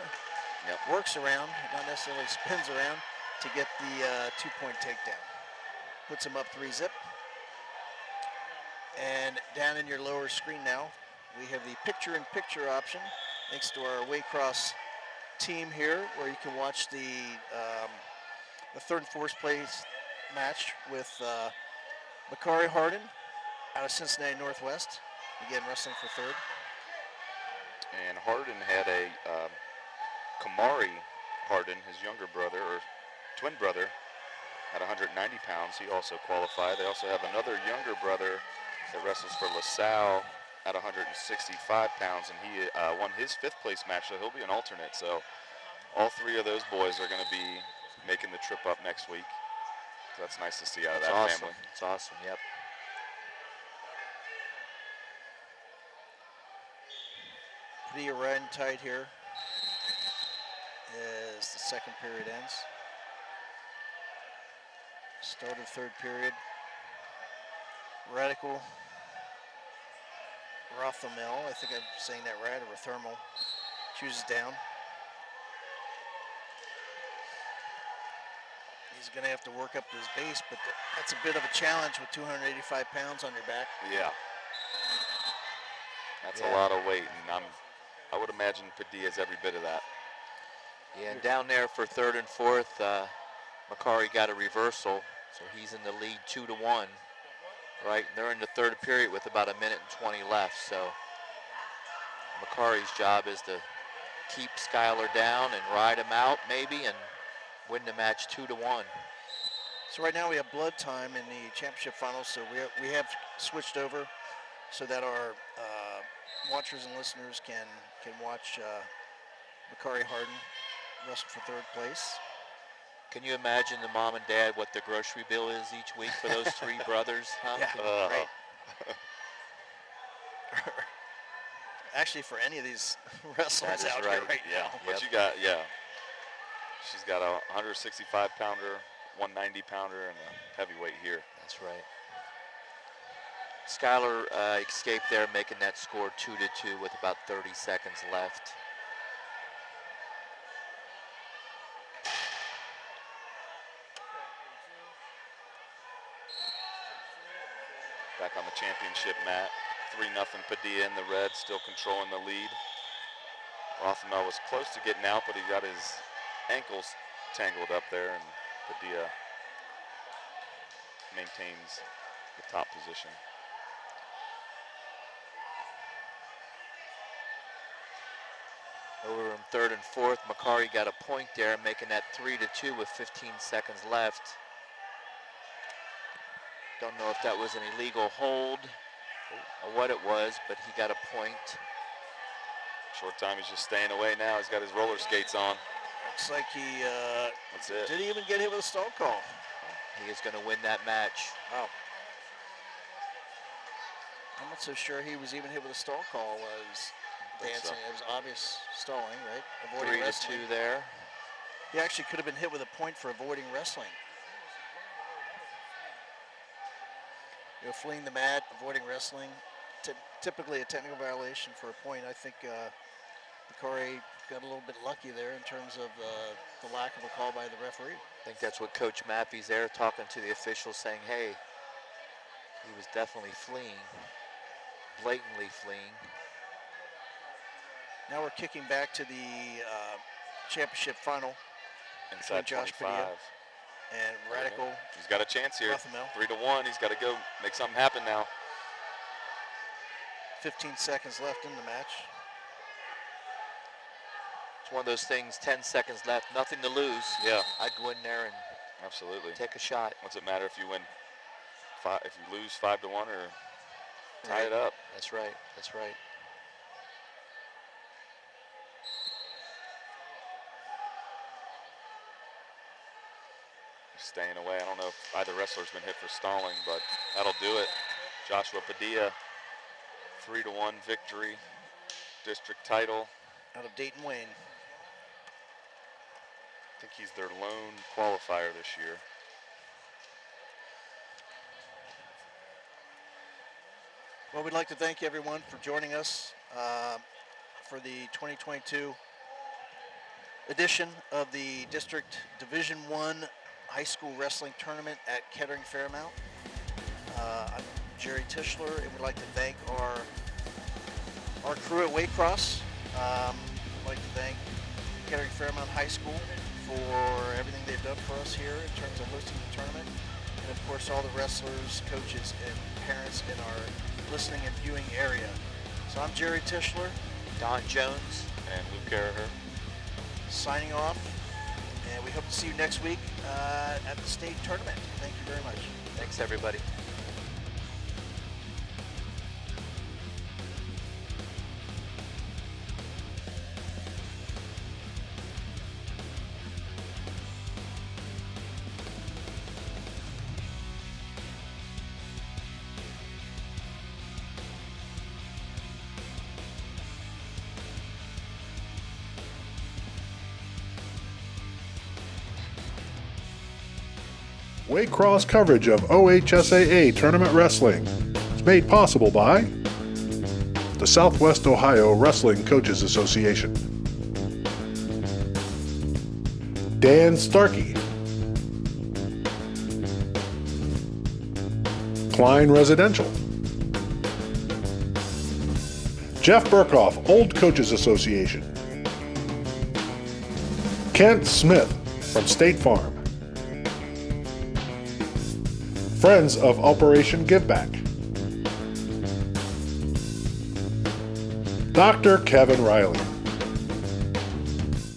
S2: works around, not necessarily spins around, to get the 2-point takedown. Puts him up 3-zip. And down in your lower screen now, we have the picture-in-picture option, thanks to our Waycross team here, where you can watch the 3rd and 4th place match with Makarrie Harden out of Cincinnati Northwest, again wrestling for 3rd.
S4: And Harden had a Kamari Harden, his younger brother, or twin brother, at 190 pounds. He also qualified. They also have another younger brother that wrestles for Lasalle at 165 pounds, and he won his 5th place match, so he'll be an alternate. So all 3 of those boys are going to be making the trip up next week. So that's nice to see out of that family.
S3: It's awesome, yep.
S2: Pretty riding tight here as the 2nd period ends. Start of 3rd period. Radical Rothamel, I think I'm saying that right, or Thermal, chooses down. He's going to have to work up to his base, but that's a bit of a challenge with 285 pounds on your back.
S4: Yeah. That's a lot of weight, and I would imagine Padilla's every bit of that.
S3: Yeah, and down there for 3rd and 4th, Makarrie got a reversal, so he's in the lead 2-1. Right, they're in the 3rd period with about 1 minute and 20 left, so Makarrie's job is to keep Skylar down and ride him out maybe and win the match 2-1.
S2: So right now we have blood time in the championship finals, so we have switched over so that our watchers and listeners can watch Makarrie Harden wrestled for third place.
S3: Can you imagine the mom and dad what the grocery bill is each week for those three brothers? Huh?
S2: Yeah, great. Actually, for any of these wrestlers out here right
S4: yeah.
S2: now.
S4: But you got, she's got a 165-pounder, 190-pounder, and a heavyweight here.
S3: That's right. Skylar escaped there, making that score 2-2 with about 30 seconds left.
S4: Back on the championship mat, 3-0 Padilla in the red, still controlling the lead. Rothmel was close to getting out, but he got his ankles tangled up there, and Padilla maintains the top position.
S3: Over in third and fourth, Makarrie got a point there, making that 3-2 with 15 seconds left. Don't know if that was an illegal hold or what it was, but he got a point.
S4: Short time, he's just staying away now. He's got his roller skates on.
S2: Looks like he
S4: That's it.
S2: didn't even get hit with a stall call.
S3: He is going to win that match.
S2: Wow. I'm not so sure he was even hit with a stall call. Was dancing. It was obvious stalling, right? Avoiding
S3: 3-2 there.
S2: He actually could have been hit with a point for avoiding wrestling. You know, fleeing the mat, avoiding wrestling, typically a technical violation for a point. I think Makarrie got a little bit lucky there in terms of the lack of a call by the referee.
S3: I think that's what Coach Mappy's there talking to the officials, saying, hey, he was definitely fleeing, blatantly fleeing.
S2: Now we're kicking back to the championship final.
S4: Inside
S2: Josh
S4: 25.
S2: Padilla and Radical.
S4: He's got a chance here.
S2: Rothmel.
S4: 3-1. He's got to go make something happen now.
S2: 15 seconds left in the match.
S3: It's one of those things, 10 seconds left, nothing to lose.
S4: Yeah.
S3: I'd go in there and
S4: Absolutely.
S3: take a shot.
S4: What's it matter if you win if you lose 5-1 or tie it up?
S3: That's right. That's right.
S4: Staying away. I don't know if either wrestler's been hit for stalling, but that'll do it. Joshua Padilla, 3-1 victory, district title.
S2: Out of Dayton Wayne.
S4: I think he's their lone qualifier this year.
S2: Well, we'd like to thank everyone for joining us for the 2022 edition of the District Division I High School Wrestling Tournament at Kettering Fairmont. I'm Jerry Tischler, and we'd like to thank our crew at Waycross. I'd like to thank Kettering Fairmont High School for everything they've done for us here in terms of hosting the tournament. And of course, all the wrestlers, coaches, and parents in our listening and viewing area. So I'm Jerry Tischler.
S3: Don Jones.
S4: And Luke Carraher.
S2: Signing off. And we hope to see you next week at the state tournament. Thank you very much.
S3: Thanks, everybody.
S1: Waycross coverage of OHSAA Tournament Wrestling is made possible by the Southwest Ohio Wrestling Coaches Association, Dan Starkey, Klein Residential, Jeff Burkhoff, Old Coaches Association, Kent Smith from State Farm, Friends of Operation Giveback, Dr. Kevin Riley,